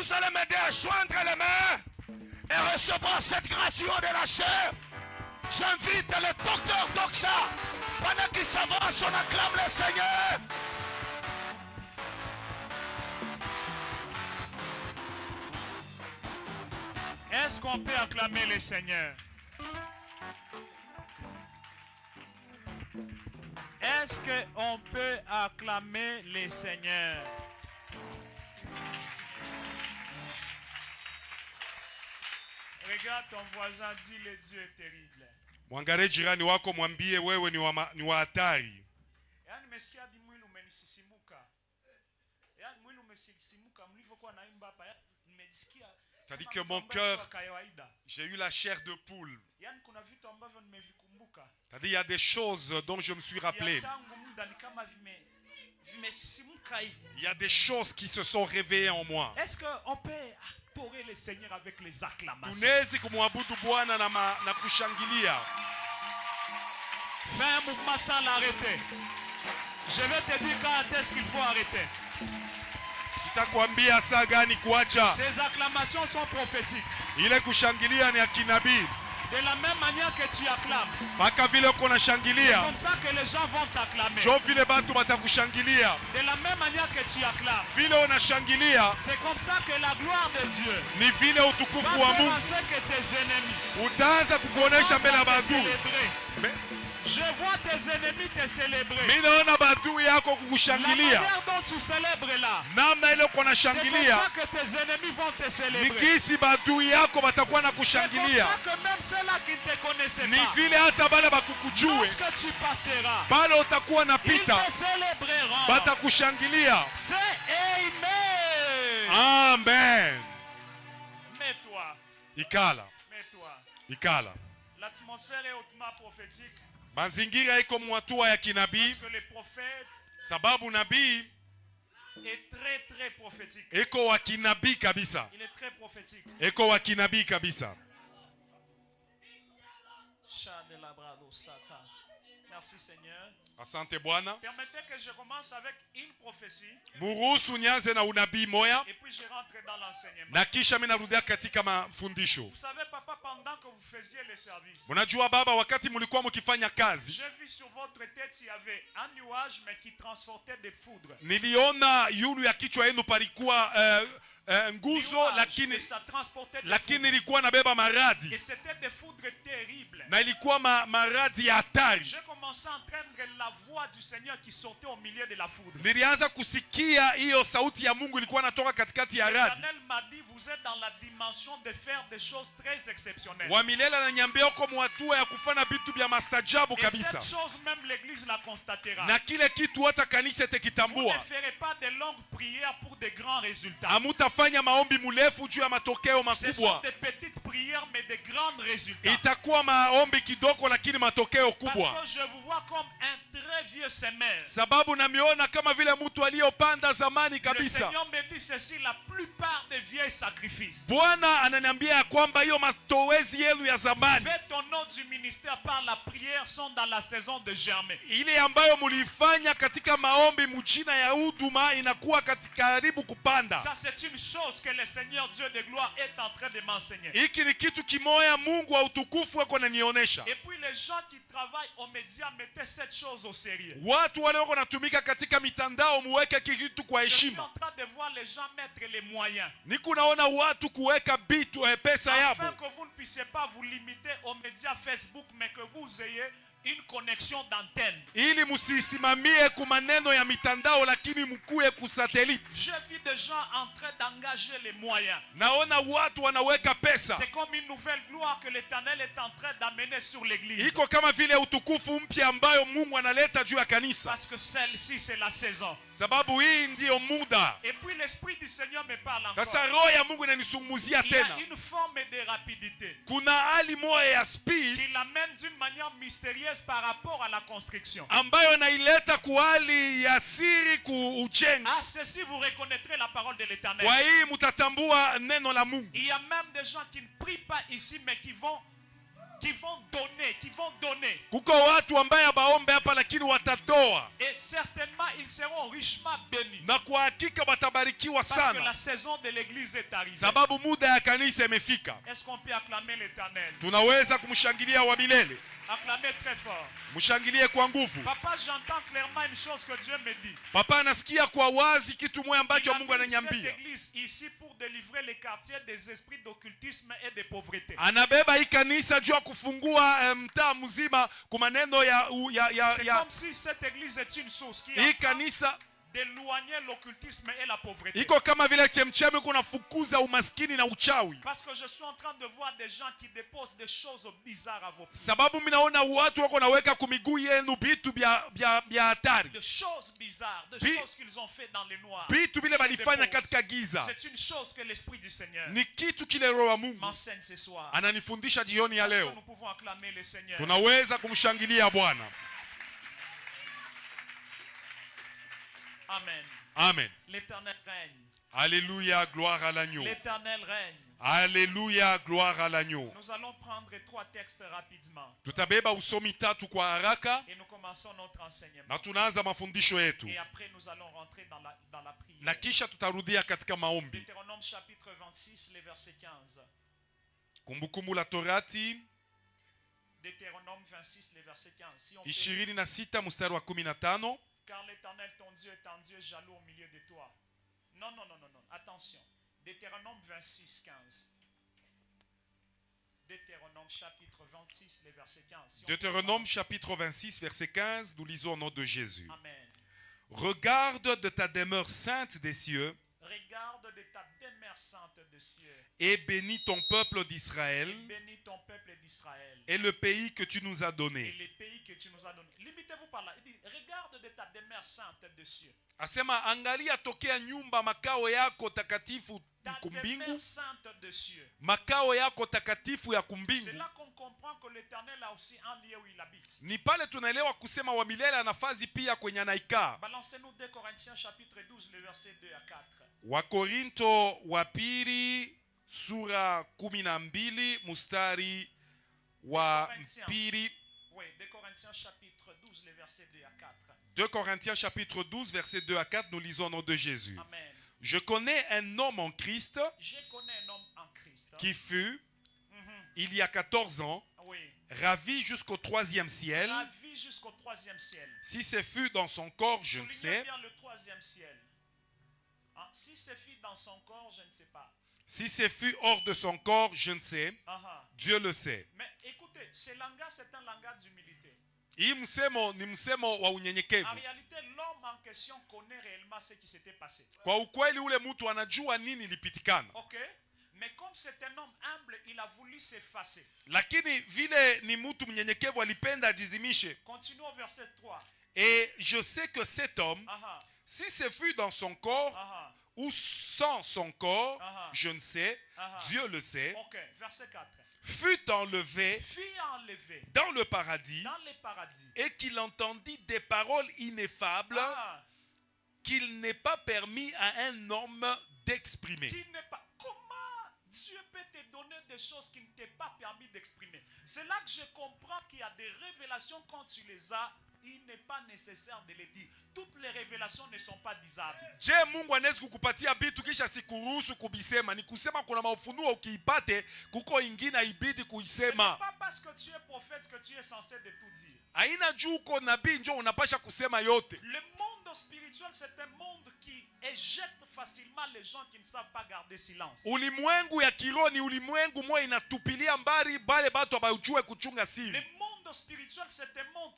vous allez m'aider à joindre les mains et recevoir cette grâce de la chair. J'invite le docteur Doxa. Pendant qu'il s'avance, on acclame le Seigneur. Est-ce qu'on peut acclamer le Seigneur? Est-ce qu'on peut acclamer le Seigneur? Regarde ton voisin, dis le Dieu est terrible. Mwangalie jirani wako, mwambie wewe ni wa hatari. Yaani nimesikia hadi mwili umenisisimuka. Yaani mwili umesisimuka mlivyokuwa naimba hapa. Nimesikia. C'est-à-dire que mon cœur, j'ai eu la chair de poule. Yaani kuna vitu ambavyo nimevikumbuka. C'est-à-dire il y a des choses dont je me suis rappelé. Il y a des choses qui se sont réveillées en moi. Est-ce qu'on peut adorer le Seigneur avec les acclamations? Tunaweza kumwabudu Bwana na kushangilia. Fais un mouvement sans l'arrêter. Je vais te dire quand est-ce qu'il faut arrêter. Sitakwambia saa gani kuacha. Ces acclamations sont prophétiques. Ile kushangilia ni ya kinabii. De la même manière que tu acclames. Paka vile uko na shangilia. C'est comme ça que les gens vont t'acclamer. Jo vile batu batakushangilia. De la même manière que tu acclames. Vile unashangilia. C'est comme ça que la gloire de Dieu. Ni vile utukufu wa Mungu. Que tes ennemis. Utaanza kukuonesha mbele ya batu. Je vois tes ennemis te célébrer. Mimi naona batu yako kukushangilia. La manière dont tu célèbres là. Namna ile uko na shangilia. C'est comme ça que tes ennemis vont te célébrer. Nikisi batu yako batakuwa na kushangilia. C'est comme ça que même ceux-là qui ne te connaissaient ni pas. vile hata bale bakukujue. Lorsque tu passeras. Bale utakuwa napita. Ils te célébreront. Batakushangilia. C'est amen. Amen. Mets-toi. Ikala. Mets-toi. Ikala. L'atmosphère est hautement prophétique. Mazingira iko mwatua ya kinabii. Parce que le prophète sababu nabii est très prophétique. Eko wa kinabii kabisa. Il est très prophétique. Eko wa kinabii kabisa. Merci Seigneur. Asante Bwana. Permettez que je commence avec une prophétie. Muruhusu nianze na unabii moya. Et puis je rentre dans l'enseignement. Na kisha mimi narudia katika mafundisho. Vous savez papa, pendant que vous faisiez le service. Unajua baba, wakati mlikuwa mkifanya kazi. J'ai vu sur votre tête il y avait un nuage mais qui transportait des foudres. Niliona yulu ya kichwa yenu palikuwa nguzo lakini ilikuwa nabeba maradi. Et c'était des foudres terribles. Na ilikuwa maradi ya hatari. J'ai commencé à entendre la voix du Seigneur qui sortait au milieu de la foudre. Nilianza kusikia hiyo sauti ya Mungu ilikuwa inatoka katikati ya radi. L'Éternel m'a dit vous êtes dans la dimension de faire des choses très exceptionnelles. Wa milele ananiambia uko mwatua ya kufanya vitu vya mastajabu kabisa. Et cette chose même l'église la constatera. Na kile kitu hata kanisa itakitambua. Vous ne ferez pas de longues prières pour de grands résultats. Hamutafanya maombi mrefu juu ya matokeo makubwa. Ce sont des petites prières mais de grands résultats. Itakuwa maombi kidogo lakini matokeo kubwa. Parce que je vous vois comme un très vieux semeur. Sababu namiona kama vile mtu aliyopanda zamani kabisa. Le Seigneur me dit ceci, la plupart des vieilles sacrifices. Bwana ananiambia kwamba hiyo matowezi yenu ya zamani. Faites au nom du ministère par la prière sont dans la saison de germer. Ile ambayo mlifanya katika maombi mchina ya huduma inakuwa karibu kupanda. Ça c'est une chose que le Seigneur Dieu de gloire est en train de m'enseigner. Hiki ni kitu kimoya Mungu wa utukufu wako ananionyesha. Et puis les gens qui travaillent aux médias mettez cette chose au sérieux. Watu wale wako natumika katika mitandao muweke kitu kwa heshima. Je suis en train de voir les gens mettre les moyens. Niko naona watu kuweka bitu pesa yabo. Afin que vous ne puissiez pas vous limiter aux médias Facebook mais que vous ayez une connexion d'antenne. Ili musisimamie ku maneno ya mitandao lakini mkuwe ku satellite. J'ai vu des gens en train d'engager les moyens. Naona watu wanaweka pesa. C'est comme une nouvelle gloire que l'Éternel est en train d'amener sur l'église. Iko kama vile utukufu mpya ambayo Mungu analeta juu ya kanisa. Parce que celle-ci c'est la saison. Sababu hii ndio muda. Et puis l'esprit du Seigneur me parle encore. Sasa roho ya Mungu inanisungumzia tena. Il y a une forme de rapidité. Kuna hali moja ya speed qui l'amène d'une manière mystérieuse par rapport à la construction. Ambayo naileta kwa hali ya siri kuujenga. À ceci vous reconnaîtrez la parole de l'Éternel. Kwa hii mtatambua neno la Mungu. Il y a même des gens qui ne prient pas ici mais qui vont qui vont donner. Kuko watu ambaye abaombe hapa lakini watatoa. Et certainement ils seront richement bénis. Na kwa hakika watabarikiwa Parce que sana. la saison de l'église est arrivée. Sababu muda ya kanisa imefika. Est-ce qu'on peut acclamer l'Éternel? Tunaweza kumshangilia wa milele. Acclamer très fort. Mshangilie kwa nguvu. Papa, j'entends clairement une chose que Dieu me dit. Papa anasikia kwa wazi kitu moja ambacho Il a Mungu mis cette ananiambia. église ici pour délivrer les quartiers des esprits d'occultisme et de pauvreté. Anabeba hii kanisa juu ya kufungua mtaa mzima kwa maneno ya C'est comme si cette église est une source qui hii est kanisa d'éloigner l'occultisme et la pauvreté. iko kama vile chemchemi kunafukuza umaskini na uchawi. Parce que je suis en train de voir des gens qui déposent des choses bizarres à vos pieds. Sababu mimi naona watu wako naweka kumiguu yenu vitu vya hatari. De choses bizarres, de choses qu'ils ont fait dans les noirs. Vitu vile balifanya katika giza. C'est une chose que l'esprit du Seigneur Ni kitu kile roho wa Mungu m'enseigne ce soir. ananifundisha jioni ya Parce que leo. nous pouvons acclamer le Seigneur. Tunaweza kumshangilia Bwana. Amen. Amen. L'Éternel règne. Alléluia, gloire à l'agneau. L'Éternel règne. Alléluia, gloire à l'agneau. Nous allons prendre 3 textes rapidement. Tutabeba usomi tatu kwa haraka Et nous commençons notre enseignement. na tunaanza mafundisho yetu. Et après nous allons rentrer dans la prière. Na kisha tutarudia katika maombi. Deutéronome chapitre 26, les versets 15. Kumbukumbu la Torati Deutéronome 26, les versets 15. Si on peut, 26 mstari wa 15. car l'Éternel ton Dieu est un Dieu jaloux au milieu de toi. Non. Attention. Deutéronome 26, 15. Deutéronome chapitre 26, les versets 15. Si on Deutéronome chapitre 26 verset 15, nous lisons au nom de Jésus. Amen. Regarde de ta demeure sainte des cieux Regarde de ta demeure sainte des cieux. et bénis ton peuple d'Israël Bénis ton peuple d'Israël. et le pays que tu nous as Et donné. les pays que tu nous as donnés. Limitez-vous par là. Il dit, regarde de ta demeure sainte des cieux. Asema angalia tokea nyumba makao yako takatifu Ta kumbingu, demeure sainte des cieux. makao yako takatifu ya C'est kumbingu. là qu'on comprend que l'Éternel a aussi un lieu où il habite. Ni pale tunaelewa kusema wa milele ana nafasi pia kwenye anaikaa. Balancez-nous 2 Corinthiens chapitre 12, le verset 2 à 4. Wakorinto wa pili sura 12 mstari wa pili. Oui, 2 Corinthiens chapitre 12, le verset 2 à 4. 2 Corinthiens chapitre 12 verset 2 à 4, nous lisons au nom de Jésus. Amen. Je connais un homme en Christ Je connais un homme en Christ. qui fut, il y a 14 ans, Oui. ravi jusqu'au 3e ciel. La vie jusqu'au 3e ciel. Si ce fut dans son corps, je ne Soulignez sais. bien le 3e ciel. Hein, si c'est fait dans son corps, je ne sais pas. Si ce fut hors de son corps, je ne sais. Dieu le sait. Mais écoutez, ce langage, c'est un langage d'humilité. Hii msemo ni msemo wa unyenyekevu. En réalité, l'homme en question connaît réellement ce qui s'était passé. Kwa ukweli ule mtu anajua nini ilipitikana. Ok? Mais comme c'est un homme humble, il a voulu s'effacer. Lakini vile ni mtu mnyenyekevu alipenda ajizimishe. Continuons au verset 3. Et je sais que cet homme, si ce fut dans son corps ou sans son corps, je ne sais, Dieu le sait, Ok, verset 4. fut enlevé dans le paradis et qu'il entendit des paroles ineffables qu'il n'est pas permis à un homme d'exprimer. Comment Dieu peut te donner des choses qu'il ne t'est pas permis d'exprimer? C'est là que je comprends qu'il y a des révélations quand tu les as. Il n'est pas nécessaire de les dire. Toutes les révélations ne sont pas disables. Je Mungu anaweza kukupatia vitu kisha sikuruhusu kubisema. Ni kusema kuna maufunuo ukiipate kuko ingine ibidi kuisema. Ce n'est pas parce que tu es prophète que tu es censé de tout dire. Haina juu uko nabii njo unapasha kusema yote. Le monde spirituel, c'est un monde qui éjecte facilement les gens qui ne savent pas garder silence. Ulimwengu ya kiroho ni ulimwengu moja inatupilia mbali bale batu abayujue kuchunga siri. Le monde spirituel, c'est un monde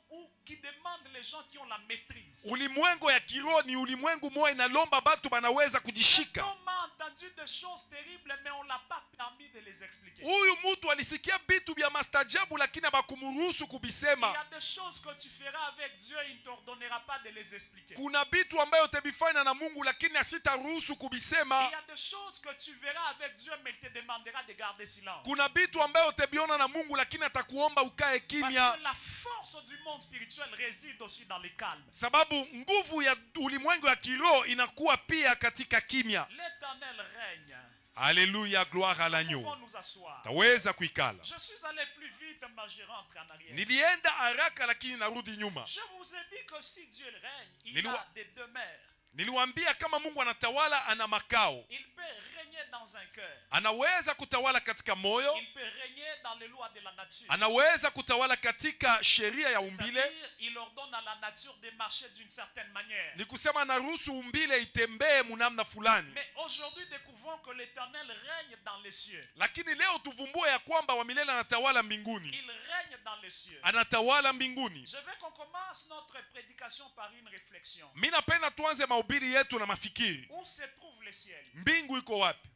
qui demande les gens qui ont la maîtrise. Ulimwengu ya kiroho ni ulimwengu moja inalomba batu banaweza kujishika. On a entendu des choses terribles, mais on l'a pas permis de les expliquer. Huyu mtu alisikia vitu vya mastajabu lakini abakumruhusu kubisema. Il y a des choses que tu feras avec Dieu, il ne t'ordonnera pas de les expliquer. Kuna vitu ambayo utabifanya na Mungu lakini asitaruhusu kubisema. Il y a des choses que tu verras avec Dieu, mais il te demandera de garder silence. Kuna vitu ambayo utabiona na Mungu lakini atakuomba ukae kimya. Parce que la force du monde spirituel réside aussi dans le calme. Sababu nguvu ya ulimwengu ya kiroho inakuwa pia katika kimya. L'Éternel règne. Alléluia, gloire à Nous l'agneau. pouvons nous asseoir. Taweza kuikala. Je suis allé plus vite, mais je rentre en arrière. Nilienda haraka lakini narudi nyuma. Je vous ai dit que si Dieu règne, il Niliwa- a des demeures. Niliwaambia kama Mungu anatawala ana makao. Il peut régner dans un cœur. Anaweza kutawala katika moyo. Il peut régner dans les lois de la nature. Anaweza kutawala katika sheria ya umbile. C'est-à-dire, il ordonne à la nature de marcher d'une certaine manière. Ni kusema anaruhusu umbile itembee munamna fulani. Mais aujourd'hui, découvrons que l'Éternel règne dans les cieux. Lakini leo tuvumbue ya kwamba wa milele anatawala mbinguni. Il règne dans les cieux. Anatawala mbinguni. Je veux qu'on commence notre prédication par une réflexion. Mimi napenda tuanze mahubiri yetu na mafikiri. Où se trouve le ciel? Mbingu iko wapi?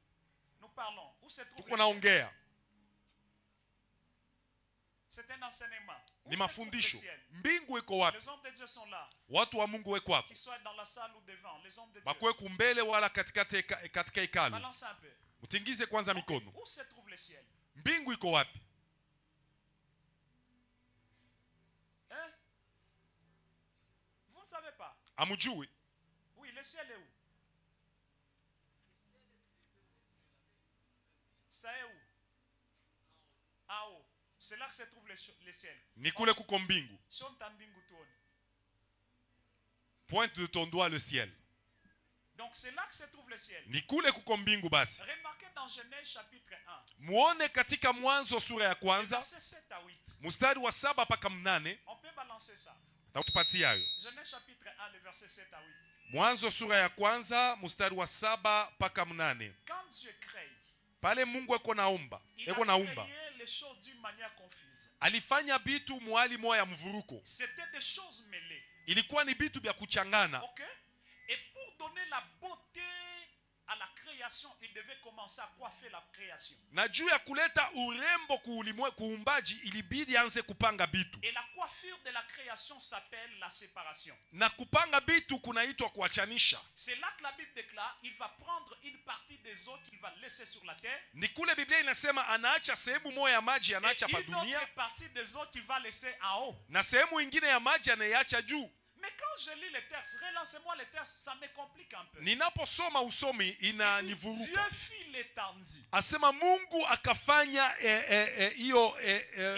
Nous parlons. Où se trouve Tuko le ciel? naongea. C'est un enseignement. Où Ni se trouve le mafundisho. ciel? Mbingu iko wapi? Les hommes de Dieu sont là. Watu wa Mungu weko hapo. Qu'ils soient dans la salle ou devant. Les hommes de Dieu. Bakwe kumbele wala katika hekalu. Balance un peu. Mtingize kwanza mikono. Où se trouve le ciel? Mbingu iko wapi? Hein? Vous ne savez pas? Amujui? Oui, le ciel est où? Ça est où? En haut. C'est là que se trouve le ciel. Ni kule kuko mbingu. Si on t'a mbingu tuone. Pointe de ton doigt le ciel. Donc c'est là que se trouve le ciel. Ni kule kuko mbingu basi. Remarquez dans Genèse chapitre 1. Muone katika Mwanzo sura ya kwanza, Verset 7 à 8. mstari wa 7 mpaka 8. On peut balancer ça. Tatupatia hayo. Genèse chapitre 1, le verset 7 à 8. Mwanzo sura ya kwanza, mstari wa 7 mpaka 8. Quand Dieu crée, Pale Mungu eko naumba, il a eko naumba. créé les choses d'une manière confuse. Alifanya bitu mwali moya mvuruko. C'était des choses mêlées. Ilikuwa ni bitu vya kuchangana. Ok? Et pour donner la beauté à la création, il devait commencer à coiffer la création. Na juu ya kuleta urembo kuumbaji ilibidi anze kupanga bitu. Et la coiffure de la création s'appelle la séparation. Na kupanga bitu kunaitwa kuachanisha. C'est là que la Bible déclare, il va prendre une partie des eaux qu'il va laisser sur la terre. Ni kule Biblia inasema anaacha sehemu moja ya maji Et anaacha pa une dunia autre partie des eaux qu'il va laisser en haut. na sehemu ingine ya maji anaiacha juu. Mais quand je lis les textes, relancez-moi les textes, ça me complique un peu. Ninaposoma usomi Dieu inanivuruka. fit l'étendue. Asema Mungu akafanya hiyo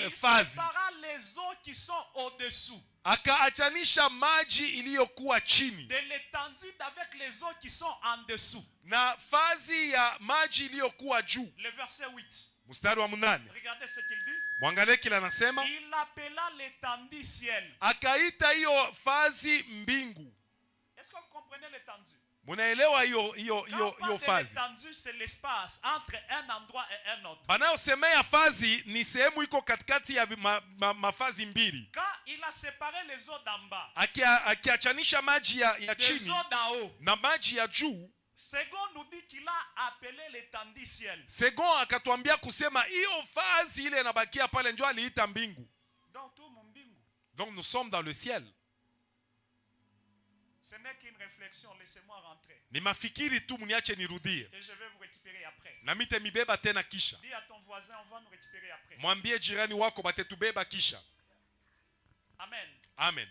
Il fazi. sépara les eaux qui sont au-dessous Akaachanisha maji iliyokuwa chini de l'étendue avec les eaux qui sont en dessous. na fazi ya maji iliyokuwa juu. Le verset 8. Mstari wa 8. Regardez ce qu'il dit. Mwangalie kile anasema. Il appela l'étendue ciel. Akaita hiyo fazi mbingu. Est-ce que vous comprenez l'étendue? Munaelewa hiyo Quand on parle de fazi? l'étendue, c'est l'espace entre un endroit et un autre. Banayosemea fazi ni sehemu iko katikati ya mafazi mbili. Quand il a séparé les eaux d'en bas, Akiachanisha maji ya des chini eaux d'en haut, na maji ya juu, Second nous dit qu'il a appelé l'étendue ciel. Second akatuambia kusema hiyo fazi ile inabakia pale ndio aliita mbingu. Donc tout mon mbingu. Donc nous sommes dans le ciel. Ce n'est qu'une réflexion, laissez-moi rentrer. Ni mafikiri tu, mniache nirudie. Et je vais vous récupérer après. Na mitemibeba tena kisha. Dis à ton voisin, on va nous récupérer après. Mwambie jirani wako batetubeba kisha. Amen. Amen.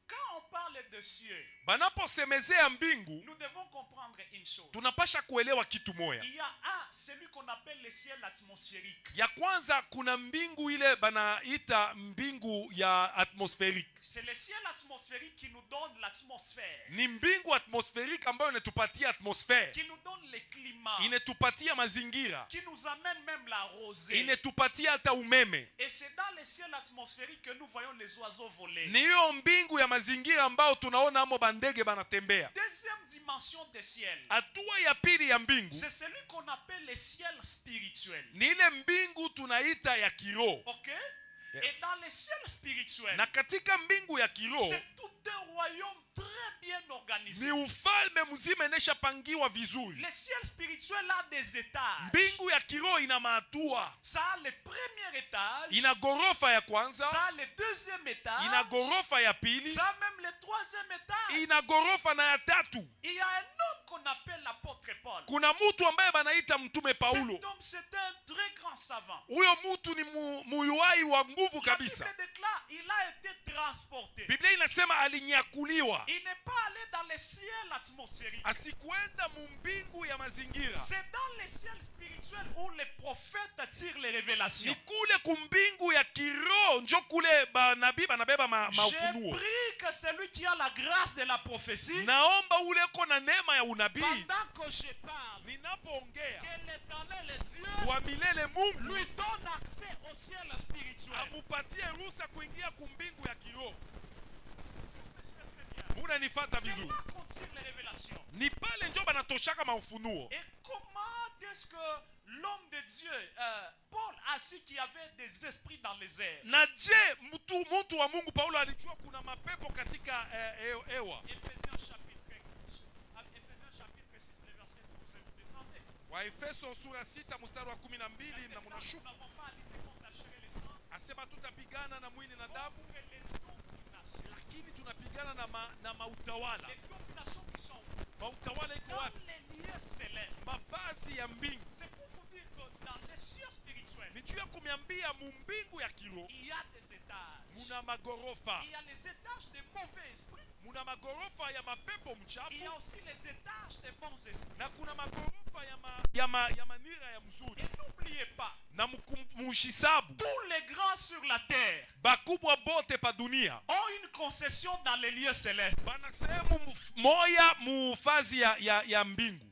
Quand on parle de cieux, Banaposemezea mbingu, nous devons comprendre une chose. tunapasha kuelewa kitu moya. Il y a celui qu'on appelle le ciel atmosphérique. Ya kwanza kuna mbingu ile banaita mbingu ya atmospherique. C'est le ciel atmosphérique qui nous donne l'atmosphère. Ni mbingu atmospherique ambayo inatupatia atmosphère. Qui nous donne le climat. Inatupatia mazingira. Qui nous amène même la rosée. Inatupatia hata umeme. Et c'est dans le ciel atmosphérique que nous voyons les oiseaux voler. Ni hiyo mbingu ya mazingira ambao tunaona amo bandege banatembea. Deuxième dimension des ciels. Hatua ya pili ya mbingu, C'est celui qu'on appelle le ciel spirituel. ni ile mbingu tunaita ya kiroho. Ok? Yes. Et dans le ciel spirituel, Na katika mbingu ya kiroho c'est tout un royaume très bien organisé. ni ufalme mzima ineshapangiwa vizuri. Le ciel spirituel a des étages. Mbingu ya kiroho ina mahatua. Ça a le premier étage. Ina gorofa ya kwanza, Ça a le deuxième étage. ina gorofa ya pili, Ça a même le troisième étage. ina gorofa na ya tatu. Il y a un homme qu'on appelle l'apôtre Paul. Kuna mtu ambaye banaita mtume Paulo. Cet homme, c'est un très grand savant. Huyo mtu ni muyuai wa nguvu La kabisa. Bible déclare, il a été transporté. Biblia inasema alinyakuliwa. Il n'est pas allé dans les ciels atmosphériques. Asikwenda mumbingu ya mazingira. C'est dans les ciels spirituels où les prophètes tirent les révélations. Ni kule kumbingu ya kiroho njo kule banabii banabeba maufunuo. Je prie que celui qui a la grâce de la prophétie, Naomba ule kona neema ya unabii, pendant que je parle, ninapoongea, que l'Éternel Dieu wa milele Mungu lui donne accès au ciel spirituel. amupatie ruhusa kuingia kumbingu ya kiroho. Unanifata C'est vizuri? là qu'on tire les révélations. Ni pale njo banatoshaka maufunuo. Et comment est-ce que l'homme de Dieu, Paul a su qu'il y avait des esprits dans les airs? Na je mtu wa Mungu Paulo alijua kuna mapepo katika hewa? Éphésiens chapitre 6, le verset 12, vous descendez. Waefeso sura 6 mstari wa 12 na Nous mnashuka. n'avons pas à lutter contre la chair et le sang, Asema tutapigana na mwili na damu, pour que les dominations, lakini tunapigana na mautawala. les dominations qui sont Mautawala iko dans wapi? les lieux célestes. Mavazi ya mbingu. C'est pour vous dire que dans les cieux spirituels, Ni juu ya kumiambia mumbingu ya kiroho il y a des étages. muna magorofa. Il y a les étages des mauvais esprits. Muna magorofa ya mapepo Il mchafu y a aussi les étages des bons esprits. na kuna magorofa ya manira ya mzuri. Et n'oubliez pas, Na mushisabu tous les grands sur la terre bakubwa bote pa dunia ont une concession dans les lieux célestes. bana sehemu moya mufazi ya mbingu.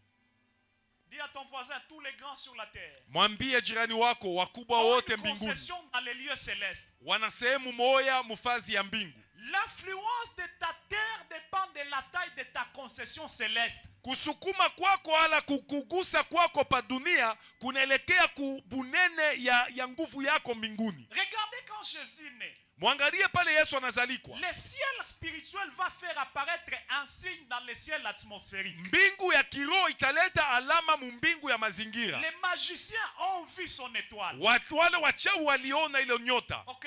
Dis à ton voisin, tous les grands sur la terre Mwambie jirani wako wakubwa ont wote une mbinguni concession dans les lieux célestes. wana sehemu moya mufazi ya mbingu. L'influence de ta terre dépend de la taille de ta concession céleste. Kusukuma kwako ala kukugusa kwako pa dunia kunaelekea kubunene ya nguvu yako mbinguni. Regardez quand Jésus naît. Mwangalie pale Yesu anazalikwa. Le ciel spirituel va faire apparaître un signe dans le ciel atmosphérique. Mbingu ya kiroho italeta alama mumbingu ya mazingira. Les magiciens ont vu son étoile. Watu wale wachawi waliona ile nyota. Ok?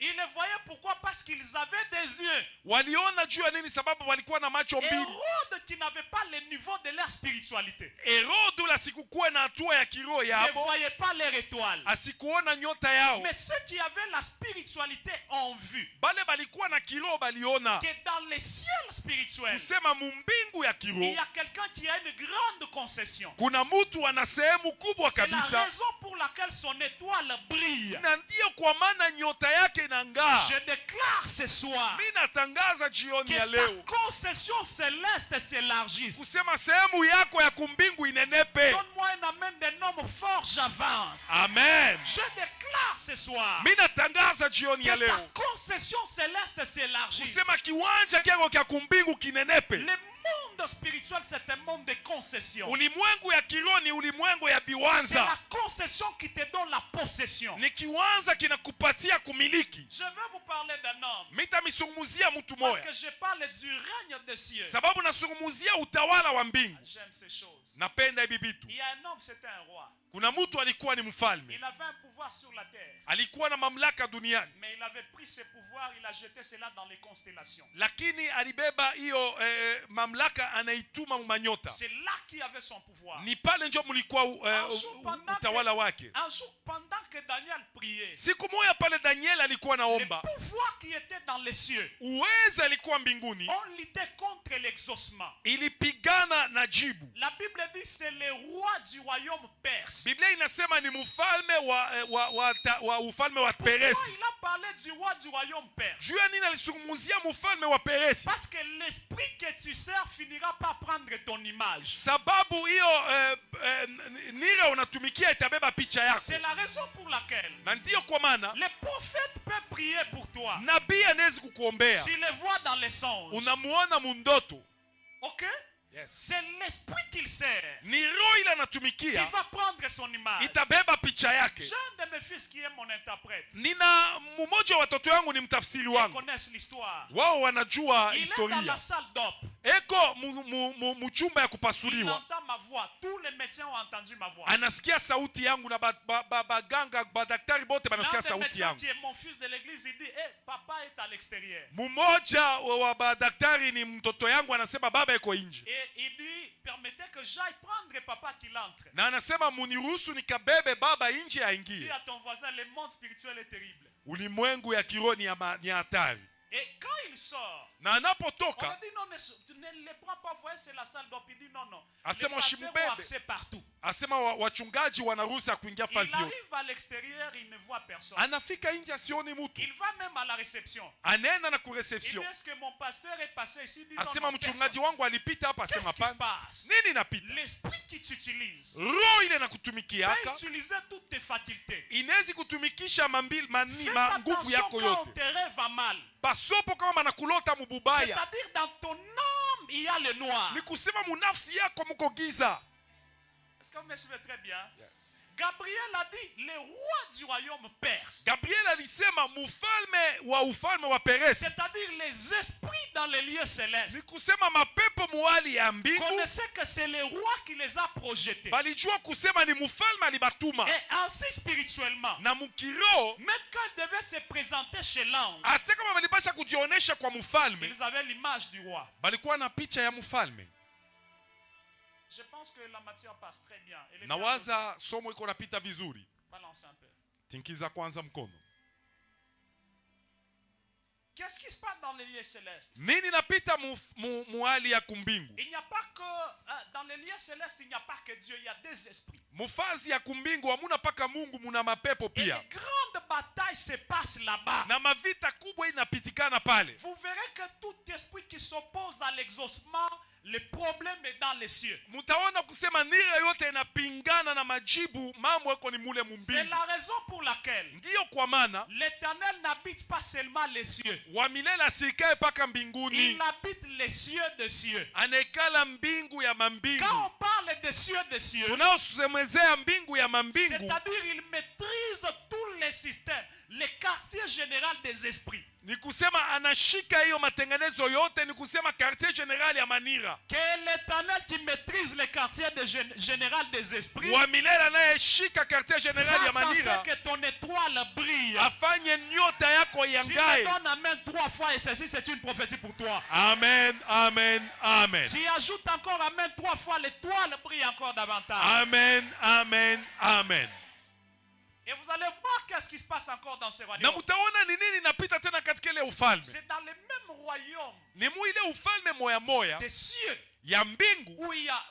Ils le voyaient pourquoi? Parce qu'ils avaient des yeux. Waliona juu ya nini? Sababu walikuwa na macho mbili. Hérode qui n'avait pas le niveau de leur spiritualité Herode la sikukuwa na hatua ya kiroho ne yabo, voyait pas leur étoile. asikuona nyota yao. Mais ceux qui avaient la spiritualité ont vu Bale balikuwa na kiroho baliona. que dans les ciels spirituels, Kusema mumbingu ya il kiroho y a quelqu'un qui a une grande concession. kuna mtu ana sehemu kubwa C'est la kabisa, raison pour laquelle son étoile brille. na ndio kwa maana nyota yake inang'aa. Je déclare ce soir Mimi natangaza jioni que ya ta leo concession céleste s'élargisse. kusema sehemu yako ya kumbingu inenepe. Donne-moi un amen d'un homme fort, j'avance. Amen. Je déclare ce soir Mimi natangaza jioni ya que ta leo concession céleste s'élargisse. kusema kiwanja kyako kya kumbingu kinenepe. Le monde spirituel, c'est un monde de concession. Ulimwengu ya kiroho ni ulimwengu ya C'est biwanza. la concession qui te donne la possession. Ni kiwanza kinakupatia kumiliki. Je vais vous parler d'un homme Mitamizungumzia mtu parce moya que je parle du règne des cieux. sababu nazungumzia utawala wa mbingu. J'aime ces choses. Napenda hivi vitu. Il y a un homme, c'était un roi. Kuna mtu alikuwa ni mfalme, Il avait un pouvoir sur la terre. alikuwa na mamlaka duniani, Mais il avait pris ce pouvoir, il a jeté cela dans les constellations. lakini alibeba hiyo mamlaka anaituma manyota. C'est là qu'il avait son pouvoir. Ni pale njo mulikuwa utawala wake. Un jour, pendant que Daniel priait, Siku moja pale Daniel alikuwa le naomba, pouvoir qui était dans les cieux, uweza alikuwa mbinguni, on luttait contre l'exaucement. ilipigana na jibu. La Bible dit c'est le roi du royaume perse. Biblia inasema ni mfalme wa ufalme wa Pourquoi Peresi. il a parlé du roi du royaume perse? Juu ya nini alizungumzia mfalme wa Peresi? Parce que l'esprit que tu sers finira par prendre ton image. Sababu hiyo nira unatumikia itabeba picha yako. C'est la raison pour laquelle Na ndiyo kwa maana les prophètes peuvent prier pour toi. nabii anawezi kukuombea, Tu les vois dans les songes. unamuona mundoto. Ok? Yes. C'est l'esprit qu'il sert Ni roho ile qui anatumikia va prendre son image. itabeba picha yake. J'ai un de mes fils qui est mon interprète. Nina mmoja wa watoto wangu ni mtafsiri Ils wangu, connaissent l'histoire. wao wanajua Il est dans la historia. salle d'op. Eko muchumba ya Il kupasuliwa, entend ma voix. Tous les médecins ont entendu ma voix. anasikia sauti yangu na baganga badaktari bote L'un banasikia des sauti médecins yangu. qui est mon fils de l'église, il dit, papa est à l'extérieur. Mmoja wa badaktari ni mtoto yangu, anasema baba eko nje, Et il dit, permettez que j'aille prendre papa qu'il entre. na anasema muniruhusu nikabebe baba nje Dis aingie. à ton voisin, le monde spirituel est terrible. Ulimwengu ya kiroho ni hatari. Et quand il sort, na on anapotoka a dit non, tu ne les prends pas, voyez, c'est la salle d'op. Il dit non, non. Asema Les pasteurs ont ushimubebe. accès partout. asema wachungaji wanaruhusa kuingia Il fasi yote. arrive à l'extérieur, il ne voit personne. Anafika nje asioni mtu, Il va même à la réception. anaenda na Il dit, kureception, est-ce que mon pasteur est passé ici? Il dit non, asema non, mchungaji personne. wangu alipita hapa. Qu'est-ce Asema qui se hapana, passe? nini napita? L'esprit qui t'utilise Roho ile va nakutumikiaka utiliser toutes tes facultés. inezi kutumikisha Fais nguvu attention yako quand yote. tes rêves va mal. Basopo kama banakulota mububaya, C'est-à-dire dans ton âme, il y a le noir. ni kusema munafsi yako muko giza. Est-ce que vous me suivez très bien? Yes. Gabriel a dit, les rois du royaume perse. Gabriel alisema ufalme wa Peresi, C'est-à-dire les esprits dans les lieux célestes. ni kusema mapepo muhali ya mbingu Connaissez que c'est le roi qui les a projetés. balijua kusema ni mufalme alibatuma. Et ainsi spirituellement, Na mukiro même quand ils devaient se présenter chez l'ange, hata kama balipasha kujionesha kwa mfalme, ils avaient l'image du roi. balikuwa na picha ya mfalme. Je pense que la matière passe très bien. Et les Nawaza somo iko napita vizuri. balance un peu. Tinkiza kwanza mkono. Qu'est-ce qui se passe dans les lieux célestes? Nini napita muhali ya kumbingu? Il n'y a pas que dans les lieux célestes, il n'y a pas que Dieu, il y a des esprits. Mufazi ya kumbingu hamuna paka Mungu, muna mapepo Et pia. les grandes batailles se passent là-bas. Na mavita kubwa inapitikana pale. Vous verrez que tout esprit qui s'oppose à l'exaucement, le problème est dans les cieux. Mutaona kusema nira yote inapingana na majibu, mambo yako ni mule C'est mumbingu. la raison pour laquelle Ndiyo kwa maana l'Éternel n'habite pas seulement les cieux. wa milele asikae paka mbinguni, Il habite les cieux des cieux. anaekala mbingu ya mambingu. Quand on parle des cieux, Tunaosemezea mbingu ya mambingu, c'est-à-dire il maîtrise tous les systèmes, les quartiers généraux des esprits. ni kusema anashika hiyo matengenezo yote, ni kusema quartier general ya manira. Que l'Éternel qui maîtrise les quartiers généraux des esprits Wa milele anayeshika quartier general ya fasse en manira, sorte que ton étoile brille. afanye nyota yako Si tu yangae. donnes amen 3 fois et ceci c'est une prophétie pour toi. Amen, amen, amen. Tu ajoutes encore amen 3 fois, l'étoile brille encore davantage. Amen, amen, amen. Et vous allez voir qu'est-ce qui se passe encore dans ces Na royaumes. mutaona ni nini napita tena katika ile ufalme. C'est dans les mêmes royaumes Ni mu ile ufalme moya moya des cieux ya mbingu, où il y a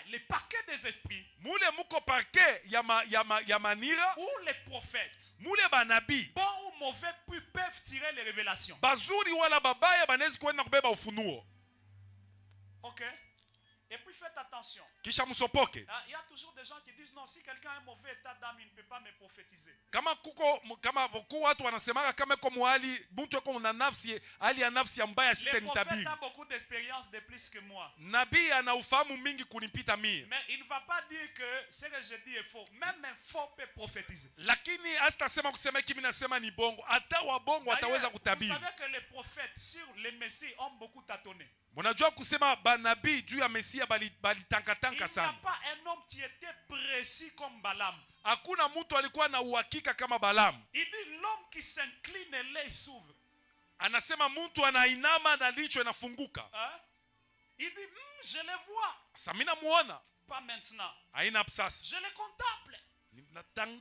les paquets des esprits, mule muko parke ya manira, où les prophètes, mule banabii bons ou mauvais, peuvent tirer les révélations. bazuri wala babaya banaweza kwenda kubeba ufunuo. Ok? Et puis faites attention. Kisha msopoke. Il y a toujours des gens qui disent non, si quelqu'un a un mauvais état d'âme, il ne peut pas me prophétiser. Kama kuko watu wanasemaka kama kwa muhali mtu yuko na nafsi hali ya nafsi ya mbaya Les prophètes sitanitabiri. ont beaucoup d'expérience de plus que moi. Nabii ana ufahamu mingi kunipita mie. Mais il ne va pas dire que ce que je dis est faux. Même un faux peut prophétiser. Lakini asitasema kusema kimi nasema ni bongo. Hata wa bongo D'ailleurs, wataweza vous kutabiri. savez que les prophètes sur les messies ont beaucoup tâtonné. Mnajua kusema banabii juu ya Mesia Il n'y balitangatanga a sana. pas un homme qui était précis comme Balaam. Hakuna mtu alikuwa na uhakika kama Balaam. Il dit l'homme qui s'incline et l'œil s'ouvre. Anasema mtu anainama na licho inafunguka. Hein? Il dit je les vois. Sasa mimi namuona. Pas maintenant. Haina sasa. Je les contemple.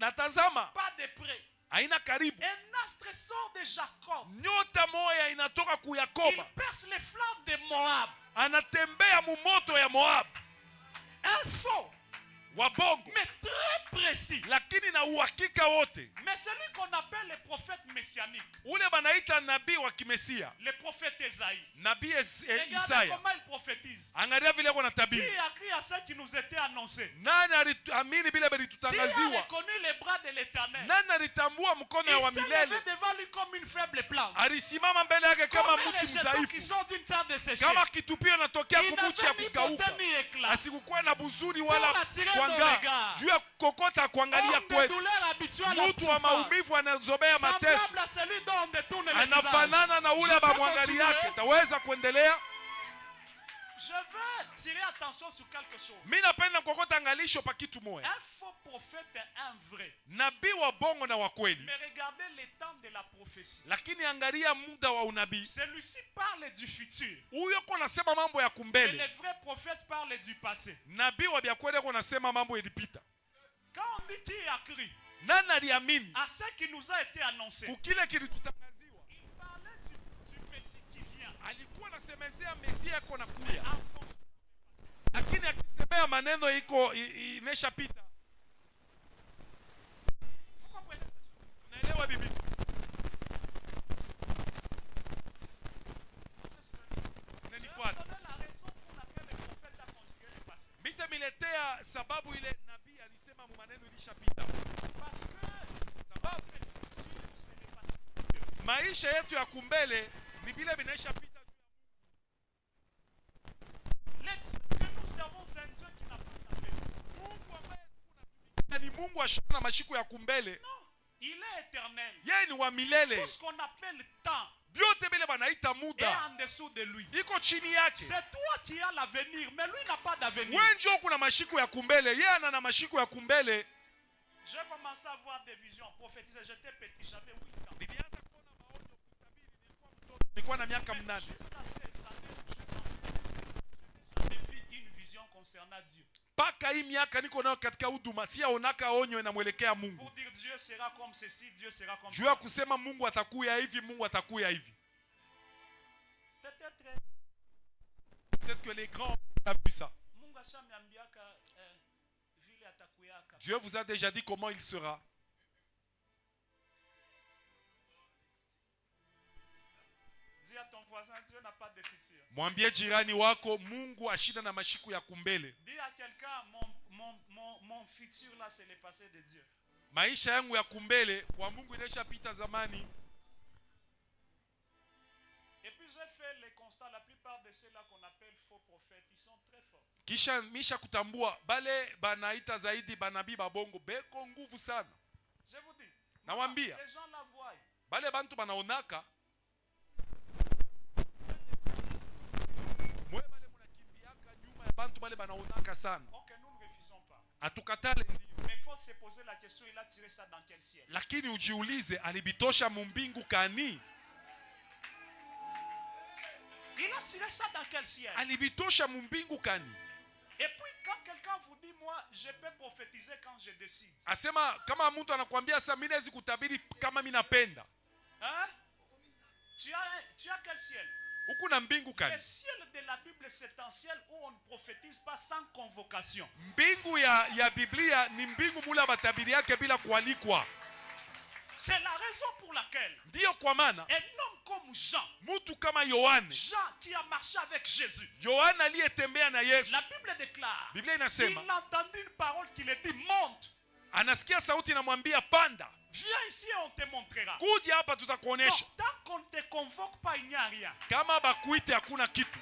Natazama. Pas de près. Haina karibu. Un astre sort de Jacob. Nyota moya inatoka ku Yakoba. Il perce les flancs de Moab. Anatembea mumoto ya Moab. Un faux. Wabongo. Mais très précis. Lakini na uhakika wote. Mais celui qu'on appelle les prophètes messianiques. Ule banaita nabii wa kimesia. Le prophète Esaïe. Nabii Regardez Isaya. comment il prophétise. Angalia vile kwa Qui natabiri. a cru à ce qui nous était annoncé? Nani aliamini bila Qui a bilitutangaziwa? reconnu les bras de l'Éternel? Nani alitambua mkono ya wa Il s'est milele? levé devant lui comme une faible plante. Alisimama mbele yake kama Comme mti les jetons qui mzaifu. sont d'une terre desséchée. Kama kitupio natokea Il kumuchi ya n'avait ni kukauka. beauté ni éclat. Asikukuwa na buzuri wala Pour attirer nos kwanga. regards. Juu ya kukokota kuangalia Homme de kwetu. douleur habitué à la Mtu wa souffrance. maumivu anazobea mateso. Semblable à celui dont on détourne le visage. Anafanana na ule Je peux bamwangali yake. continuer? Taweza kuendelea? Je veux tirer attention sur quelque chose. Mimi napenda kukokota angalisho pa kitu moja. Un faux prophète est un vrai. Nabii wa bongo na wa kweli. Mais regardez les temps de la prophétie. Lakini angalia muda wa unabii. Celui-ci parle du futur. Huyo ko nasema mambo ya Et kumbele. les vrais prophètes parlent du passé. Nabii wa byakweli ko nasema mambo yalipita. Quand on dit qui a cru Nani aliamini à ce qui nous a été annoncé, kukile kilitutangaziwa? il parlait du alikuwa anasemezea Mesia yako nakuja, lakini akisemea maneno iko imeshapita. Unaelewa bibi? Unanifuata? Mita miletea sababu ile nabii alisema maneno ilishapita. Sababu maisha yetu ya kumbele ni vile vinaishapita. Ni Mungu ashana mashiku ya kumbele. Il est éternel. Yeye ni wa milele. Tout ce qu'on appelle temps Byote bile banaita est muda en dessous de lui. iko chini yake. C'est toi qui as l'avenir, mais lui n'a pas d'avenir. Wewe ndio kuna mashiku ya kumbele, yeye ana na mashiku ya kumbele. J'ai commencé à avoir des visions prophétiser. J'étais petit, j'avais 8 ans. Nilianza kuona maono kutabiri, nilikuwa mtoto. Nilikuwa na miaka 8. Jusqu'à ces années, j'ai vu une vision concernant Dieu. Paka hii miaka niko nayo katika huduma, siaonaka onyo inamwelekea Mungu. Pour dire Dieu sera comme ceci, Dieu sera comme Juu ya kusema Mungu atakuya hivi, Mungu atakuya hivi. Peut-être que les grands ont vu ça. Dieu vous a déjà dit comment il sera. Dis à ton voisin, Dieu n'a pas de futur. Mwambie jirani wako Mungu ashida na mashiku ya kumbele. Dis à quelqu'un, mon futur là c'est le passé de Dieu. Maisha yangu ya kumbele kwa Mungu ilishapita zamani. Et puis j'ai fait le constat, la plupart de ceux-là qu'on appelle faux prophètes, ils sont très forts. Kisha misha kutambua bale banaita zaidi banabii babongo beko nguvu sana. Je vous dis, nawambia ces gens-là voient. Bale bantu banaonaka mwe bale munakimbiaka nyuma ya bantu bale banaonaka sana. OK, nous ne refusons pas. Atukatale ndio. Mais il faut se poser la question, il a tiré ça dans quel ciel? Lakini ujiulize alibitosha mumbingu kani? Il a tiré ça dans quel ciel? Alibitosha mumbingu kani? Et puis quand quelqu'un vous dit moi je peux prophétiser quand je décide. Asema kama mtu anakuambia sasa mimi naweza kutabiri kama mimi napenda. Hein? Tu as quel ciel? Huku na mbingu kani? Le ciel de la Bible c'est un ciel où on ne prophétise pas sans convocation. Mbingu ya Biblia ni mbingu mula batabiri yake bila kualikwa. C'est la raison pour laquelle ndio kwa maana un homme comme Jean, mtu kama Yohane, Jean qui a marché avec Jésus, Yohane aliyetembea na Yesu, la Bible déclare, Biblia inasema il entendit une parole qui lui dit monte. Anasikia sauti inamwambia panda. Viens ici et on te montrera. Kuja hapa tutakuonesha. Tant qu'on ne te convoque pas, il n'y a rien. Kama bakuite hakuna kitu.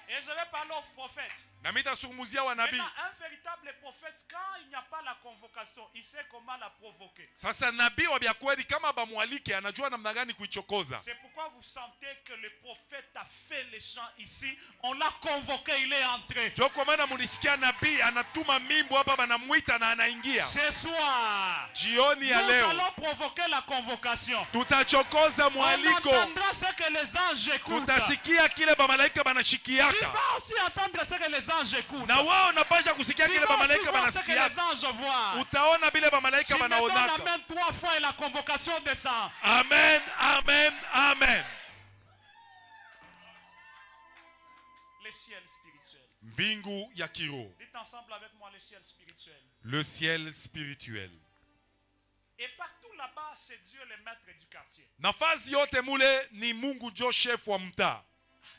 Et je vais parler aux prophètes. Na mimi tasungumzia wanabii. Un véritable prophète, quand il n'y a pas la convocation, il sait comment la provoquer. Sasa nabii wa bya kweli kama bamwalike anajua namna gani kuichokoza. C'est pourquoi vous sentez que le prophète a fait les chants ici. On l'a convoqué, il est entré. Ndio kwa maana mlisikia nabii anatuma mimbo hapa banamuita na anaingia. Ce soir, jioni ya leo, nous allons provoquer la convocation. Tutachokoza mwaliko. On entendra ce que les anges écoutent. Tutasikia kile bamalaika banashikiaka. Tu vas aussi entendre ce que les anges écoutent. Na wao unapasha kusikia kile bamalaika banasikia. Utaona bile bamalaika banaonaka. Amen 3 fois et la convocation descend. Amen, amen, amen. Le ciel spirituel. Mbingu ya kiroho. Dites ensemble avec moi le ciel spirituel. Le ciel spirituel. Et partout là-bas, c'est Dieu le maître du quartier. Nafasi yote mule ni Mungu ndio chef wa mtaa.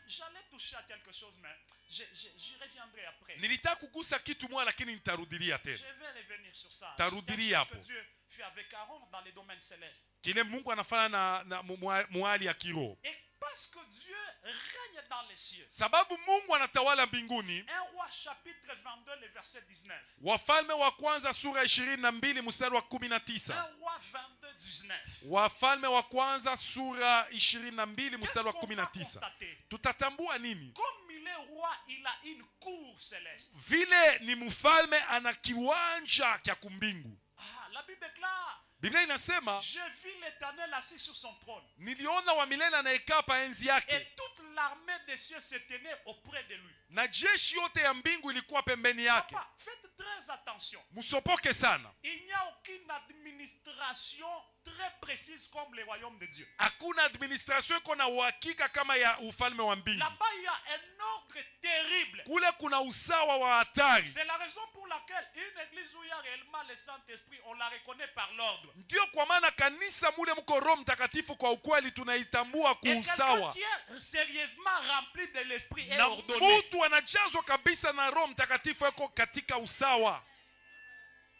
J'allais toucher à quelque chose, mais j'y reviendrai après. Nilitaka kugusa kitu moja lakini nitarudilia tena. Je vais revenir sur ça. Tarudilia hapo. Ce que Dieu fait avec Aaron dans les domaines célestes. Kile Mungu anafanya na muhali ya kiroho. Et parce que Dieu règne dans les cieux. Sababu Mungu anatawala mbinguni. 1 Roi chapitre 22 le verset 19. Wafalme wa kwanza sura 22 mstari wa 19. 1 Roi 22 19. Wafalme wa kwanza sura 22 mstari wa 19. Tutatambua nini? Comme il est roi, il a une cour céleste. Vile ni mfalme ana kiwanja cha kumbingu. Ah, la Bible déclare. Biblia inasema, je vis l'Éternel assis sur son trône. Niliona wa milele anayekaa pa enzi yake. Et toute l'armée des cieux se tenait auprès de lui. Na jeshi yote ya mbingu ilikuwa pembeni yake. Papa, faites très attention. Musopoke sana. Il n'y a aucune administration très précise comme le royaume de Dieu. Hakuna administration kona uhakika kama ya ufalme wa mbingu. Là-bas, il y a un ordre terrible. Kule kuna usawa wa hatari. C'est la raison pour laquelle une église où il y a réellement le Saint-Esprit, on la reconnaît par l'ordre. Ndio kwa maana kanisa mule mko Roho Mtakatifu kwa ukweli tunaitambua kwa usawa. Qui est sérieusement rempli de l'esprit et Na ordonné. mtu anajazwa kabisa na Roho Mtakatifu yuko katika usawa.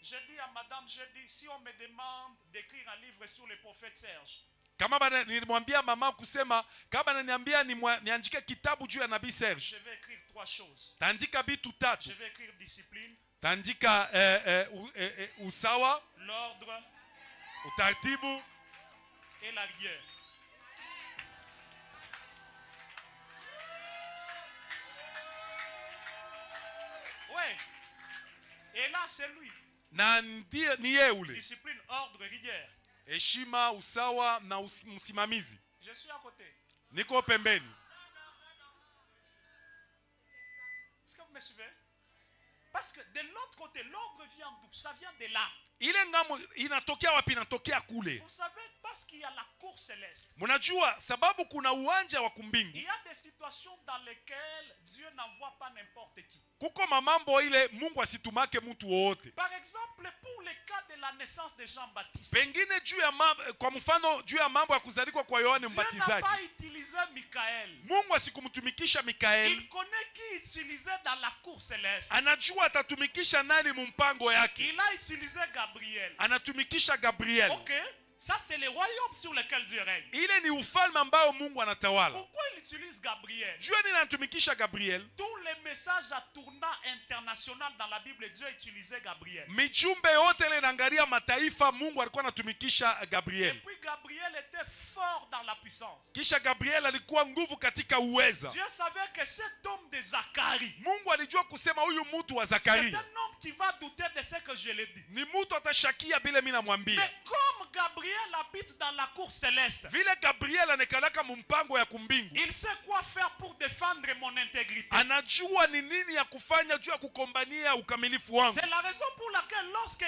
Je dis à madame, je dis, si on me demande d'écrire un livre sur le prophète Serge, Kama nilimwambia mama kusema kama ananiambia niandike kitabu juu ya nabii Serge. je vais écrire 3 choses. Taandika vitu tatu. Je vais écrire discipline, Taandika usawa, l'ordre utaratibu et la rigueur. Ouais. Et là, c'est lui. na ndiye ni yeye ule. Discipline, ordre, rigueur. Heshima, usawa na msimamizi. Je suis à côté. Niko pembeni. Est-ce que vous me suivez? Parce que de l'autre côté, l'ordre vient d'où? Ça vient de là. Ile ngamo inatokea wapi? Inatokea kule. Vous savez, parce qu'il y a la cour céleste. Mnajua sababu kuna uwanja wa Il kumbingu. y a des situations dans lesquelles Dieu n'envoie pas n'importe qui. Kuko mamambo ile Mungu asitumake mtu wote. Par exemple, pour le cas de la naissance de Jean-Baptiste, Pengine juu ya kwa mfano juu ya mambo ya kuzaliwa kwa Yohane Dieu n'a Mbatizaji. pas utilisé Michael. Mungu asikumtumikisha Mikaeli. Il connaît qui utilisait dans la cour céleste. Anajua atatumikisha nani mumpango yake. Il a utilisé Gabriel. Anatumikisha Gabriel. Ok, ça c'est le royaume sur lequel Dieu règne. Ile ni ufalme ambao Mungu anatawala. Pourquoi il utilise Gabriel? Jua nini anatumikisha Gabriel? Tous les messages à tournant international dans la Bible, Dieu utilisait Gabriel. Mijumbe yote ile inaangalia mataifa, Mungu alikuwa anatumikisha Et Gabriel. puis Gabriel était fort dans la puissance. Kisha Gabriel alikuwa nguvu katika uweza. Dieu savait que cet homme de Zacharie, Mungu alijua kusema huyu mtu wa c'est Zakaria un homme qui va douter de ce que je l'ai dit. ni mtu atashakia bila mimi namwambia. Mais comme Gabriel habite dans la cour céleste, Vile Gabriel anekalaka mumpango ya kumbingu, il sait quoi faire pour défendre mon intégrité. anajua ni nini ya kufanya juu ya kukombania ukamilifu wangu. C'est la raison pour laquelle lorsque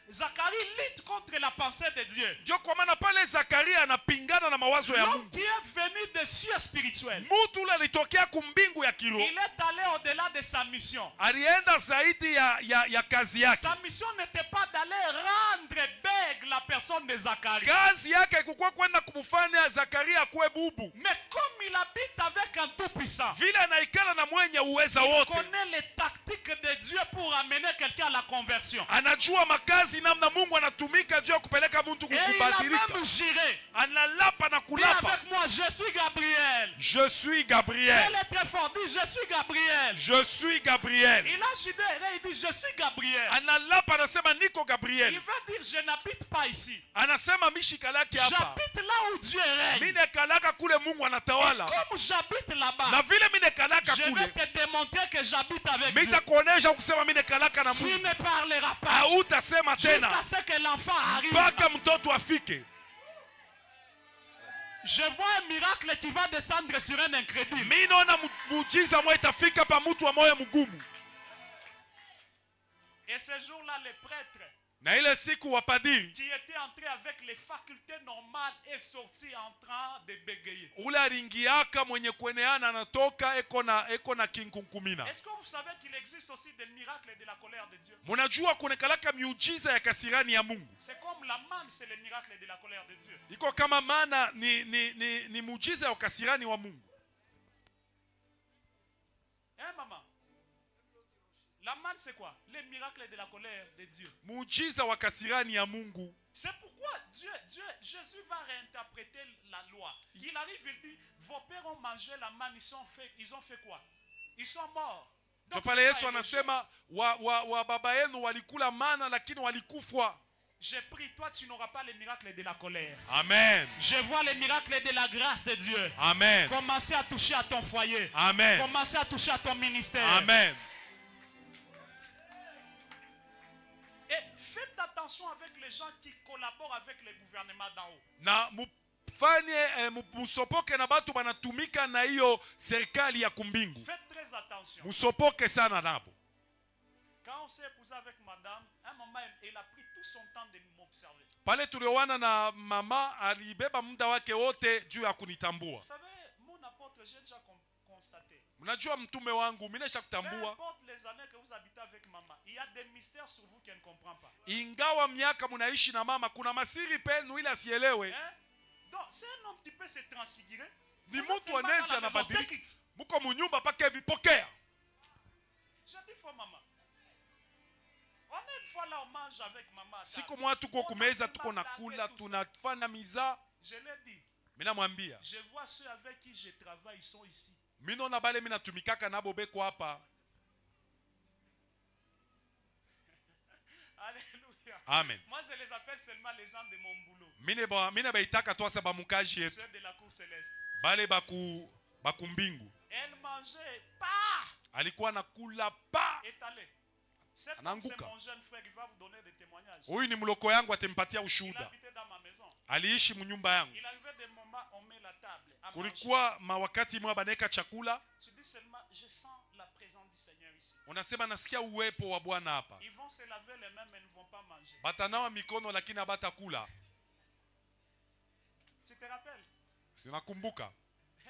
Zacharie lutte contre la pensée de Dieu, Ndio kwa maana pale Zakaria anapingana na mawazo ya l'homme Mungu. qui est venu des cieux spirituels, Mtu ule alitokea kumbingu ya kiroho. il est allé au-delà de sa mission. Alienda zaidi ya kazi yake. Sa mission n'était pas d'aller rendre bègue la personne de Zacharie. Kazi yake ilikuwa kwenda kumfanya Zakaria kuwe bubu. Mais comme il habite avec un tout-puissant, Vile anaikala na mwenye uweza il wote. connaît les tactiques de Dieu pour amener quelqu'un à la conversion. Anajua makazi namna Mungu anatumika juu ya kupeleka mtu Et il a kukubadilika. même juré. Analapa na Dis kulapa. avec moi, je suis Gabriel. Je suis Gabriel. Elle est très fort. Dis, je suis Gabriel. Je suis Gabriel. Il a juré, il dit, je suis Gabriel. Analapa anasema niko Il Gabriel. veut dire, je n'habite pas ici. Anasema mishikalaki hapa. J'habite là où Dieu règne. Mine kalaka kule Mungu anatawala. Comme j'habite Na là-bas, vile mine kalaka je vais kule. te démontrer que j'habite avec Dieu. Mitakuonesha kusema mine kalaka na Tu Mungu. ne parleras pas Hautasema tena jusqu'à ce que l'enfant arrive. mpaka mtoto afike. Je vois un miracle qui va descendre sur un incrédule. Mimi naona muujiza mmoja itafika pa mtu wa moyo mgumu. Et ce jour-là, les prêtres Na ile siku wapadiri qui étaient entrés avec les facultés normales et sortis en train de bégayer. ule alingiaka mwenye kueneana anatoka eko na kinkunkumina. Est-ce que vous savez qu'il existe aussi des miracles et de la colère de Dieu? Munajua kunekalaka miujiza ya kasirani ya Mungu. C'est comme la manne, c'est le miracle de la colère de Dieu. Iko kama mana ni muujiza ya kasirani wa Mungu. Hein, maman? La manne, c'est quoi? Les miracles de la colère de Dieu. Muujiza wa kasirani ya Mungu. C'est pourquoi Jésus va réinterpréter la loi. Il arrive, il dit, vos pères ont mangé la manne, ils ont fait quoi? Ils sont morts. Donc, Pale c'est Yesu pas anasema wa baba yenu walikula mana lakini walikufwa. j'ai pris, toi tu n'auras pas les miracles de la colère. Amen. Je vois les miracles de la grâce de Dieu. Amen. Commencez à toucher à ton foyer. Amen. Commencez à toucher à ton ministère. Amen. Et faites attention avec les gens qui collaborent avec le gouvernement d'en haut. Na mufanye musopoke na batu banatumika na hiyo serikali ya kumbingu. Faites très attention. Musopoke sana nabo. Quand on s'est épousé avec madame, à un moment, elle a pris tout son temps de m'observer. Pale tulioana na mama alibeba muda wake wote juu ya kunitambua. Vous savez, mon apôtre, j'ai déjà constaté. Mnajua mtume wangu, mimi nisha Peu kutambua. importe les années que vous habitez avec maman, il y a des mystères sur vous qu'elle ne comprend pas. Ingawa miaka mnaishi na mama, kuna masiri penu ile asielewe. Hein? Donc, c'est un homme qui peut se transfigurer. Ni Vous êtes mtu seulement dans anaweza la maison, anabadilika. take it. Muko munyumba paka hivi pokea. J'ai dit fois maman. On est une fois là, on mange avec maman. à Siku table. mwa tuko On a kumeza tellement tuko blagué nakula tout ça. tunafanya miza. Je l'ai dit. Mimi namwambia, Je vois ceux avec qui je travaille, ils sont ici. mimi naona bale mimi natumikaka nabo beko hapa. Alléluia. Amen. Moi, je les appelle seulement les gens de mon boulot. Mine baitaka twasa bamukaji yetu. Ceux de la cour céleste. Bale bakumbingu. Elle mangeait pas Alikuwa nakula pa. étalé. Cet homme, Ananguka. c'est mon jeune frère, il va vous donner des témoignages. Huyu ni mloko yangu atempatia Il ushuhuda. habitait dans ma maison. Aliishi mnyumba yangu. Il arrivait des moments, on met la table. à manger. Kulikuwa mawakati mwa baneka chakula. Tu dis seulement, je sens la présence du Seigneur ici. Unasema nasikia uwepo wa Bwana hapa. Ils vont se laver les mains, mais ne vont pas manger. Batanawa mikono lakini abatakula. Tu te rappelles? Sinakumbuka.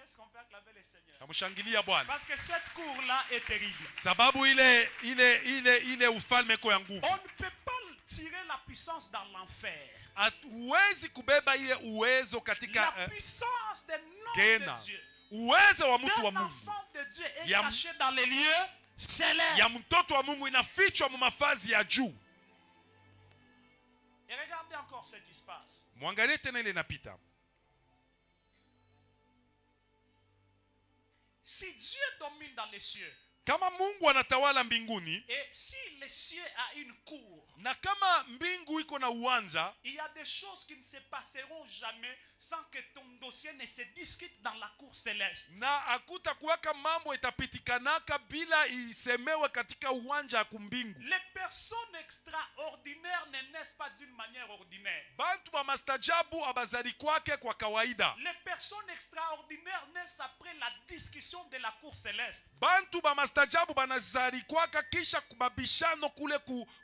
Est-ce qu'on peut acclamer le Seigneur? Namshangilia Bwana. Parce que cette cour-là est terrible. Sababu ile ufalme kwa nguvu. On ne peut pas tirer la puissance dans l'enfer. Hatuwezi kubeba ile uwezo katika La puissance des noms Gena. de Dieu. Uwezo wa mtu wa D'un Mungu. enfant de Dieu est Ya- caché dans les lieux célestes. Ya mtoto wa Mungu inafichwa mu mafazi ya juu. Et regardez encore ce qui se passe. Mwangalie tena ile inapita. Si Dieu domine dans les cieux, Kama Mungu anatawala mbinguni et si les cieux a une cour, na kama mbingu iko na uwanja, il y a des choses qui ne se passeront jamais sans que ton dossier ne se discute dans la cour céleste. na hakutakuwaka mambo itapitikanaka bila isemewe katika uwanja ya kumbingu. Les personnes extraordinaires ne naissent pas d'une manière ordinaire. Bantu ba mastajabu abazali kwake kwa kawaida. Les personnes extraordinaires naissent après la discussion de la cour céleste. Bantu ba mastajabu banazali kwaka kisha kubabishano kule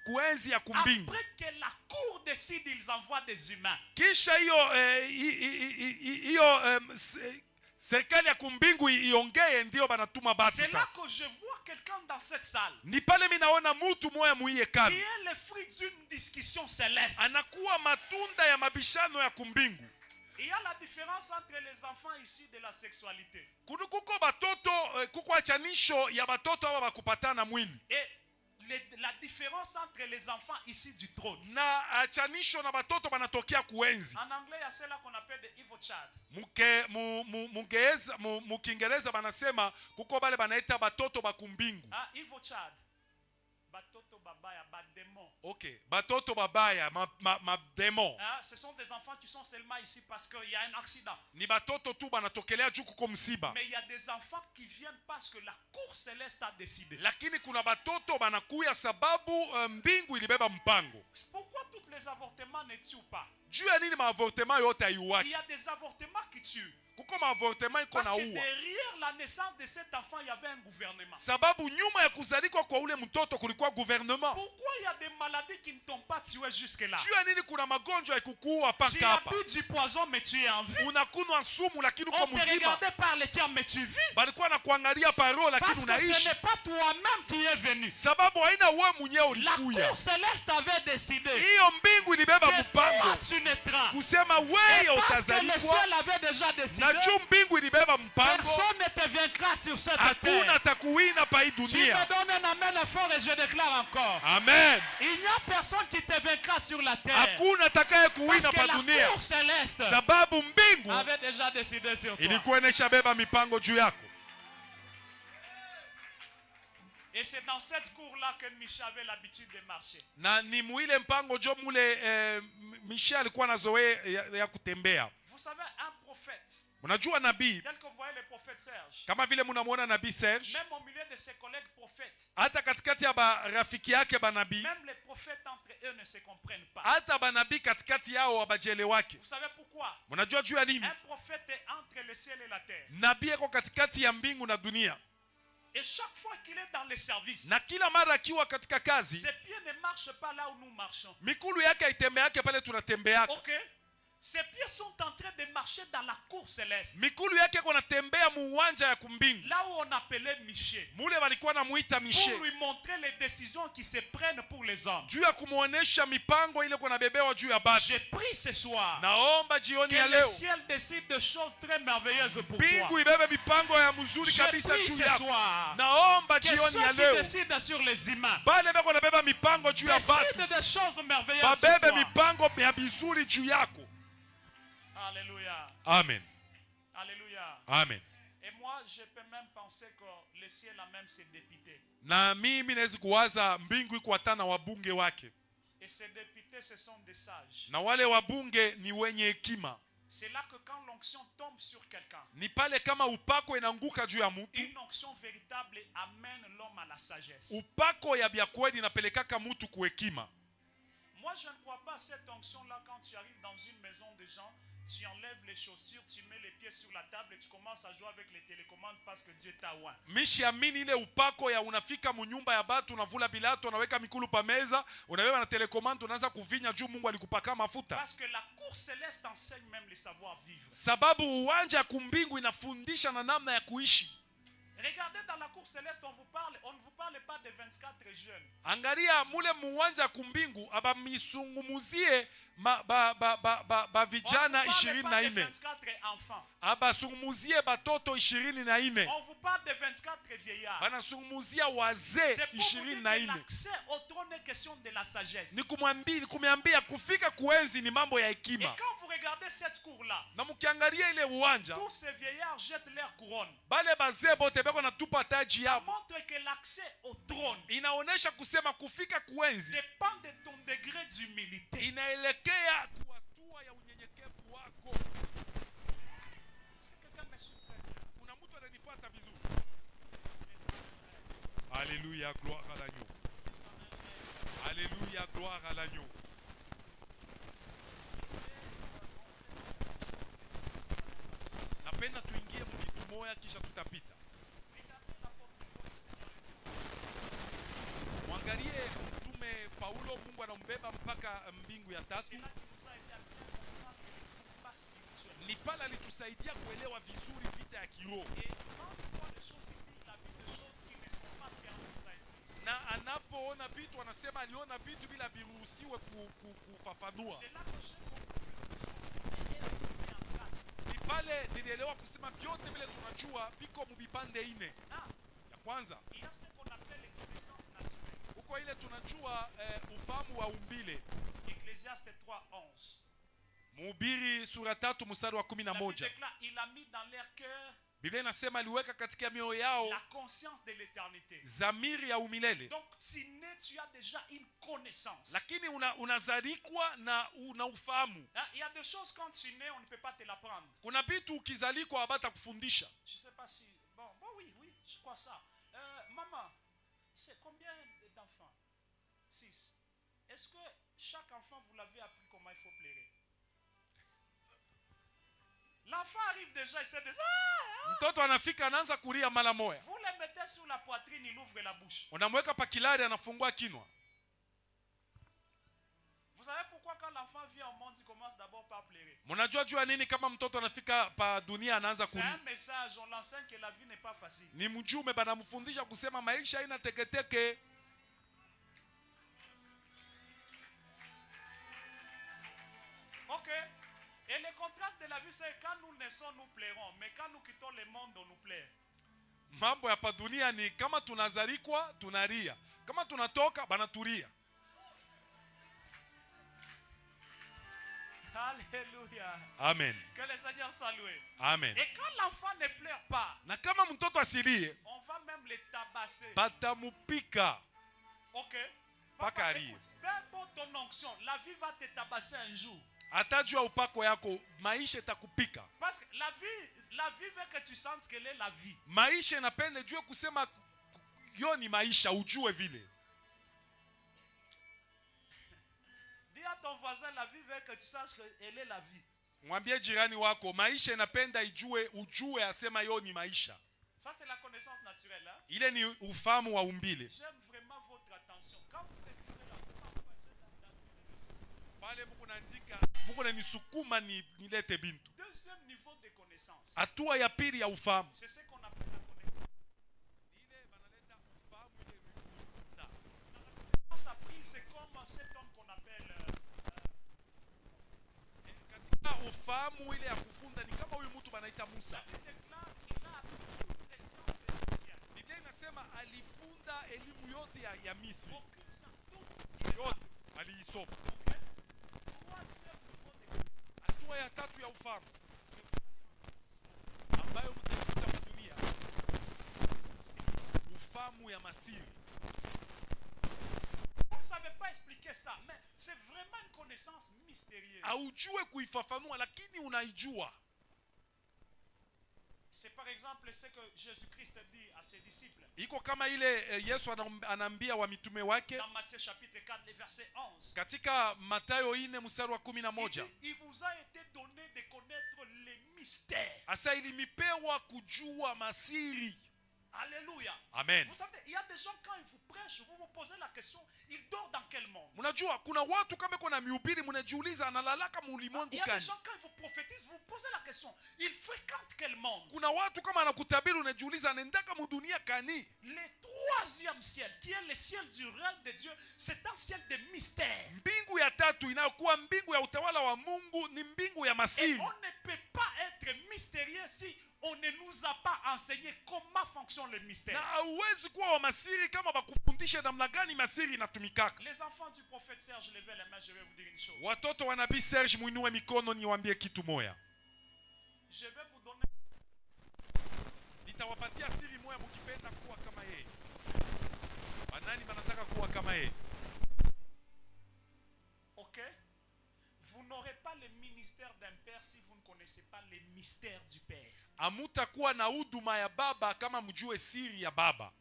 kuenzi ya kumbingu. Après que la cour décide, ils envoient des humains. Kisha hiyo serikali ya kumbingu iongee, ndio banatuma batu C'est là sasa. que je vois quelqu'un dans cette salle Ni pale mimi naona mtu moya muiye qui kama est le fruit d'une discussion céleste. anakuwa matunda ya mabishano ya kumbingu. Il y a la différence entre les enfants ici de la sexualité Kuko batoto kuko achanisho ya batoto aba bakupatana mwili et la différence entre les enfants ici du trône. na achanisho na batoto banatokea kuenzi. En anglais, il y a ceux-là qu'on appelle des evil child. Mukiingereza banasema kuko bale banaita batoto bakumbingu. Ah, evil child. Batoto babaya, badémon. Okay, batoto babaya, ma demo. Ah, ce sont des enfants qui sont seulement ici parce qu'il y a un accident. Ni batoto tu banatokelea juu kuko msiba. Mais il y a des enfants qui viennent parce que la cour céleste a décidé. Lakini kuna batoto banakuya sababu mbingu ilibeba mpango. Pourquoi tous les avortements ne tuent pas? Juu ya nini maavortement yote Il haiuaki? y a des avortements qui tuent. Kuko maavortement iko Parce na que uwa. derrière la naissance de cet enfant, il y avait un gouvernement. Sababu nyuma ya kuzalikwa kwa ule mtoto kulikuwa gouvernement. Pourquoi il y a des maladies qui ne t'ont pas tué jusque-là? Juu ya nini kuna magonjwa ikukuua Tu paka as hapa? bu du poison, mais tu es en vie. Unakunwa sumu lakini uko On te mzima. regardait par les cœurs, mais tu vis. Balikuwa na kuangalia parole Parce lakini que ce unaishi. n'est pas toi-même qui es venu. Sababu haina wewe mwenyewe La ulikuya. cour céleste avait décidé Hiyo mbingu ilibeba que toi, mpango tu naîtras. kusema Et wewe parce que le utazalikwa, ciel avait déjà décidé, na juu mbingu ilibeba mpango. personne ne te vaincra sur cette Hakuna terre. atakuwina pa hii Tu me dunia. donnes un amen fort et je déclare encore. Amen. Il n'y a personne qui te vaincra sur la terre. Hakuna atakaye Parce kuwina que pa la dunia. cour céleste Sababu mbingu avait déjà décidé sur toi. ilikuwa inashabeba mipango juu yako. Et c'est dans cette cour-là que Michel avait l'habitude de marcher. Na ni muile mpango jo mule Michel alikuwa na zoe ya kutembea. Vous savez, un prophète, Unajua nabii tel que vous voyez le prophète Serge, kama vile mnamuona nabii Serge, même au milieu de ses collègues prophètes, hata katikati ya rafiki yake banabii, même les prophètes entre eux ne se comprennent pas. hata banabii katikati yao wabajele wake. Vous savez pourquoi? Mnajua juu ya nini? Un prophète est entre le ciel et la terre. Nabii yako katikati ya mbingu na dunia. Et chaque fois qu'il est dans les services, na kila mara akiwa katika kazi, ses pieds ne marchent pas là où nous marchons. mikulu yake haitembeake pale tunatembeaka. Ok? Ses pieds sont en train de marcher dans la cour céleste. Mikulu yake kunatembea muwanja ya kumbingu. Là où on appelait Michel. Mule walikuwa namuita Michel. Pour lui montrer les décisions qui se prennent pour les hommes. Juu ya kumuonesha mipango ile kuna bebewa juu ya batu. J'ai pris ce soir. Naomba jioni ya que leo. le ciel décide de choses très merveilleuses pour toi. Bingu ibebe mipango ya mzuri kabisa juu yako. Naomba jioni ya leo. Que ceux qui décident sur les imams. Bale beko na beba mipango juu ya batu. Décide des choses merveilleuses. Babebe mipango ya bizuri juu yako. Alléluia. Amen. Alléluia. Amen. Et moi, je peux même penser que le ciel a même ses députés. Na mimi naweza kuwaza mbingu iko watana wabunge wake. Et ces députés, ce sont des sages. Na wale wabunge ni wenye hekima. C'est là que quand l'onction tombe sur quelqu'un, ni pale kama upako inaanguka juu ya mtu. Une onction véritable amène l'homme à la sagesse. Upako ya bya kweli inapelekaka mtu kuhekima. Moi, je ne crois pas à cette onction-là quand tu arrives dans une maison de gens. Tu enlèves les chaussures, tu mets les pieds sur la table et tu commences à jouer avec les télécommandes parce que Dieu t'a oint. Mishi amini ile upako ya unafika munyumba ya batu, unavula bilato, unaweka mikulu pa meza, unabeba na telecommande, unaanza kuvinya juu Mungu alikupaka mafuta. Parce que la cour céleste enseigne même le savoir-vivre. Sababu uwanja kumbingu inafundisha na namna ya kuishi. Regardez dans la cour céleste, on ne vous parle pas de 24 jeunes. Angalia mule muwanja kumbingu abamisungumuzie ba vijana 24. Abasungumuzie batoto 24. On vous parle de 24 vieillards. Banasungumuzia wazee 24. L'accès au trône est question de la sagesse. Ni kumiambia kufika kuenzi ni mambo ya hekima. Et quand vous regardez cette cour-là, na mkiangalia ile uwanja, tous ces vieillards jettent leur couronne. Bale bazee bote beko na tupa taji Ça yao. montre que l'accès au trône inaonesha kusema kufika kuenzi dépend de ton degré d'humilité. Inaelekea kuatua ya unyenyekevu wako. Kuna mtu ananifuata vizuri? Alléluia, gloire à l'agneau. Alléluia, gloire à l'agneau. Napenda tuingie mkitu moya kisha tutapita. Mwangalie mtume Paulo, Mungu anambeba mpaka mbingu ya tatu. Ni pale alitusaidia kuelewa vizuri vita ya kiroho. Na anapoona vitu anasema aliona vitu bila viruhusiwe kufafanua. Ni pale nilielewa kusema vyote vile tunajua viko mubipande ine. Ya kwanza, uko ile tunajua ufahamu wa umbile. Ecclésiaste 3:11. Mhubiri sura 3 mstari wa 11. Il a mis dans leur cœur, Biblia inasema aliweka katika mioyo yao la conscience de l'éternité. Zamiri ya umilele. Donc tu as déjà une connaissance. Lakini unazalikwa na una ufahamu. Il y a des choses quand tu nais, on ne peut pas te l'apprendre. Kuna vitu ukizalikwa habata kufundisha. Je sais pas si bon oui, je crois ça. Maman, c'est combien d'enfants? 6. Est-ce que chaque enfant vous l'avez appris comment il faut pleurer? L'enfant arrive déjà, il sait déjà. Mtoto anafika anaanza kulia mara moja. Vous le mettez sur la poitrine, il ouvre la bouche. Unamweka pakilari anafungua kinywa. Vous savez pourquoi quand l'enfant vient au monde, il commence d'abord par pleurer? Mnajua jua nini kama mtoto anafika pa dunia anaanza kulia? C'est un message, on l'enseigne que la vie n'est pas facile. Ni mjume banamfundisha kusema maisha haina teketeke. OK. Et le contraste de la vie, c'est quand nous naissons, nous plairons. Mais quand nous quittons le monde, on nous plaît. Mambo ya pa dunia ni kama tunazalikwa tunalia, kama tunatoka banatulia. Alléluia. Amen. Que le Seigneur soit loué. Amen. Et quand l'enfant ne pleure pas, na kama mtoto asilie, on va même le tabasser. Batamupika. OK. Papa, écoute, peu importe ton onction, la vie va te tabasser un jour. Atajua upako yako, maisha itakupika. Parce que la vie veut que tu sentes qu'elle est la vie. Maisha inapenda jue kusema yo ni maisha, ujue vile. Dis à ton voisin, la vie veut que tu saches qu'elle est la vie. Mwambie jirani wako, maisha inapenda ujue asema yo ni maisha. Ça, c'est la connaissance naturelle. Hein? Ile ni ufahamu wa umbile. J'aime vraiment votre attention. Quand vous écrivez la pale Mungu ananisukuma nilete bintu. Deuxième niveau de connaissance. Hatua ya pili ya ufahamu. C'est ce qu'on appelle la connaissance. Ile banaleta ufahamu ile rikunda. Ça pris, c'est comme cet homme qu'on appelle katika ufahamu ile ya kufunda ni kama huyu mtu banaita Musa. Biblia inasema alifunda elimu yote ya Misri. Yote aliisoma. Hatua ya tatu ya ufahamu ambayo mtaikuta dunia, ufahamu ya masiri. Vous ne savez pas expliquer ça, mais c'est vraiment une connaissance mystérieuse. Haujue kuifafanua lakini unaijua. C'est par exemple ce que Jésus-Christ dit à ses disciples. Iko kama ile Yesu anaambia wa mitume wake dans Matthieu chapitre 4 le verset 11. Katika Mathayo 4 mstari wa 11. Il vous a été donné de connaître les mystères. Asa ilimipewa kujua masiri. Alléluia. Amen. Vous savez, il y a des gens quand ils vous prêchent, vous vous posez la question, ils dorment dans quel monde? Mnajua kuna watu kama kuna mihubiri mnajiuliza analalaka mulimwengu gani? Il y a des gani? gens quand ils vous prophétisent, vous vous posez la question, ils fréquentent quel monde? Kuna watu kama anakutabiri unajiuliza anaendaka mudunia gani? Le troisième ciel, qui est le ciel du règne de Dieu, c'est un ciel de mystère. Mbingu ya tatu inayokuwa mbingu ya utawala wa Mungu ni mbingu ya masiri. Et on ne peut pas être mystérieux si on ne nous a pas enseigné comment fonctionne le mystère. Na hauwezi kuwa wa masiri kama bakufundishe namna gani masiri inatumikaka. Les enfants du prophète Serge, levez la main, je vais vous dire une chose. Watoto wa nabii Serge, muinue mikono niwaambie kitu moja. Je vais vous donner. Nitawapatia siri moja mkipenda kuwa kama yeye. Wanani wanataka kuwa kama yeye? OK? Vous n'aurez pas le ministère d'un père si vous ne connaissez pas les mystères du père. Hamutakuwa na huduma ya baba kama mjue siri ya baba.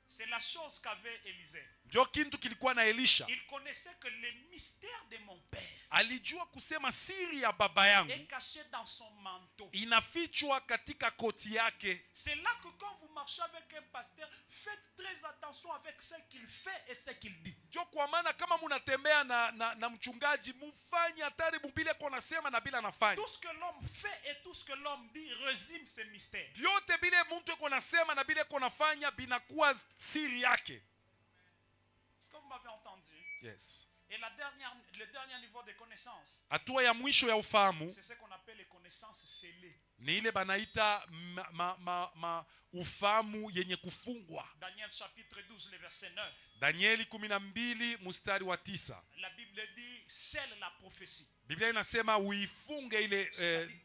C'est la chose qu'avait Élisée. Ndio kintu kilikuwa na Elisha. Il connaissait que les mystères de mon père. Alijua kusema siri ya baba yangu est caché dans son manteau. Inafichwa katika koti yake. C'est là que quand vous marchez avec un pasteur, faites très attention avec ce qu'il fait et ce qu'il dit. Ndio kwa maana kama mnatembea na mchungaji mfanye hatari mbile kwa nasema na bila nafanya. Tout ce que l'homme fait et tout ce que l'homme dit résume ce mystère. Vyote bile mtu eko nasema na bile eko nafanya binakuwa siri yake. Est-ce que vous m'avez entendu? Yes. Et le dernier niveau de connaissance, hatua ya mwisho ya ufahamu, c'est ce qu'on appelle les connaissances scellées. Ni ile banaita ufahamu yenye kufungwa. Daniel chapitre 12 le verset 9. Danieli 12 mstari wa 9. La Bible dit scelle la prophétie. Biblia inasema uifunge ile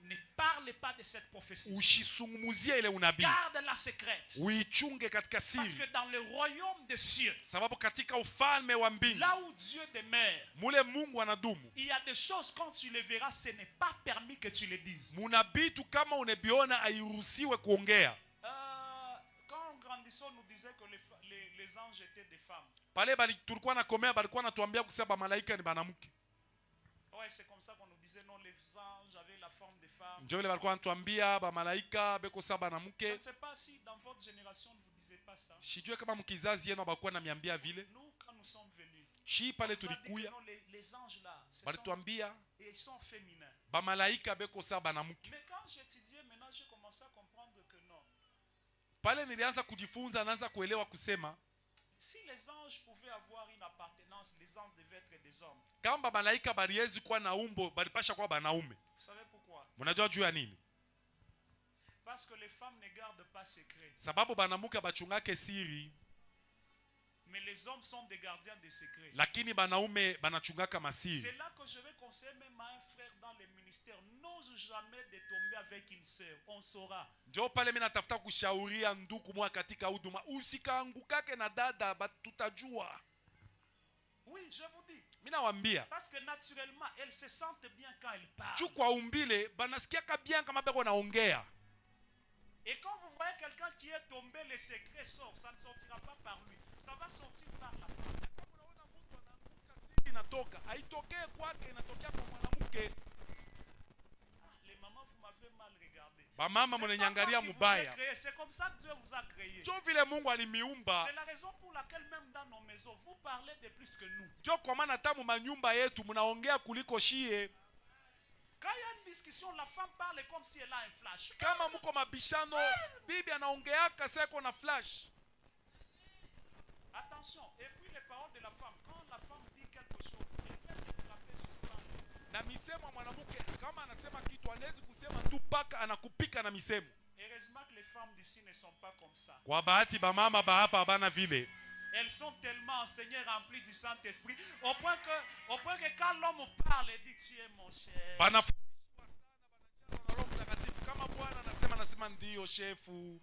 ne parle pas de cette prophétie. Ushisungumuzie ile unabii. Garde la secrète. Uichunge katika siri. Parce que dans le royaume des cieux, sababu katika ufalme wa mbingu, là où Dieu demeure, mule Mungu anadumu, il y a des choses quand tu les verras, ce n'est pas permis que tu les dises. Munabitu kama unebiona hairuhusiwe kuongea. Quand on grandissait, on nous disait que les anges étaient des femmes. Pale tulikuwa nakomea balikuwa natuambia kusema malaika ni banamuke. Ouais, c'est comme ça qu'on nous disait non, les anges avaient la forme des femmes. Ndio ile balikuwa natuambia ba malaika beko saba banamuke. Je ne sais pas si dans votre génération ne vous disiez pas ça. Shijue kama mkizazi yenu bakuwa na miambia vile. Nous quand nous sommes venus, shi pale tulikuya, les anges là, balituambia ils sont féminins. Ba malaika beko saba banamuke. Mais quand j'étudiais, maintenant j'ai commencé à comprendre que non. Pale nilianza kujifunza, naanza kuelewa kusema si les anges pouvaient avoir une appartenance, les anges devaient être des hommes. Kamba malaika baliwezi kuwa na umbo, balipasha kuwa banaume. Vous savez pourquoi? Mnajua juu ya nini? Parce que les femmes ne gardent pas secret. Sababu banamuke bachungake siri. Mais les hommes sont des gardiens des secrets. Lakini banaume banachungaka masiri. C'est là que je vais conseiller même à un frère dans le ministère, n'ose jamais de tomber avec une sœur, on saura. Ndio pale mimi natafuta kushauria ndugu mwa katika huduma, usikaangukake na dada, tutajua. Oui, je vous dis. Mimi nawaambia. Parce que naturellement, elles se sentent bien quand elles parlent. Juu kwa umbile banasikiaka bien kama beko naongea. Et quand vous voyez quelqu'un qui est tombé, le secret sort, ça ne sortira pas par lui. Ça va sortir par la femme. Kama unaona mtu anaanguka siri inatoka, haitokee kwake, inatokea kwa mwanamke. Les mamans, vous m'avez mal regardé. Bamama mnanyangalia mubaya. C'est comme ça que Dieu vous a créé. Jo vile Mungu alimiumba. C'est la raison pour laquelle même dans nos maisons, vous parlez de plus que nous. Jo kwa maana hata mu manyumba yetu mnaongea kuliko shie. Quand il y a une discussion, la femme parle comme si elle a un flash. Kama muko mabishano, bibi anaongeaka seko na flash. Attention, et puis les paroles de la femme, quand la femme dit quelque chose, elle peut frapper juste na misemo mwanamke kama anasema kitu anawezi kusema tu paka anakupika na misemo. Heureusement que les femmes d'ici ne sont pas comme ça. Kwa bahati ba mama ba hapa bana vile. Elles sont tellement enseignées, remplies du Saint-Esprit, au point que quand l'homme parle, elle dit tu es mon cher. Banafundishwa sana banachana na Roho Mtakatifu kama Bwana anasema ndio shefu.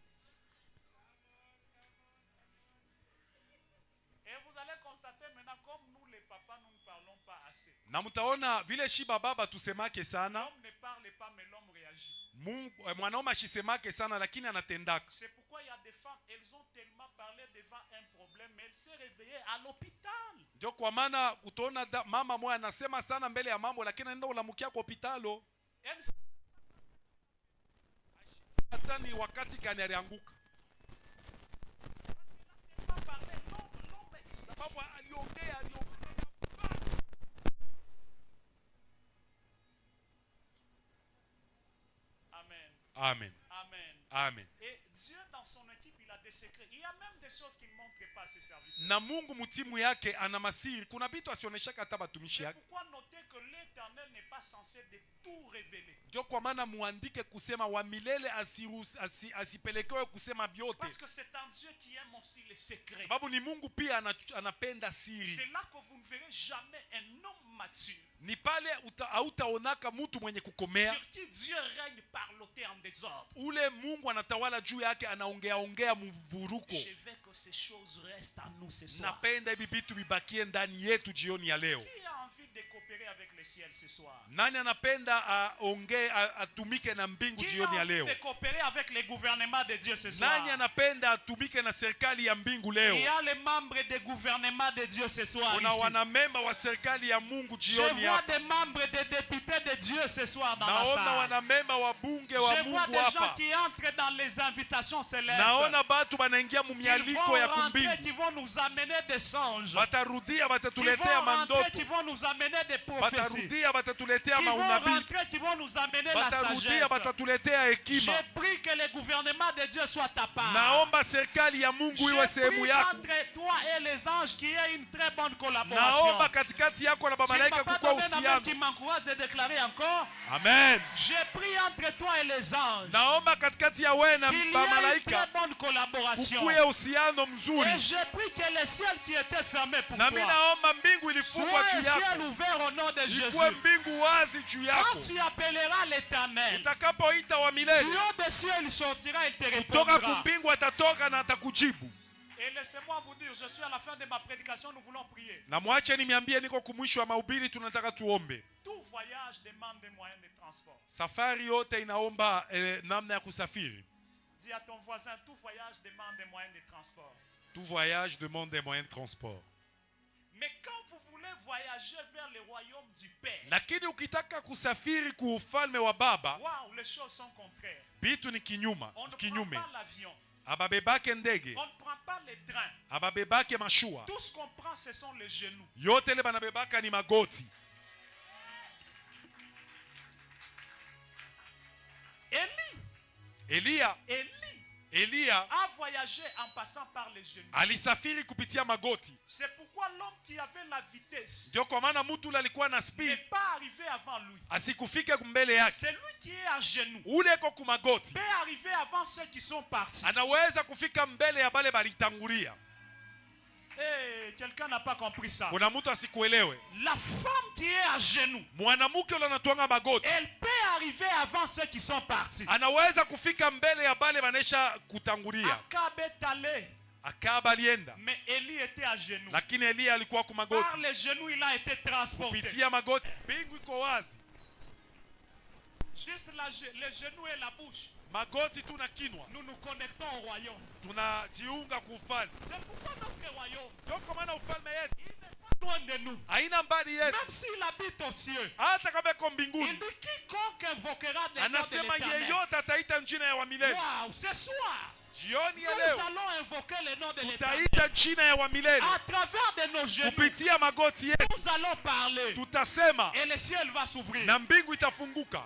Et vous allez constater maintenant comme nous les papas nous ne parlons pas assez. Na mtaona vile shiba baba tusemake sana. L'homme ne parle pas mais l'homme réagit. Mwanaume ashisemake sana lakini anatendaka. C'est pourquoi il y a des femmes, elles ont tellement parlé devant un problème mais elles s'est réveillée à l'hôpital. Ndio kwa maana utaona mama moja anasema sana mbele ya mambo lakini anaenda ulamukia kwa hospitalo. Hata ni wakati gani alianguka. Sababu aliongea. Amen. Amen. Amen. Amen. Et Dieu dans son équipe, il a des secrets. Il y a même des choses qu'il ne montre pas à ses serviteurs. Na Mungu mutimu yake ana masiri. Kuna vitu asioneshaka hata batumishi yake. Pourquoi noter que l'Éternel n'est pas censé de tout révéler? Ndio kwa maana muandike kusema wa milele asipelekewe kusema vyote. Parce que c'est un Dieu qui aime aussi les secrets. Sababu ni Mungu pia anapenda siri. C'est là que vous ne verrez jamais un homme mature. Ni pale hautaonaka mtu mwenye kukomea. Sur qui Dieu règne parloté en désordre. Ule Mungu anatawala juu yake anaongea mvuruko. Je veux que ces choses restent en nous ce soir. Napenda hivi vitu bibakie ndani yetu jioni ya leo. Qui a envie de coopérer avec le ciel ce soir? Nani anapenda atumike na mbingu jioni ya leo? Qui a envie de coopérer avec les gouvernements de Dieu ce soir? Nani anapenda atumike na serikali ya mbingu leo? Il y a les membres des gouvernements de Dieu ce soir. Kuna wanamemba wa serikali ya Mungu jioni hapa. Je vois des membres des députés de Dieu ce soir dans la salle. Naona wanamemba wa bunge wa Mungu hapa. Je vois des gens qui entrent dans les invitations célestes. Naona batu banaingia mu mialiko ya kumbingu. Qui vont nous amener des songes. Batarudia batatuletea mandoto. Qui vont nous amener des prophéties. Batarudia batatuletea maunabii. Qui vont nous amener la sagesse. Batarudia batatuletea hekima. Je prie que le gouvernement de Dieu soit ta part. Naomba serikali ya Mungu iwe sehemu yako. Entre toi et les anges qui ait une très bonne collaboration. Naomba katikati yako na malaika kukua uhusiano. Qui m'encourage de déclarer encore. Amen. Je prie entre toi et les anges. Naomba katikati ya wewe na malaika. Très bonne collaboration. Kukuwe uhusiano mzuri. Et je prie que le ciel qui était fermé pour toi. Na mimi naomba mbingu ilifungwa juu yako. Ciel ouvert au nom de Jésus. Kuwe mbingu wazi juu yako. Quand tu appelleras l'Éternel. Utakapoita wa milele. Dieu des cieux il sortira et te répondra. Kutoka kumbingu atatoka na atakujibu. Et laissez-moi vous dire, je suis à la fin de ma prédication, nous voulons prier. Na mwache niambie niko kumwisho wa mahubiri tunataka tuombe. Tout voyage demande des moyens de transport. Safari yote inaomba namna ya kusafiri. Dis à ton voisin, tout voyage demande des moyens de transport. Tout voyage demande des moyens de transport. Mais quand vous voulez voyager vers le royaume du Père. Lakini ukitaka kusafiri ku ufalme wa Baba. Wow, les choses sont contraires. Bitu ni kinyume. On ne prend pas l'avion. Ababebake ndege. On ne prend pas les trains. Ababebake mashua. Tout ce qu'on prend ce sont les genoux. Yote le banabebaka ni magoti. Elia a voyagé en passant par les genoux. Alisafiri kupitia magoti. C'est pourquoi l'homme qui avait la vitesse ndio kwa maana mtu ule alikuwa na speed n'est pas arrivé avant lui. Asikufike mbele yake. C'est lui qui est à genoux. Ule ko ku magoti. Peut arriver avant ceux qui sont partis. Anaweza kufika mbele ya bale balitangulia. Hey, quelqu'un n'a pas compris ça. Kuna mtu asikuelewe. La femme qui est à genoux. Mwanamke ule anatwanga magoti. Elle peut arriver avant ceux qui sont partis. Anaweza kufika mbele ya bale banesha kutangulia. Akaba alienda. Mais Élie était à genoux. Lakini Elia alikuwa ku magoti. Par les genoux il a été transporté. Kupitia magoti. Mbingu iko wazi. Juste les genoux et la bouche. Magoti tu na kinwa. Nous nous connectons au royaume. Tunajiunga ku ufalme. C'est pourquoi notre royaume. Ndio kwa maana ufalme yetu. Il n'est pas loin de nous. haina mbali yetu, Même s'il habite aux cieux. hata kama iko Il mbinguni. dit quiconque invoquera le nom de Anasema l'Éternel. yeyote ataita jina ya wa milele. Wow, ce soir, Jioni ya nous leo allons invoquer le nom de l'Éternel. tutaita jina ya wa milele À travers de nos genoux, kupitia magoti yetu, nous allons parler. tutasema Et le ciel va s'ouvrir. na mbingu itafunguka.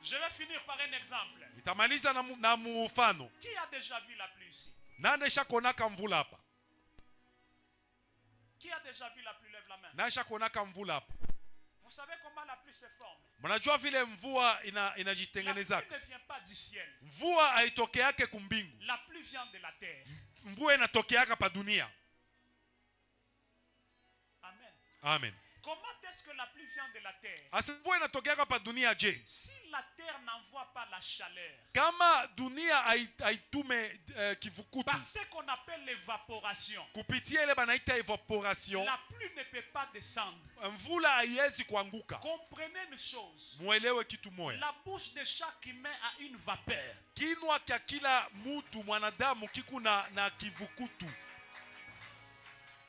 Je vais finir par un exemple. Nitamaliza na mfano. Qui a déjà vu la pluie ici? Nani shakonaka mvula hapa? Qui a déjà vu la pluie? Lève la main. Nani shakonaka mvula hapa? Vous savez comment la pluie se forme? Mnajua vile mvua La inajitengenezaka. pluie ne vient pas du ciel. Mvua haitokeake kumbingu. La pluie vient de la terre. Mvua inatokeaka pa dunia. Amen. Amen. Comment est-ce que la pluie vient de la terre? Asa mvua inatokeaka pa dunia je? Si la terre n'envoie pas la chaleur, Kama dunia haitume kivukutu par ce qu'on appelle l'évaporation, kupitia ile banaita evaporation, la pluie ne peut pas descendre. mvula haiwezi kuanguka. Comprenez une chose. Muelewe kitu moja. La bouche de chaque humain a une vapeur. Kinwa kya kila mutu mwanadamu kikuna na kivukutu.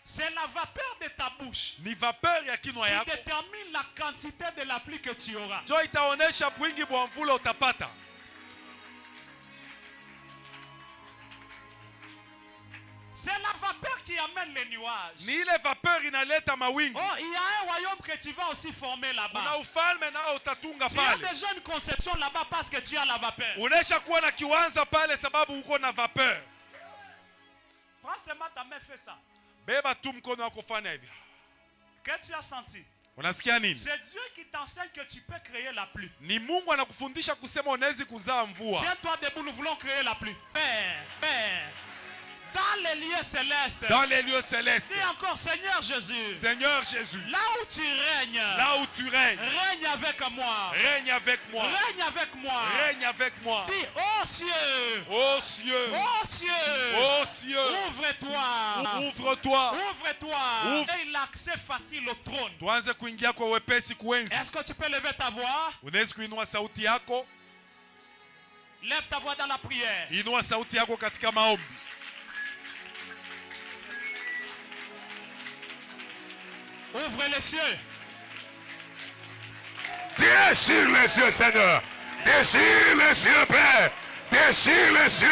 C'est la vapeur de ta bouche Ni vapeur ya kinwa qui yako détermine la quantité de la pluie que tu auras. jo itaonesha bwingi bwa mvula utapata. C'est la vapeur qui amène les nuages. Ni ile vapeur inaleta mawingu. Oh, il y a un royaume que tu vas aussi former Kuna là-bas. ufalme nao utatunga Tu as pale. déjà une conception là-bas parce que tu as la vapeur. Unesha kuwa na kiwanza pale sababu uko na vapeur. Prends seulement ta main, fais ça. Beba tu mkono wako fanya hivi. Que tu as senti? Unasikia nini? C'est Dieu qui t'enseigne que tu peux créer la pluie. Ni Mungu anakufundisha kusema unaweza kuzaa mvua. Tiens-toi debout, nous voulons créer la pluie. Père, Père, dans les lieux célestes. Dans les lieux célestes. Dis encore, Seigneur Jésus. Seigneur Jésus. Là où tu règnes. Là où tu règnes. Règne avec moi. Règne avec moi. Règne avec moi. Règne avec moi. Dis, ô cieux. Ô cieux. Ô cieux. Ô cieux. Ouvre-toi. Ouvre-toi. Ouvre-toi. Ouvre. Et l'accès facile au trône. Tuanze kuingia kwa wepesi kuenzi. Est-ce que tu peux lever ta voix? Unaweza kuinua sauti yako. Lève ta voix dans la prière. Inua sauti yako katika maombi. Ouvre les cieux. Déchire les cieux, Seigneur. Déchire les cieux, Père. Déchire les cieux.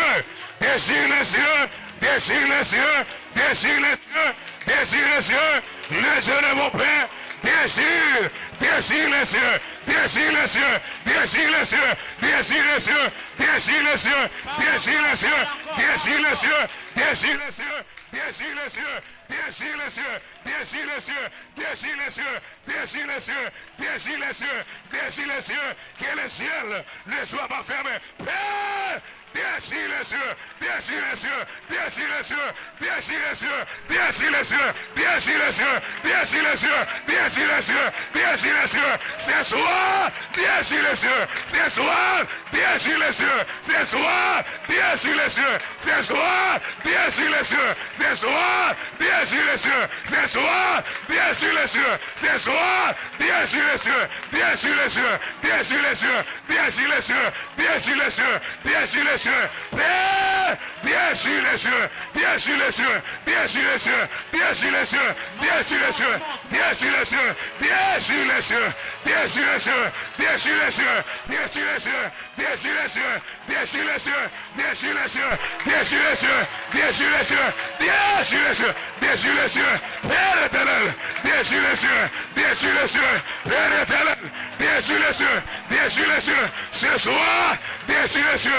Déchire les cieux. Déchire les cieux. Déchire les cieux. Déchire les cieux. Les cieux de mon Père. Déchire. Déchire les cieux. Déchire les cieux. Déchire les cieux. Déchire les cieux. Déchire les cieux. Déchire les cieux. Déchire les cieux. Déchire les cieux. Déchire les cieux. Déchire les cieux. Déchire les cieux. Déchire les cieux. Déchire les cieux. Déchire les cieux. Déchire les cieux. Que le ciel ne soit pas fermé. Père, déchire les cieux. Déchire les cieux. Déchire les cieux. Déchire les cieux. Déchire les cieux. Déchire les cieux. Déchire les cieux. Déchire les cieux. Déchire les cieux. Ce soir, déchire les cieux. Ce soir, déchire les cieux. Ce soir, déchire les cieux. Ce soir, déchire les cieux. Ce soir, déchire les cieux. Ce soir, déchire les cieux. Ce soir, déchire les cieux. Déchire les cieux. Déchire les cieux. Déchire les cieux. Déchire les cieux. Déchire les cieux. Père, déchire les cieux. Déchire les cieux. Déchire les cieux. Déchire les cieux. Déchire les cieux. Déchire les cieux. Déchire les cieux. Déchire les cieux. Déchire les cieux. Déchire les cieux. Déchire les cieux. Déchire les cieux. Déchire les cieux. Déchire les cieux. Déchire les cieux. Déchire les cieux. Déchire les cieux. Père éternel. Déchire les cieux. Déchire les cieux. Père éternel. Déchire les cieux. Déchire les cieux. Ce soir, déchire les cieux.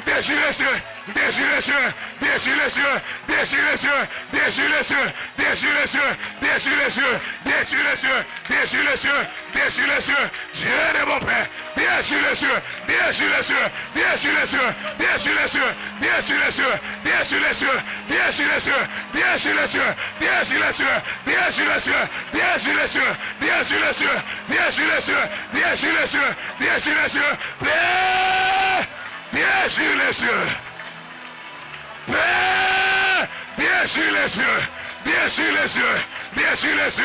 Déchire les cieux. Déchire les cieux. Déchire les cieux. Déchire les cieux. Déchire les cieux. Déchire les cieux. Déchire les cieux. Déchire les cieux. Déchire les cieux. Déchire les cieux. Dieu de mon Père. Déchire les cieux. Déchire les cieux. Déchire les cieux. Déchire les cieux. Déchire les cieux. Déchire les cieux. Déchire les cieux. Déchire les cieux. Déchire les cieux. Déchire les cieux. Déchire les cieux. Déchire les cieux. Déchire les cieux. Déchire les cieux. Déchire les cieux. Père, déchire les cieux. Père, déchire les cieux. Déchire les cieux. Déchire les cieux.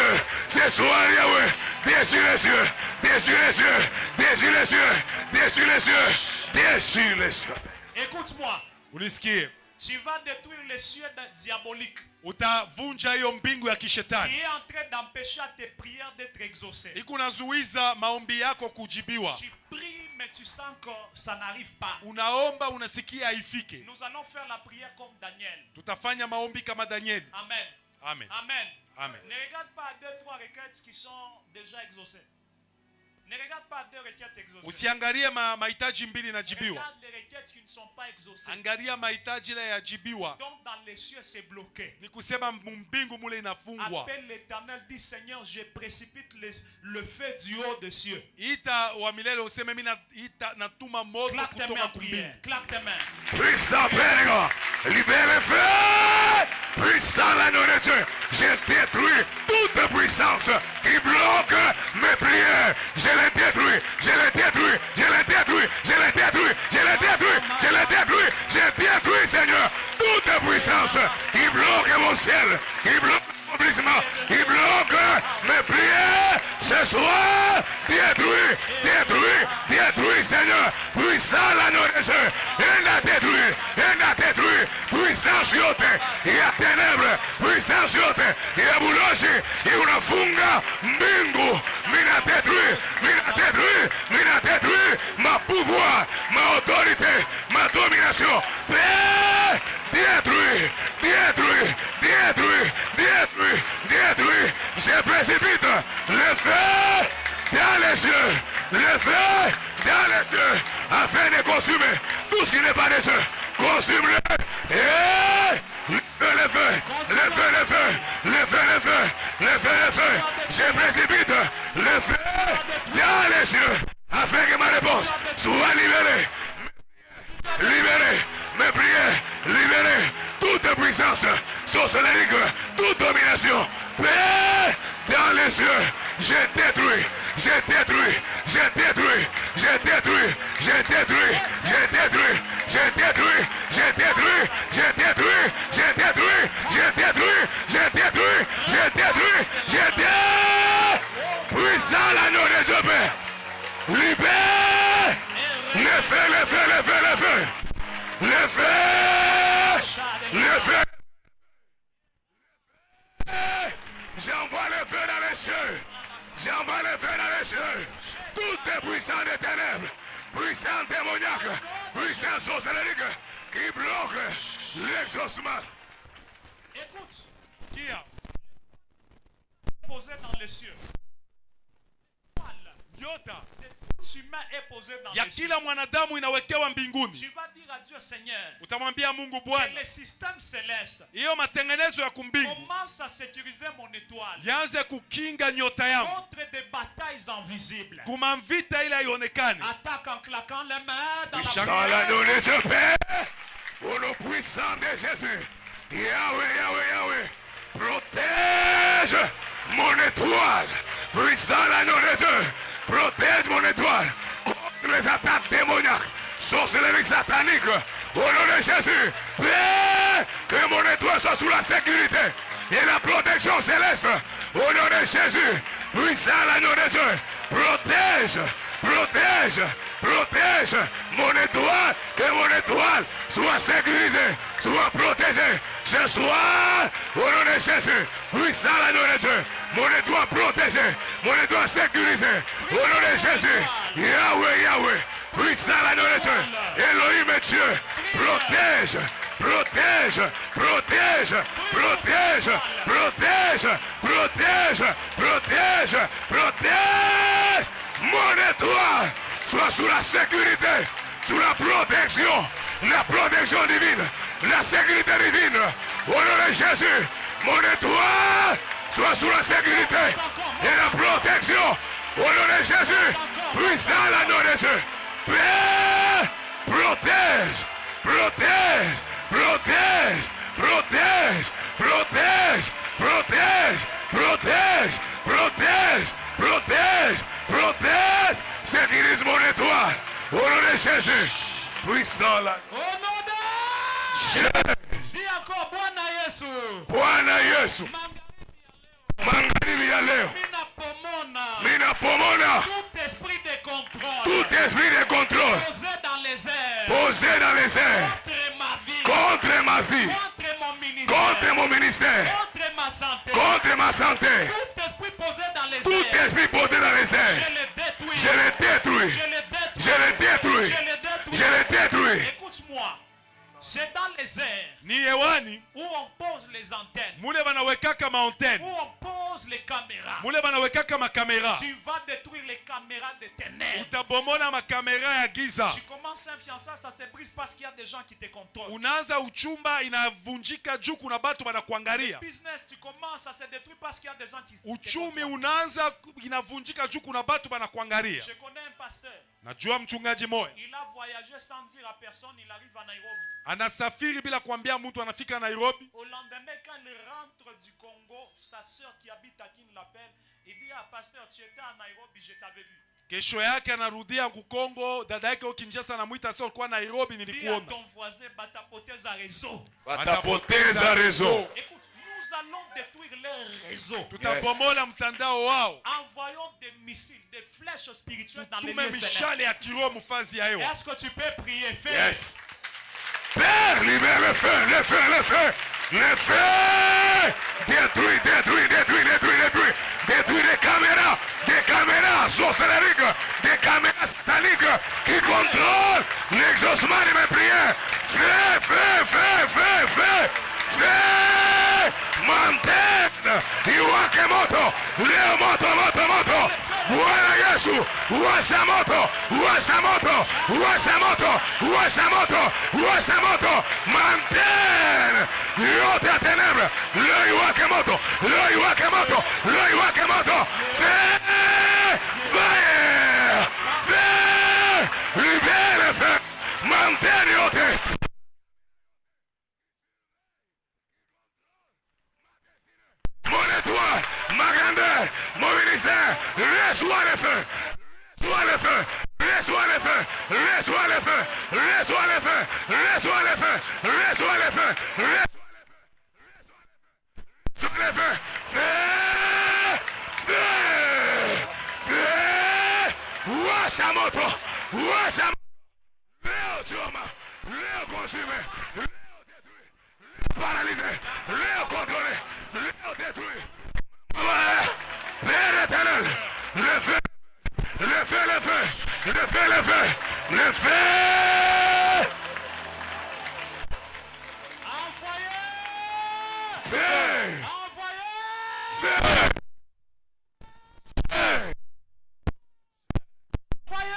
Ce soir, Yahweh. Déchire les cieux. Déchire les cieux. Déchire les cieux. Déchire les cieux. Déchire les cieux. Écoute-moi. Unisikie. Tu vas détruire les cieux diaboliques utavunja hiyo mbingu ya kishetani. qui est en train d'empêcher tes prières d'être exaucées. Ikunazuiza maombi yako kujibiwa. Tu pries mais tu sens que ça n'arrive pas. Unaomba unasikia haifike. Nous allons faire la prière comme Daniel. Tutafanya maombi kama Danieli. Amen. Amen. Amen. Amen. Ne regarde pas 2-3 requêtes qui sont déjà exaucées. Ne regarde pas 2 requêtes exaucées. Usiangalie mahitaji mbili inajibiwa. Regarde les requêtes qui ne sont pas exaucées. Angalia mahitaji ile yajibiwa. Donc dans les cieux c'est bloqué. Ni kusema mbingu mule inafungwa. Appelle l'Éternel, dit Seigneur, je précipite le feu du haut des cieux. Ita wa milele useme mimi natuma moto Claque tes mains kutoka en prière. kumbingu. Claque tes mains. Puissant Père, libère le feu. Puissant l'agneau de Dieu. Je détruis toute puissance qui bloque mes prières. Je les détruis, je les détruis, je les détruis, je les détruis, je les détruis, je les détruis, je détruis, Seigneur, toute puissance qui bloque mon ciel, qui bloque mon blissement, qui bloque mes prières. Ce soir, détruis, détruis, détruis, Seigneur, puissant l'agneau de Dieu. Il a détruit, il a détruit, puissance yote, il y a ténèbres, puissance yote, il y a bouloshi, il y a una funga, mbingu, mina détruit, mina détruit, ma pouvoir, ma autorité, ma domination. Père, détruis, détruis, détruis, détruis, détruis. Je précipite le feu dans les cieux, le feu dans les cieux, afin de consumer tout ce qui n'est pas des cieux. Consume-le et le feu, le feu, le feu, le feu, le feu, le feu, le feu, le feu. Je précipite le feu dans les cieux, afin que ma réponse soit libérée. Libérez mes prières, libérez toute puissance sorcellerie, toute domination. Père, dans les cieux, je détruis, je détruis, je détruis, je détruis, je détruis, je détruis, je détruis, je détruis, je détruis, je détruis, je détruis, je détruis, je détruis, je détruis. Puissant l'agneau de Dieu, Père. Libère le feu, le feu, le feu, le feu, le feu, le feu. J'envoie le feu dans les cieux, j'envoie le feu dans les cieux. Tout est puissant des ténèbres, puissant démoniaque, puissant sorcellerie qui bloque l'exaucement. Écoute, Qui a posé dans les cieux. Yota Tout humain est posé dans ya les cieux. kila mwanadamu inawekewa mbinguni. Tu vas dire à Dieu, Seigneur, Utamwambia Mungu, que Bwana, le système céleste hiyo matengenezo ya kumbingu commence à sécuriser mon étoile yaanze kukinga nyota yangu contre des batailles invisibles. kumamvita ile haionekani. Attaque en claquant les mains dans la Sans l'agneau de Dieu, Père, au nom puissant de Jésus, Yahweh, Yahweh, Yahweh, protège mon étoile. Puissant l'agneau de Dieu, protège mon étoile contre les attaques démoniaques, sorcellerie satanique. Au nom de Jésus, Père, que mon étoile soit sous la sécurité et la protection céleste. Au nom de Jésus, puissant l'agneau de Dieu, protège, protège, protège mon étoile, que mon étoile soit sécurisée, soit protégée. Ce soir, au nom de Jésus, puissant l'agneau de Dieu, mon étoile protégée, mon étoile sécurisée. Au nom de Jésus, Yahweh, Yahweh, puissant l'agneau de Dieu, Elohim Dieu, protège, protège, protège, protège, protège, protège, protège, protège. Mon étoile soit sous la sécurité, sous la protection divine, la sécurité divine. Au nom de Jésus, mon étoile soit sous la sécurité et la protection. Au nom de Jésus, puissant l'agneau de Dieu. Père, protège, protège, protège, protège, protège, protège, protège, protège, protège, protège, sécurise mon étoile. Au nom de Jésus, puissant l'agneau. Au nom de Jésus. Dis encore, Bwana Yesu. Bwana Yesu, magharibi ya leo minapomona Tout esprit de contrôle tout esprit de contrôle posé dans les airs posé dans les airs contre ma vie, contre ma vie, contre mon ministère, contre mon ministère, contre ma santé, contre ma santé, tout esprit posé dans les tout airs, esprit posé dans les je airs, le détruis, je le détruis, je le détruis, je le détruis, je le détruis. je le détruis. Écoute-moi, c'est dans les airs Ni hewani où on pose les antennes, mule banawekaka maantene, où on pose les caméras. mule banawekaka makamera. Tu vas détruire les caméras de ténèbres. Utabomola makamera ya giza. Tu commences un fiançailles, ça se brise parce qu'il y a des gens qui te contrôlent. Unaanza uchumba inavunjika juu kuna batu banakuangalia. Business, tu commences, ça se détruit parce qu'il y a des gens qui te Uchumi contrôlent. unaanza inavunjika juu kuna batu banakuangalia. Je connais un pasteur. Najua mchungaji moya Il a voyagé sans dire à personne, il arrive à Nairobi. anasafiri bila kuambia mtu, anafika Nairobi. Au lendemain, quand il rentre du Congo, sa soeur qui habite à Kin l'appelle. Il dit, ah pasteur, tu étais à Nairobi, je t'avais vu. Kesho yake anarudia Kongo, dada yake Kinshasa anamuita, sio kwa Nairobi Dis à nilikuona. ton voisin, batapoteza réseau. Watapoteza réseau. Écoute, nous allons détruire leur réseau. Tutabomola mtandao wao. Envoyons des missiles, des flèches spirituelles dans les Tume lieux célestes. mishale ya kiroho mfazi ya hewa. Est-ce que tu peux prier? Fais. Yes. Père, libère le feu, le feu, le feu, le feu. Détruis, détruis, détruis, détruis, détruis. Détruis des caméras sorcelériques, des caméras sataniques qui contrôlent l'exaucement de mes prières. Feu, feu, feu, feu, feu, feu. Mantenne, iwake moto, leo moto, moto, moto. Bwana Yesu, washa moto, washa moto, washa moto, washa moto, washa moto. Mantenne yote ya ténèbres, leo iwake moto, leo iwake moto, leo iwake moto. Feu, fire, feu, libère le feu. Mantenne yote. Mon étoile, ma grandeur, mon ministère, reçois le feu, reçois le feu, reçois le feu, reçois le feu, reçois le feu, reçois le feu, reçois le feu, reçois le feu, feu, feu, feu, washa moto, washa moto, leo choma, leo consume, leo détruit, leo paralysé, leo contrôlé, leo détruit. Père éternel, le feu, le feu, le feu, le feu, le feu, le feu. Envoyez! Feu, Envoyez! feu, feu. Envoyez!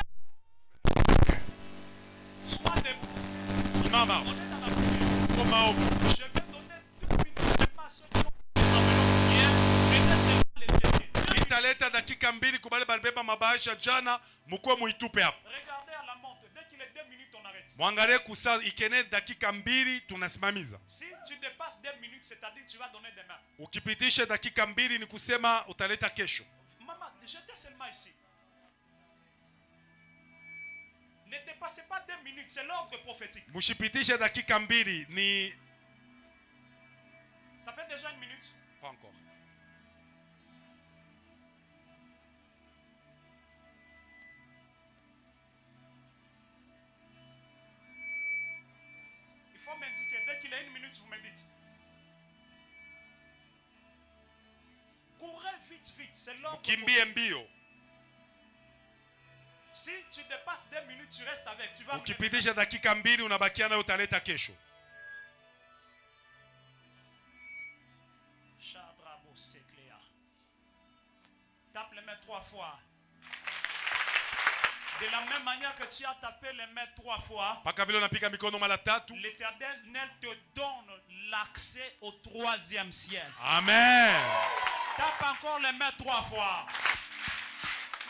Sois debout. Simama. On est dans la prière. Kwa maombi. Je vais donner 2 minutes, pas ceux qui ont des enveloppes hier. Je vais seulement les jeter. Nitaleta dakika 2 kubale balibeba mabahasha jana, mukwe muitupe hapo. Regardez à la montre. Dès qu'il est 2 minutes, on arrête. Mwangalie kusa ikene dakika 2 tunasimamiza. Si tu dépasses 2 minutes, c'est-à-dire que tu vas donner demain. Ukipitisha dakika 2 ni kusema utaleta kesho. Maman, j'étais seulement ici. Ne dépassez pas 2 minutes, c'est l'ordre prophétique. Mushipitisha dakika 2 ni Ça fait déjà 1 minute. pas encore. Il faut m'indiquer. Dès qu'il y a 1 minute, vous me dites. Courez vite, vite. C'est l'ordre Kimbie prophétique. mbio. Si tu dépasses 2 minutes, tu restes avec. Tu vas me Ukipitisha dakika 2 unabakia nayo utaleta kesho. Shadrabo Sekléa. Tape les mains 3 fois. De la même manière que tu as tapé les mains 3 fois, Paka vile unapiga mikono mara 3. l'Éternel te donne l'accès au 3e ciel. Amen. Tape encore les mains 3 fois.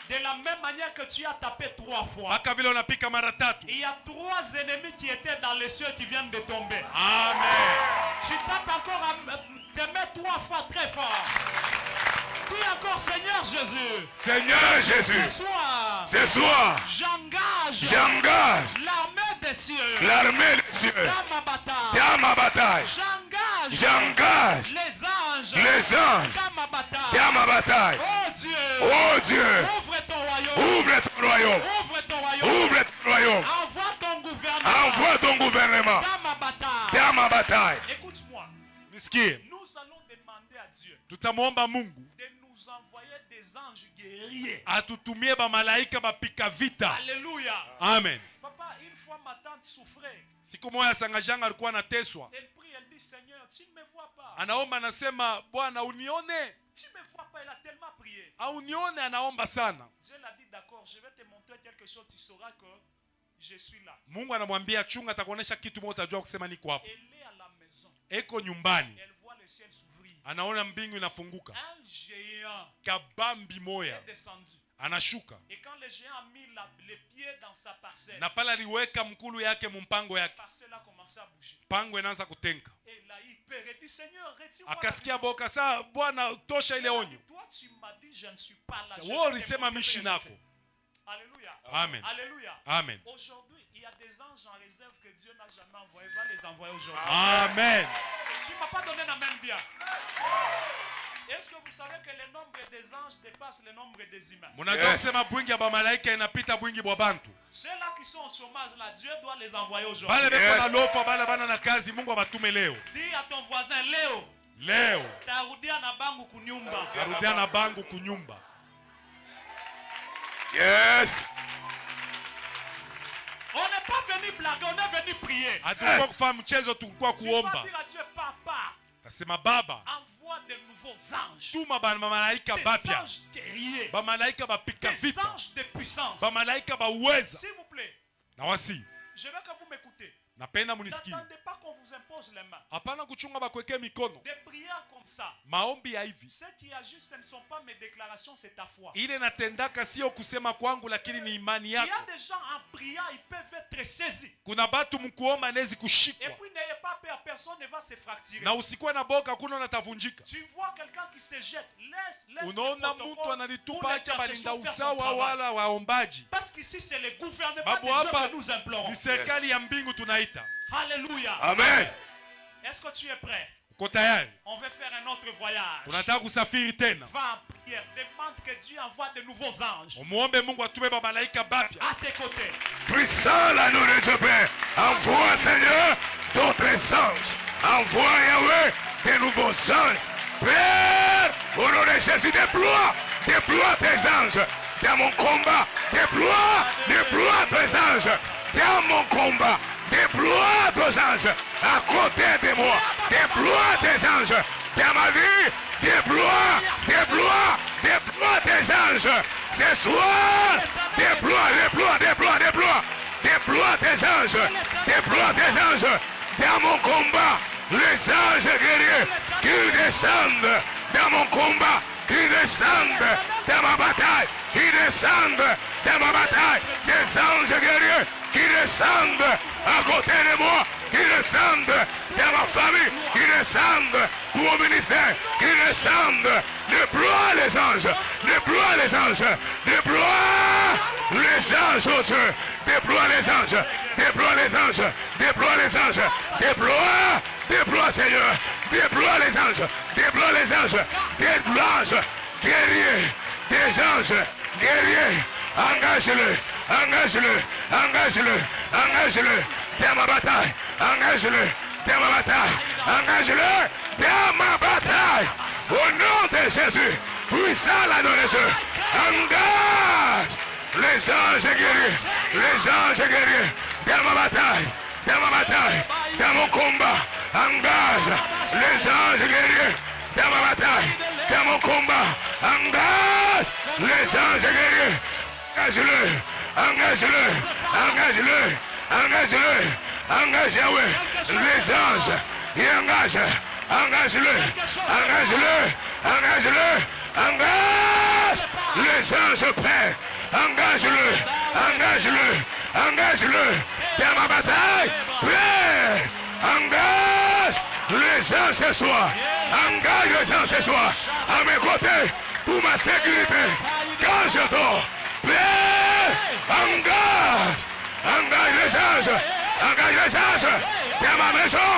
De la même manière que tu as tapé 3 fois, Paka vile unapiga mara 3. il y a 3 ennemis qui étaient dans les cieux qui viennent de tomber. Amen. Tu tapes encore tes mains 3 fois très fort. Dis encore Seigneur Jésus. Seigneur Ce Jésus, soir, ce soir, j'engage l'armée des cieux l'armée des cieux dans ma bataille. dans ma bataille. J'engage J'engage les anges les anges dans ma bataille. dans ma bataille. Oh Dieu, Oh Dieu, ouvre ton royaume. ouvre ton royaume, Ouvre ton royaume. ouvre ton royaume. Envoie ton gouvernement Envoie ton gouvernement dans ma bataille. dans dans ma bataille. Écoute-moi. Nisikie. Nous allons demander à Dieu Tutamwomba Mungu de nous envoyer des anges guerriers. atutumie bamalaika bapika vita. Alléluia. Amen. Papa, une fois ma tante souffrait. Siku moja Sangajanga alikuwa anateswa. Elle prie, elle dit Seigneur, tu ne me vois pas. Anaomba anasema Bwana unione. Tu ne me vois pas, elle a tellement prié. Aunione anaomba sana. Dieu l'a dit d'accord, je vais te montrer quelque chose, tu sauras que je suis là. Mungu anamwambia chunga, atakuonesha kitu moja utajua kusema niko hapo. Elle est à la maison. Eko nyumbani. Elle voit le ciel s'ouvrir. Anaona mbingu inafunguka. Un géant Kabambi moya est descendu. anashuka. Et quand le géant a mis les pieds dans sa parcelle, Na pala aliweka mkulu yake mumpango la yake. parcelle a commencé à bouger. Pango inaanza kutenka. Et là, il peur et dit Seigneur, retire-moi. Akasikia boka saa Bwana tosha ile onyo. Toi, tu m'as dit, je ne suis pas là. Je Wewe vais te ulisema montrer mishi ce que nako. je fais. Alléluia. Amen. Alléluia. Amen. Aujourd'hui, il y a des anges en réserve que Dieu n'a jamais envoyés. Va les envoyer aujourd'hui. Amen. Tu ne m'as pas donné la même bien. Est-ce que vous savez que le nombre des anges dépasse le nombre des humains? Munajua kusema bwingi ya bamalaika inapita bwingi bwa bantu. Ceux-là qui sont au chômage, là, Dieu doit les envoyer aujourd'hui. Bale beko na lofa, bale bana na kazi, Mungu abatume leo. Dis à ton voisin, Léo, Leo tarudia na bangu kunyumba. narudia na bangu kunyumba. Yes. On n'est pas venu blaguer, on est venu prier. Hatukuwa kufanya mchezo, tulikuwa Tu vas kuomba. dire à Dieu, Papa, Tasema Baba, envoie de nouveaux anges. tuma bamalaika Des bapya. anges guerriers. Bamalaika bapika Des vita. anges de puissance. Bamalaika bauweza. S'il vous plaît, Na wasi, je veux que vous m'écoutez. napenda munisikie. N'attendez pas qu'on vous impose les mains. Hapana kuchunga bakweke mikono. Des prières comme ça. Maombi ya hivi. Ce qui agit, ce ne sont pas mes déclarations, c'est ta foi. Ile natendaka sio kusema kwangu, lakini ni imani Il y a yako. des gens en priant, ils peuvent être saisis. Kuna batu mkuomba nezi Et kushikwa. puis n'ayez pas peur, personne ne va se fracturer. Na usikuwe na boka, kuna natavunjika. Tu vois quelqu'un qui se jette, laisse Unaona le mtu protocole analitupa, pour acha balinda l'intercession faire son usawa travail. wala waombaji. Parce qu'ici c'est le gouvernement Sababu des hommes hapa que nous implorons. ni serikali ya mbingu tunaita. Alléluia. Amen. Est-ce que tu es prêt? Uko tayari? On va faire un autre voyage. Tunataka kusafiri tena. Va en prière. Demande que Dieu envoie de nouveaux anges Umuombe Mungu atume bamalaika bapya. à tes côtés. Puissant l'agneau de Dieu, Père. Envoie, Seigneur, d'autres anges. Envoie, Yahweh, des nouveaux anges. Père, au nom de Jésus, déploie tes anges dans mon combat. Déploie tes anges dans mon combat. Déploie tes anges à côté de moi. Déploie tes anges dans ma vie. Déploie tes anges. Ce soir, déploie tes anges. Déploie tes anges dans mon combat. Les anges guerriers qui descendent dans mon combat. Qui descendent dans ma bataille. Qui descendent dans ma bataille. Des anges guerriers qui descendent à côté de moi, qui descendent dans ma famille, qui descendent pour mon ministère, qui descendent. Déploie les anges, déploie les anges, déploie les anges aux cieux, déploie les anges, déploie les anges, déploie les anges, déploie Seigneur, déploie les anges, déploie les anges, des anges guerriers, des anges guerriers. Engage-le dans ma bataille, engage-le dans ma bataille, au nom de Jésus, puissant la nom de Dieu, engage les anges guerriers, dans ma bataille, dans mon combat, engage les anges guerriers, dans ma bataille, dans mon combat, engage les anges guerriers. Engage-le, engage Yahweh, les anges, et engage-le, engage les anges Père, engage-le, dans ma bataille, Père, engage les anges ce soir, à mes côtés, pour ma sécurité, quand je dors. Père, engage les anges, dans ma maison,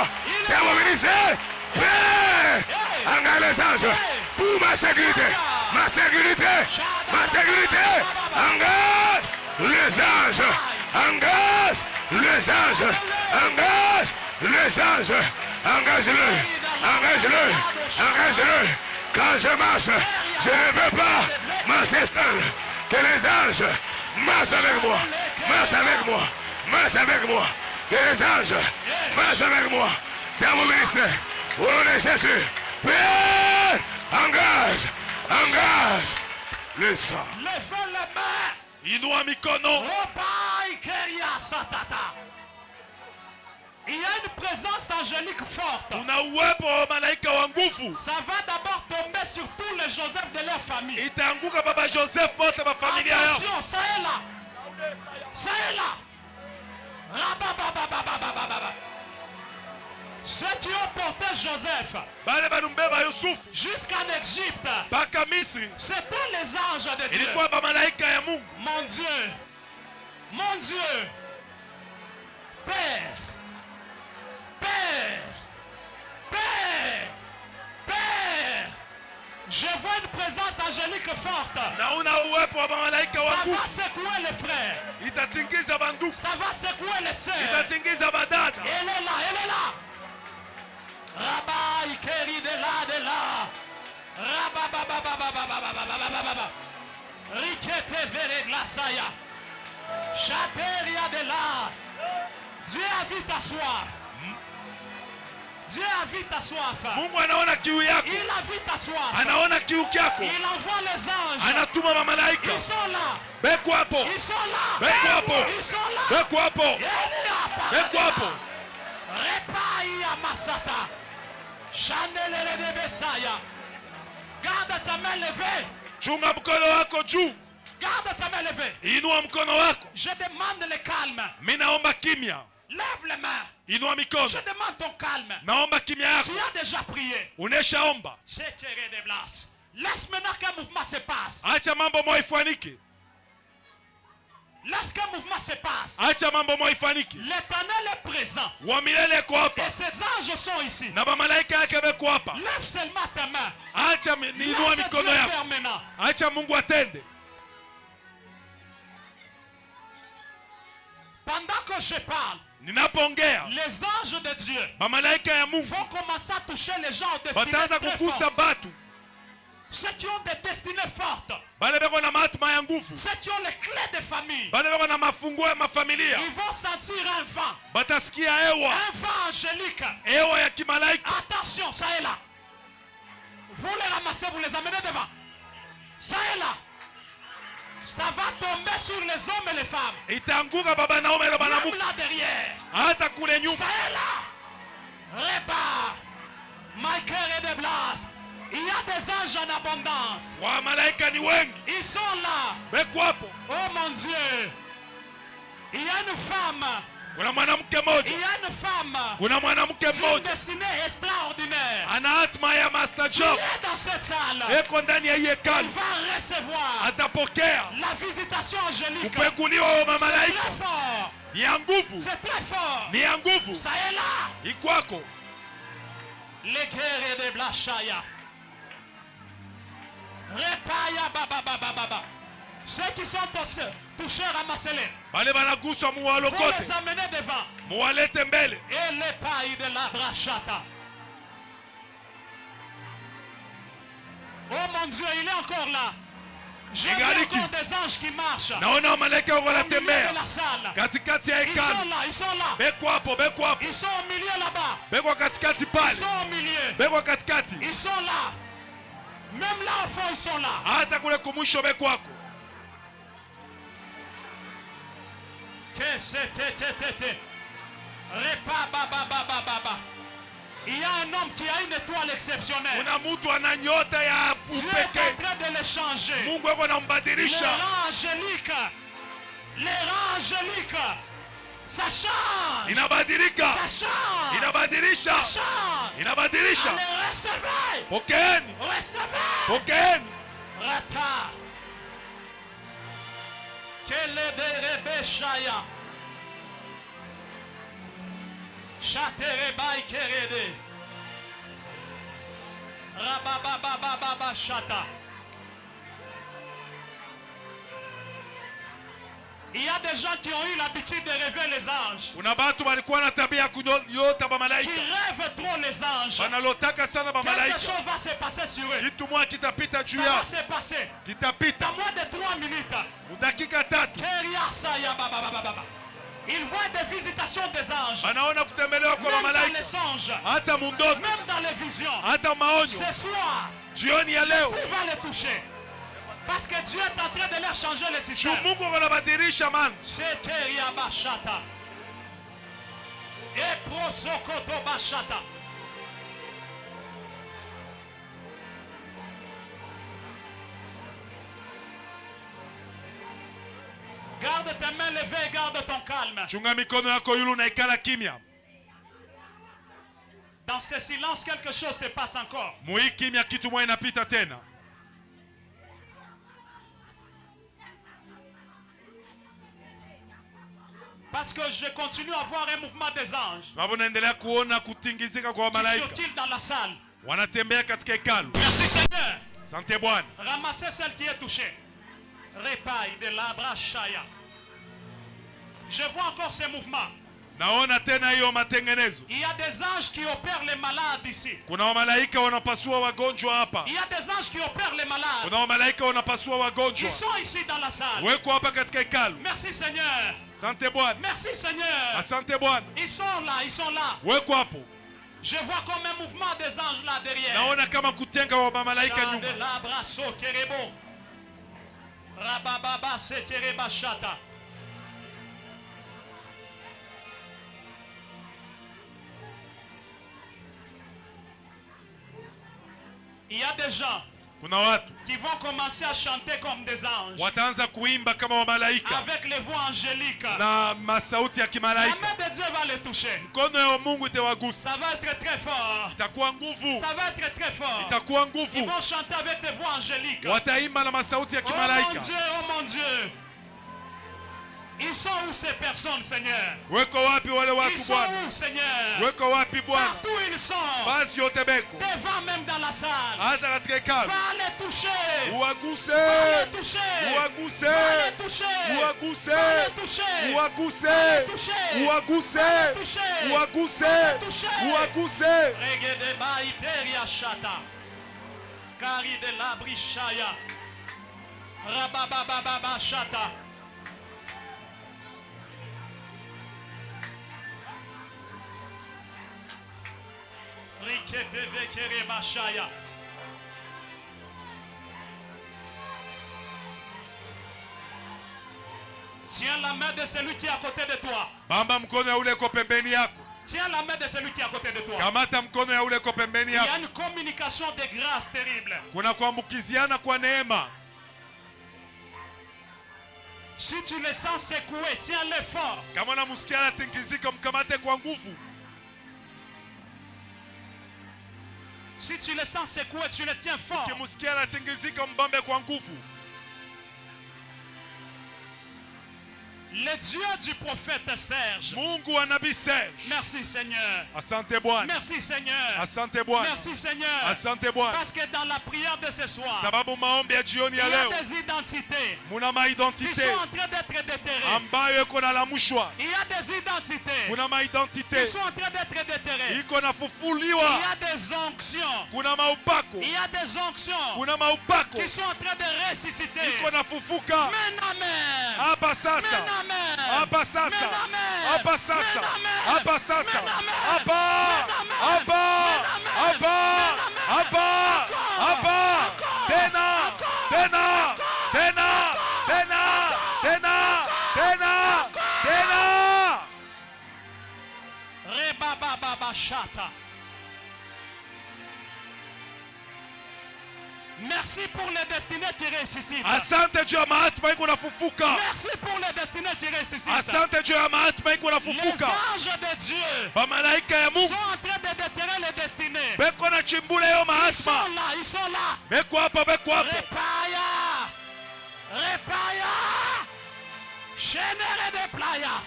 dans mon ministère. Père, engage les anges pour ma sécurité, engage les anges, Les anges, engage-le, engage-le, engage-le. Quand je marche, je ne veux pas marcher seul. Que les anges marchent avec moi, marchent avec moi, marchent avec moi. Que les anges marchent avec moi. Dans mon ministère, au nom de Jésus, Père, engage, engage le sang. Levez les mains. Inua mikono. Il y a une présence angélique forte. Kuna uwepo wa malaika wa nguvu. Ça va d'abord tomber sur tous les Joseph de leur famille. Itaanguka baba Joseph wote wa familia yao. Attention, ça est là. Ça est là. Rabababababababa. Ceux qui ont porté Joseph Bale balumbeba Yusuf jusqu'en Égypte, mpaka Misri. c'était les anges de Dieu. Ilikuwa ba malaika ya Mungu. Mon Dieu, mon Dieu, Père, Père, Père, Père, je vois une présence angélique forte. Naona uwepo wa malaika wa Ça va nguvu. secouer les frères, Itatingiza bandugu. ça va secouer les sœurs. Itatingiza badada. Elle est là, elle est là. Rabba Ikeri de là. Rababababababababababababa. Rikete vere glasaya. Chateria de là. Dieu a vu ta soif. Dieu a vu ta soif. Mungu anaona kiu yako. Il a vu ta soif. Anaona kiu kyako. Il envoie les anges. Anatuma ma malaika. Ils sont là. Beko hapo. Ils sont là. Beko hapo. Ils sont là. Beko hapo. Beko hapo. Repaïa Masata. Chandelere de Messiah. Garde ta main levée. Chunga mkono wako juu. Garde ta main levée. Inua mkono wako. Je demande le calme. Mimi naomba kimya. Lève les mains. Inua mikono. Je demande ton calme. Naomba kimya yako. Tu as déjà prié. Uneshaomba. C'est tiré des blases. Laisse maintenant qu'un mouvement se passe. Acha mambo moja ifanike. Laisse qu'un mouvement se passe. Acha mambo moja ifanike. L'Éternel est présent. Wa milele yuko hapa. Et ces anges sont ici. Na malaika yake beko hapa. Lève seulement ta main. Acha niinua Laisse mikono Dieu yako. faire maintenant. Acha Mungu atende. Pendant que je parle, Ninapoongea, les anges de Dieu malaika ya Mungu vont commencer à toucher les gens au destinées wataanza très kukusa fortes. batu. Ceux qui ont des destinées fortes. Bale beko na mahatma ya nguvu. Ceux qui ont les clés de famille. Bale beko na mafunguo ya mafamilia. Ils vont sentir un vent. Batasikia hewa. Un vent angélique. Hewa ya kimalaika. Attention, ça est là. Vous les ramassez, vous les amenez devant. Ça est là. Ça va tomber sur les hommes et les femmes. Itaanguka baba naume na Même banamuke. là derrière. Hata kule Ça nyuma. est là. Reba. Michael et de Blas. Il y a des anges en abondance. Wa malaika ni wengi. Ils sont là. Beko hapo. Oh mon Dieu. Il y a une femme. Kuna mwanamke Il mmoja. y a une femme. Kuna mwanamke D'une mmoja. destinée extraordinaire. Ana hatma ya master Qui job. est dans cette salle. Eko ndani ya hii Elle hekalu. va recevoir Atapokea la visitation angélique. kupekuliwa wa C'est mamalaika. très fort. Ni ya nguvu. C'est très fort. Ni ya nguvu. Ça est là. Ikwako. Les guerres de Blachaya. Repaya baba baba baba. Ceux qui sont touchés, ramassez-les. Bale banaguswa Vous muwalokote. les amenez devant. Muwalete mbele. Et les pailles de la brachata. Oh mon Dieu, il est encore là. J'ai vu Igaliki. encore des anges qui marchent. Naona malaika wako Au milieu wanatembea de la salle. katikati ya Ils sont hekalu. là, ils sont là. Beko hapo, beko hapo. Ils sont au milieu là-bas. Beko katikati Ils pale. sont au milieu. Beko katikati. Ils sont là. Même là au fond, ils sont là. Hata kule kumwisho beko wako. Que c'était. Repa baba baba baba. Il y a un homme qui a une étoile exceptionnelle. Kuna mtu ana nyota ya Dieu est en upekee. train de le changer. Mungu ako Les anambadilisha. rangs angéliques. Les rangs angéliques. Ça change. Inabadilika. Ça change. Inabadilisha. Ça change. Inabadilisha. Allez, recevez. Pokeeni. Recevez. Pokeeni. Rata. Quel est de Rebeshaya. Chaterebai kerede. Rabababababa shata. Il y a des gens qui ont eu l'habitude de rêver les anges. Kuna batu balikuwa na tabia kuyota ba Qui malaika. rêvent trop les anges. Banalotaka sana ba Quelque malaika. chose va se passer sur eux. Kitu moja kitapita juu Ça va yao. se passer. Kitapita. Dans moins de 3 minutes. Mudakika 3. Ils voient des visitations des anges. Banaona kutembelewa kwa Même dans malaika. les songes. Hata mundoto. Même dans les visions. Hata maonyo. Ce soir, Jioni ya leo. il va les toucher. Parce que Dieu est en train de leur changer le système. Mungu anabadilisha mambo. C'est Keria Bashata. Et Prosokoto Bashata. Garde tes mains levées et garde ton calme. Chunga mikono yako yulu na ikala kimya. Dans ce silence, quelque chose se passe encore. Mui kimya kitu moja inapita tena. Parce que je continue à voir un mouvement des anges. Sababu naendelea kuona kutingizika kwa Qui malaika. sortent dans la salle. Wanatembea katika hekalu. Merci Seigneur. Asante Bwana. Ramassez celle qui est touchée. Repaille de l'abra shaya. Je vois encore ces mouvements. Naona tena hiyo matengenezo. Il y a des anges qui opèrent les malades ici. Kuna wamalaika wanapasua wagonjwa hapa. Il y a des anges qui opèrent les malades. Kuna wamalaika wanapasua wagonjwa. Ils sont ici dans la salle. Weko hapa katika hekalu. Merci Seigneur. Asante Bwana. Merci Seigneur. Asante Bwana. Ils sont là, ils sont là. Weko hapo. Je vois comme un mouvement des anges là derrière. Naona kama kutenga wa malaika nyuma. De l'abraso kerebo. Rabababa se kereba shata. Il y a des gens Kuna watu qui vont commencer à chanter comme des anges. wataanza kuimba kama wa malaika Avec les voix angéliques. na masauti ya La kimalaika. main de Dieu va les toucher. Mkono ya Mungu itawagusa. Ça va être très fort. Itakuwa nguvu. Ça va être très fort. Itakuwa Ils nguvu. vont chanter avec des voix angéliques. Wataimba na masauti ya Oh mon kimalaika. Dieu, oh mon Dieu. Ils sont où ces personnes, Seigneur? Weko wapi wale Ils watu sont Bwana? où, Seigneur? Weko wapi Bwana? Partout ils sont. Basi yote beko. Devant même dans la salle. Hata katika hekalu. Va les toucher. Uwaguse. Va les toucher. Uwaguse. Va les toucher. Uwaguse. Va les toucher. Uwaguse. Va les toucher. Uwaguse. Va les toucher. Uwaguse. Va les toucher. Uwaguse. Regede ba iteria shata. Kari de la brishaya. Rababababa shata. Rikete vekere bashaya. Tiens la main de celui qui est à côté de toi. Bamba mkono ya ule ko pembeni yako. Tiens la main de celui qui est à côté de toi. Kamata mkono ya ule ko pembeni Il y a yako. une communication de grâce terrible. Kuna kuambukiziana kwa neema. Si tu le sens secouer, tiens-le fort. Kama unamsikia anatingizika, mkamate kwa nguvu. Si tu le sens secouer, tu le tiens fort. Ukimsikia anatingizika, mbambe kwa nguvu. Le Dieu du prophète Serge. Mungu wa nabii Serge. Merci Seigneur. Asante Bwana. Merci Seigneur. Asante Bwana. Merci Seigneur. Asante Bwana. Parce que dans la prière de ce soir, Sababu maombi ya jioni il ya y a leo des identités muna qui maidentite sont en train d'être déterrées. ambayo iko na lamushwa. Il y a des identités Kuna maidentite qui sont en train d'être déterrées. iko Il y nafufuliwa. a des onctions. Kuna maupako. Il y a des onctions Kuna maupako qui sont en train de ressusciter. iko nafufuka. Amen. Hapa sasa. Amen. Hapa sasa. Hapa sasa. Hapa sasa. Hapa. Hapa. Hapa. Hapa. Hapa. Tena. Tena. Tena. Tena. Tena. Tena. Tena. Rebababa shata. Merci pour les destinées qui ressuscitent. Asante juu ya mahatma iko nafufuka. Merci pour les destinées qui ressuscitent. Asante juu ya mahatma iko Les nafufuka. anges de Dieu Bamalaika ya sont Mungu en train de déterrer les destinées. beko na chimbula hiyo Ils sont mahatma. là, ils sont là. Beko hapa, beko hapa. Repaya. Repaya. Chénere de playa.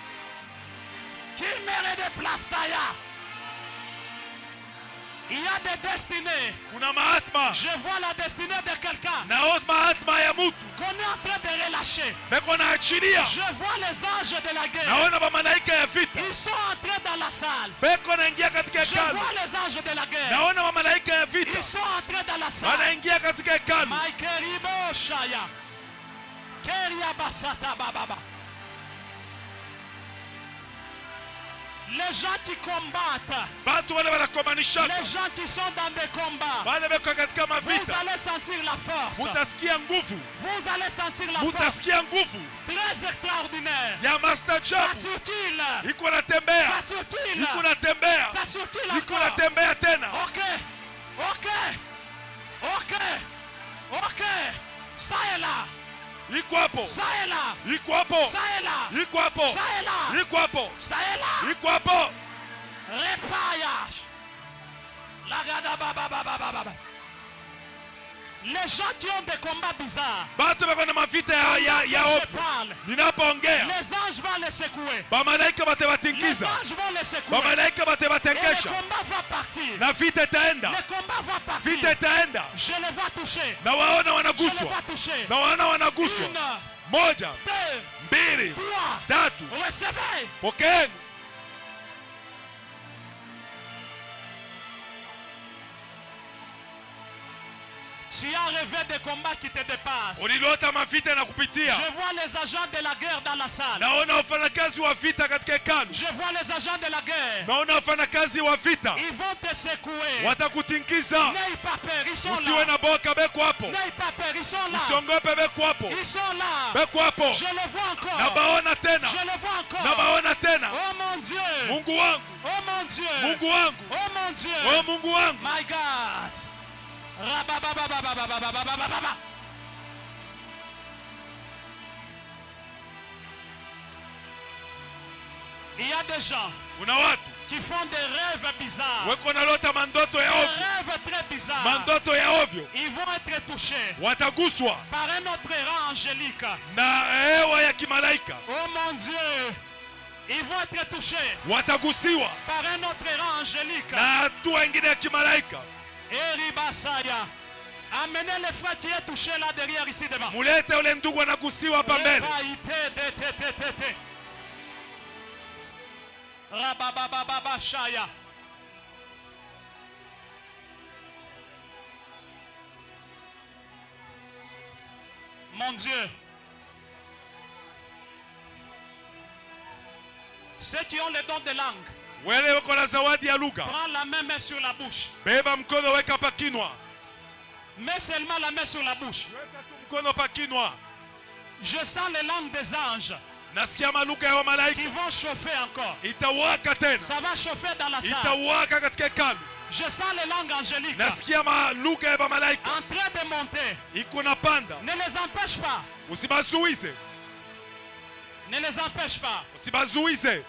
Kimere de plasaya. Il y a des destinées. Kuna mahatma. Je vois la destinée de quelqu'un Naona mahatma ya mtu. qu'on est en train de relâcher. Beko naachilia. Je vois les anges de la guerre. Naona mamalaika ya vita. Ils sont entrés dans la salle. Beko naingia katika Je hekalu. vois les anges de la guerre. Naona mamalaika ya vita. Ils sont entrés dans la salle. Wanaingia katika hekalu. Maikeribo Shaya. Keria Basata Bababa. Les gens qui combattent, Batu wale wanakomanishaka. les gens qui sont dans des combats, Wale beko katika vous mavita. allez sentir la force. Mutasikia nguvu. Vous allez sentir la force. Mutasikia nguvu. Très extraordinaire. Ya Ça mastajabu. surtile. Iko natembea. Ça surtile. Iko natembea. Ça surtile Iko encore. natembea tena. Ok. Ok. Ok. Ok. Ça est là. Iko hapo. Ça est là. Iko hapo. Ça est là. Iko hapo. Ça est là. Iko hapo. Ça est là. Iko hapo. Repaillage. La gada baba baba baba. Les gens qui ont des combats bizarres. Batu beko na mavita ya Je ovyo. parle. Ninapoongea Les anges vont les secouer. bamalaika Les batabatingiza. anges vont les secouer. Bamalaika Et le batabatekesha. combat va partir. Na vita itaenda. Le combat va partir. Vita itaenda. Je les vois toucher. Na waona Je les wanaguswa. vois toucher. Na waona wanaguswa. Une, Moja, deux, mbili, trois. tatu. Recevez. Pokeeni. Tu as rêvé des combats qui te dépassent. Ulilota mavita na kupitia. Je vois les agents de la guerre dans la salle. Naona wafanyakazi wa vita katika hekalu. Je vois les agents de la guerre. Naona wafanyakazi wa vita. Ils vont te secouer. Watakutingiza. N'aie pas peur, ils sont Usiwe là. na boka, beko hapo. N'aie pas peur, ils sont là. Usiongope, beko hapo. Ils sont là. Beko hapo. Je le vois encore. Nabaona tena. Je le vois encore. Nabaona tena. Oh mon Dieu. Mungu wangu. Oh mon Dieu. Mungu wangu. Oh mon Dieu. Oh Mungu wangu. My God. Rababababababababababa. Il y a des gens Kuna watu qui font des rêves bizarres. weko nalota mandoto ya Des ovyo. rêves très bizarres. Mandoto ya ovyo. Ils vont être touchés Wataguswa par un autre rang angélique. na hewa ya kimalaika. Oh mon Dieu. Ils vont être touchés Watagusiwa par un autre rang angélique. na hatua ingine ya kimalaika. Eribasaya. Amenez le frère qui est touché là derrière ici devant. Mulete ule ndugu anagusiwa hapa mbele. Rababababa shaya. Mon Dieu. Ceux qui ont le don de langue, Wele weko na zawadi ya lugha. prends la main, mets sur la bouche. Beba mkono, weka pa kinwa. Mets seulement la main sur la bouche. Weka tu mkono pa kinwa. Je sens les langues des anges Nasikia malugha ya malaika. qui vont chauffer encore. Itawaka tena. Ça va chauffer dans la salle. Itawaka katika hekalu. Je sens les langues angéliques Nasikia malugha ya malaika. en train de monter. Iko napanda. Ne les empêche pas. Usibazuize. Ne les empêche pas. Usibazuize.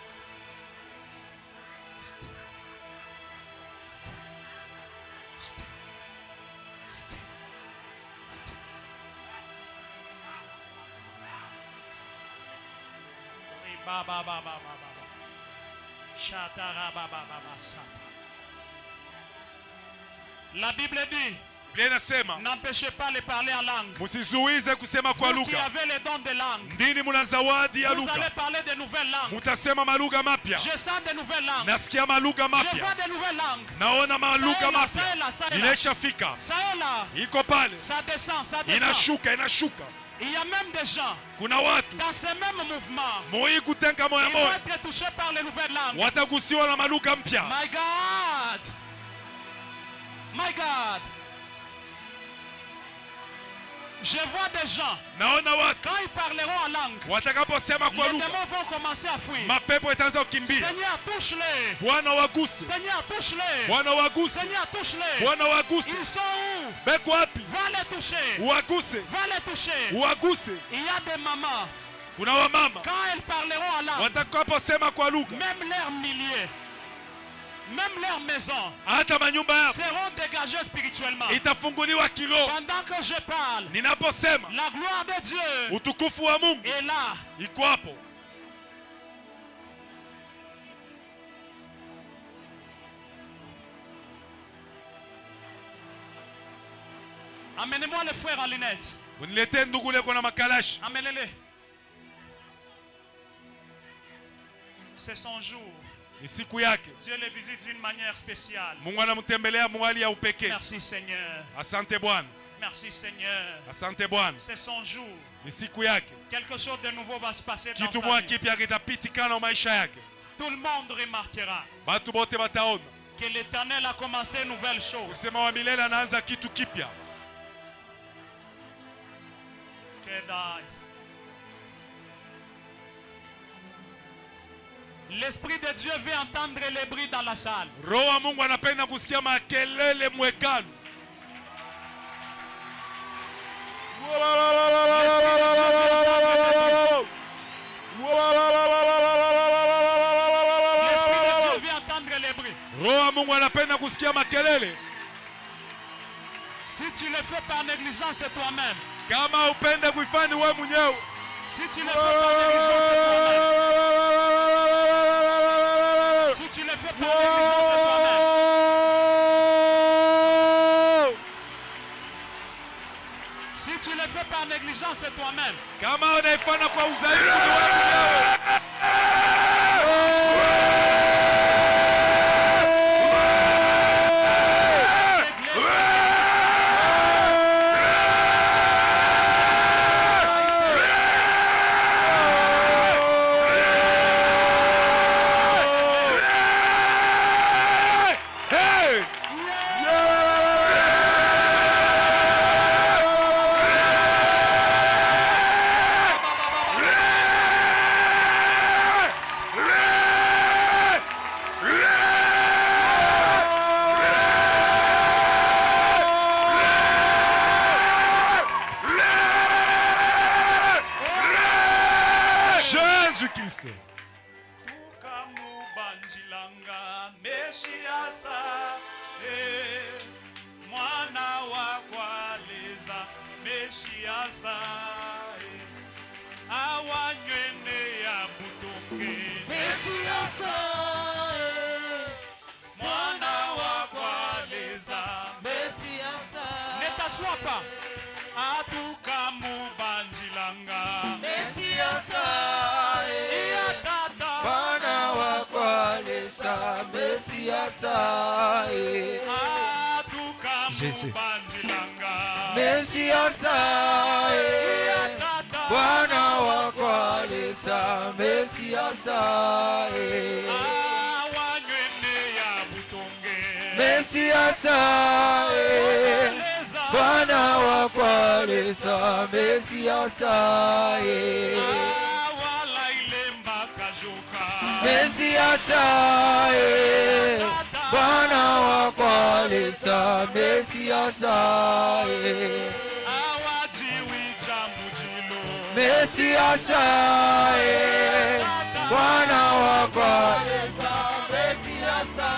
La Bible dit, Biblia inasema n'empêchez pas de parler en langue. msizuize kusema kwa Vous qui lugha. avez les dons de langue, Ndini muna zawadi ya vous allez lugha. parler de nouvelles langues. Mutasema malugha mapya. Je sens de nouvelles langues. Nasikia malugha Je vois mapya. de nouvelles langues. Naona malugha Ça est mapya. là, ça est là. Inaishafika. Ça est là. Iko pale. Ça descend, ça descend. Inashuka, inashuka. Il y a même des gens Kuna watu dans ce même mouvement. moi kutenga moya Ils vont moya être touchés par les nouvelles langues. watagusiwa na malugha mpya. My God. My God. Je vois des gens, Naona watu quand ils parleront en langue, watakaposema kwa les lugha démons vont commencer à fuir. mapepo itaanza kukimbia. Seigneur, touche-les. Bwana waguse, Seigneur, touche-les. Bwana waguse, Seigneur, touche-les. Bwana waguse. Ils sont où? Beko wapi? Va les toucher. Waguse, Va les toucher. waguse. Il y a des mamans, Kuna wamama quand elles parleront en langue, watakaposema kwa lugha, même leurs milliers, même leurs maisons hata manyumba yao seront dégagées spirituellement. itafunguliwa kiroho. Pendant que je parle, Ninaposema la gloire de Dieu utukufu wa Mungu est là. iko hapo. Amenez-moi le frère en lunettes. Uniletee ndugu leko na makalashi. Amenez-le. C'est son jour. Ni siku yake. Dieu le visite d'une manière spéciale. Mungu anamtembelea mwali ya upekee. Merci Seigneur. Asante Bwana. Merci Seigneur. Asante Bwana. C'est son jour. Ni siku yake. Quelque chose de nouveau va se passer dans Kitu sa moja vie. kipya kitapitikana maisha yake. Tout le monde remarquera Batu bote bataona que l'Éternel a commencé une nouvelle chose. kusema wa milele anaanza kitu kipya. Kedai. L'Esprit de Dieu veut entendre les bruits dans la salle. Roho wa Mungu anapenda kusikia makelele mwekano. L'Esprit de Dieu veut entendre les bruits. Roho wa Mungu anapenda kusikia makelele. Si tu le fais par négligence, c'est toi-même. Kama upende kuifanya wewe mwenyewe. Si tu le fais par négligence, c'est toi-même. Si tu le fais par négligence, c'est toi-même. Si tu le fais par négligence, c'est toi-même. Kama unaifanya kwa udhaifu ni wewe mwenyewe. Jésus-Christ. Tukamubanjilanga Meshiasa, mwana wa kwaleza Meshiasa, awanywene ya butonge Meshiasa, mwana wa kwaleza Meshiasa. Ne t'assois pas. Atukamubanjilanga Meshiasa, Bwana wa kwalesa Mesiasa, Atukamubanjilanga Mesiasa, Bwana wa kwalesa Mesiasa, awanywene ya butonge Mesiasa, Bwana wa kwalesa Mesiasa, awalaile mbakajoka Mesiasa, Bwana wa kwalesa Mesiasa, awajiwija mujilo Mesiasa, Bwana wa kwalesa Mesiasa,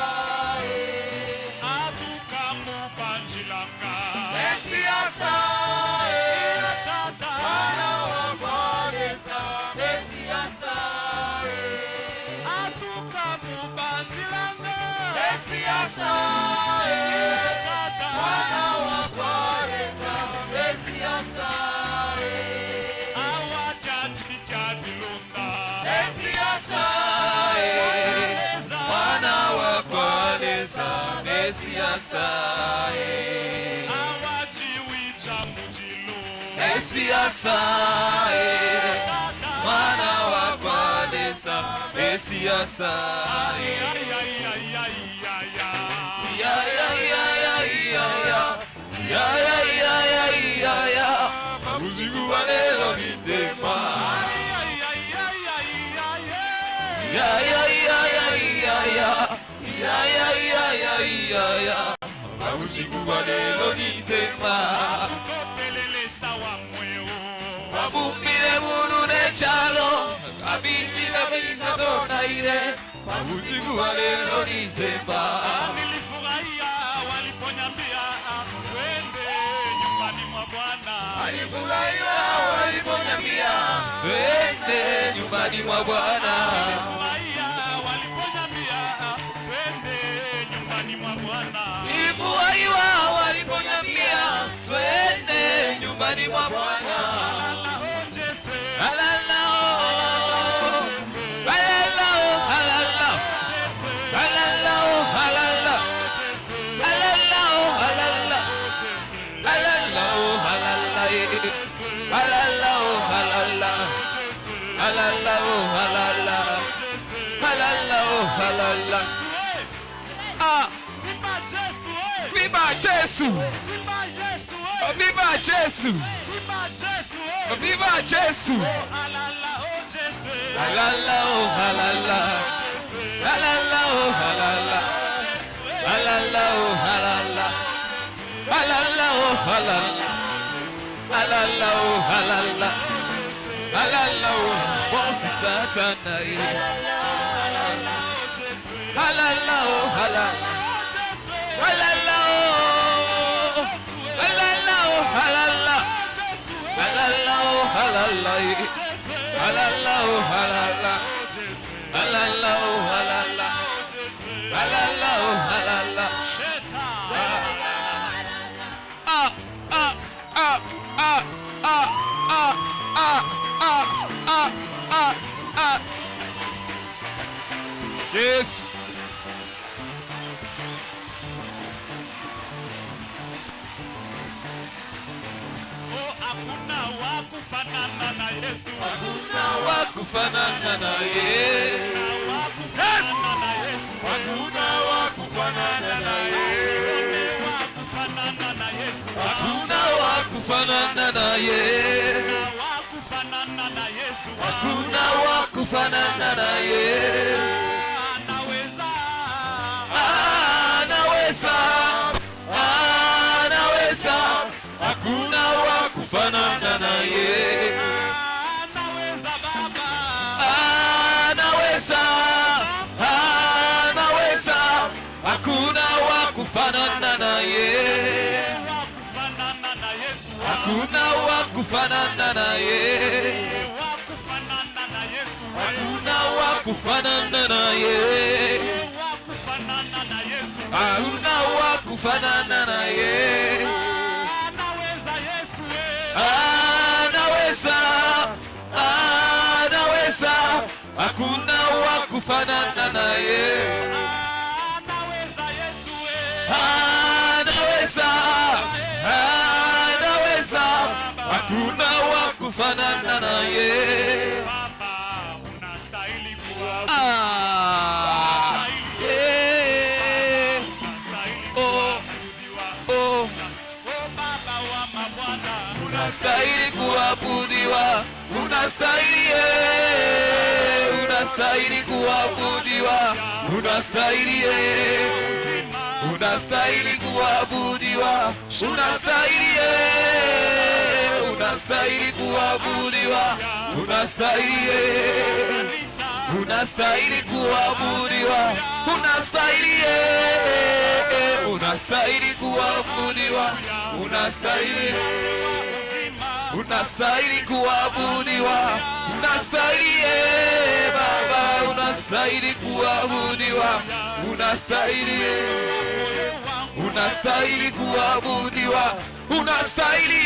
atukamubanjilanga Mesiasa, Bwana wa kwalesa Mesiasa, atukamubanjilanga Mesiasa, Bwana wa kwalesa Mesiasa, awajajikadilonda Mesiasa, Bwana wa kwalesa Mesiasa, awajiwija mujilo Mesiasa, Bwana wa kwalesa Mesiasa, ya ya ya ya ya ya ya ya ya ya ya usiku wa leo nitema ya ya ya ya ya ya ya ya ya ya ya ya usiku wa leo nitema kopelele sawa mweo Abumbile munune chalo, abimbile visa donaire, usiku wa leo nitema. nilifurahia waliponyambia twende nyumbani mwa Bwana. Alifurahia waliponyambia twende nyumbani mwa Bwana. Nilifurahia waliponyambia twende nyumbani mwa Bwana. Nilifurahia waliponyambia twende nyumbani mwa Bwana. Alala, oh Jésus. Alala, oh. Alala, oh, alala. Alala, oh, alala. Alala, oh, alala. Alala, oh, alala. Alala, oh, alala. Alala, oh, alala. Alala, oh, alala. Ah, viva Jesus! Viva Jesus! Viva Jesus! Alala, oh, alala. Alala, oh, alala. Alala, oh, alala. Alala, oh, alala. Alala, oh, alala. Alala, oh, bon si Satana. Alala, oh, alala. Alala, oh. Alala, oh, alala. Alala, oh, alala. Alala, oh, alala. Alala, oh, alala. Alala, oh, alala. Ah, ah, ah, ah, ah, ah, ah, ah, ah, ah, ah. Yes. Hakuna wa kufanana na Yesu. Hakuna wa kufanana na Yesu. Hakuna wa kufanana na Yesu. Hakuna wa kufanana na Yesu. Hakuna wa kufanana na Yesu. Anaweza. Anaweza. Anaweza. Hakuna wa kufanana na Yesu. Anaweza Baba. Anaweza. Anaweza. Hakuna wa kufanana na Yesu. Hakuna wa kufanana na Yesu. Hakuna wa kufanana na Yesu. Hakuna wa kufanana na Yesu. Anaweza. Anaweza. Hakuna wa kufanana na Yesu. Anaweza. Anaweza. Hakuna wa kufanana na Yesu. Ah. Yeah. Oh. Oh. Unastahili kuabudiwa. Unastahili. Unastahili kuabudiwa. Unastahili. Unastahili kuabudiwa. Unastahili. Unastahili kuabudiwa. Unastahili. Unastahili kuabudiwa. Unastahili. Unastahili kuabudiwa. Unastahili. Unastahili kuabudiwa. Unastahili. Baba, unastahili kuabudiwa. Unastahili. Unastahili kuabudiwa. Unastahili.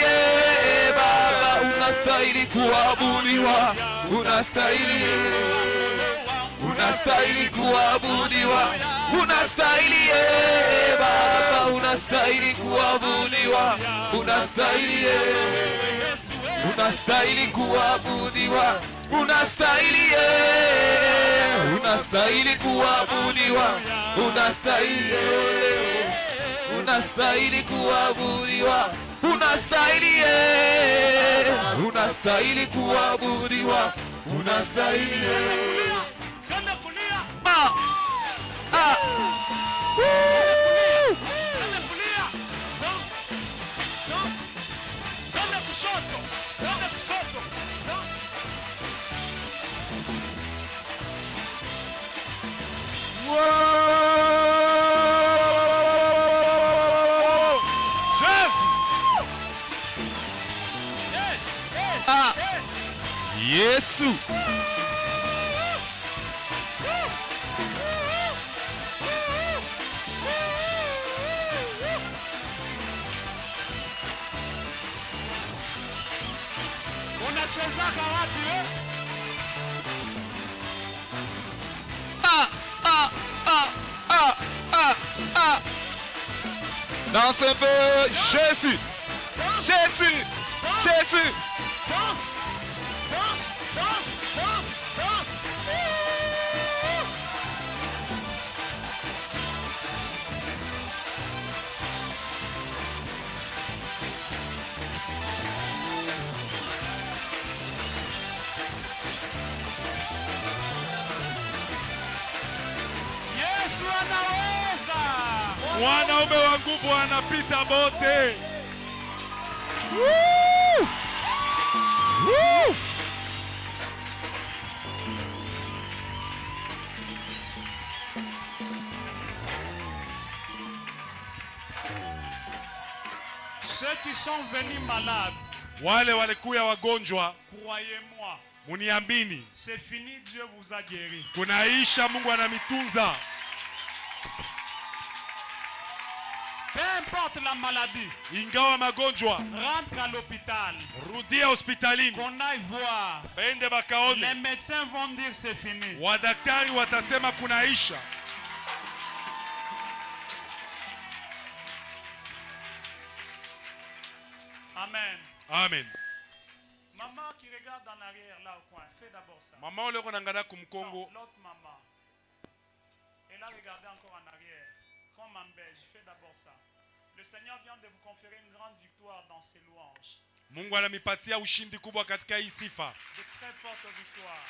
Baba, unastahili kuabudiwa. Unastahili. Unastahili kuabudiwa. Unastahili. Baba, unastahili kuabudiwa. Unastahili. Unastahili kuabudiwa. Unastahili. Unastahili kuabudiwa. Unastahili. Unastahili kuabudiwa. Unastahili. Unastahili kuabudiwa. Unastahili. Ah. Ah. Woo. Ah. Yesu. Danse un peu, Jésus, Jésus, Jésus. Mwanaume wa nguvu anapita bote. Woo! Woo! Ceux qui sont venus malades, Wale walikuya wagonjwa, croyez-moi, muniamini, c'est fini, Dieu vous a guéri. kunaisha, Mungu anamitunza. Peu importe la maladie, Ingawa magonjwa, rentre à l'hôpital, rudia hospitalini, qu'on aille voir. baende Les bakaone. médecins vont dire c'est fini. Wadaktari watasema kunaisha. Amen. Amen. Maman qui regarde en arrière là au coin, fais d'abord ça. Mama ule konangana Non, kumkongo. l'autre maman. Elle a regardé encore en arrière. Comme en belge, fais d'abord ça. Le Seigneur vient de vous conférer une grande victoire dans ses louanges. Mungu anamipatia ushindi kubwa katika hii sifa. De très fortes victoires.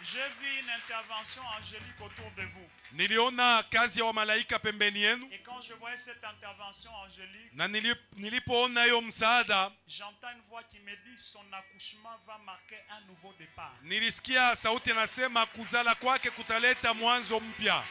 J'ai vu une intervention angélique autour de vous. Niliona kazi ya wamalaika pembeni yenu, Et quand je voyais cette intervention angélique, na nilipoona hiyo msaada, j'entends une voix qui me dit son accouchement va marquer un nouveau départ. nilisikia sauti inasema kuzala kwake kutaleta mwanzo mpya.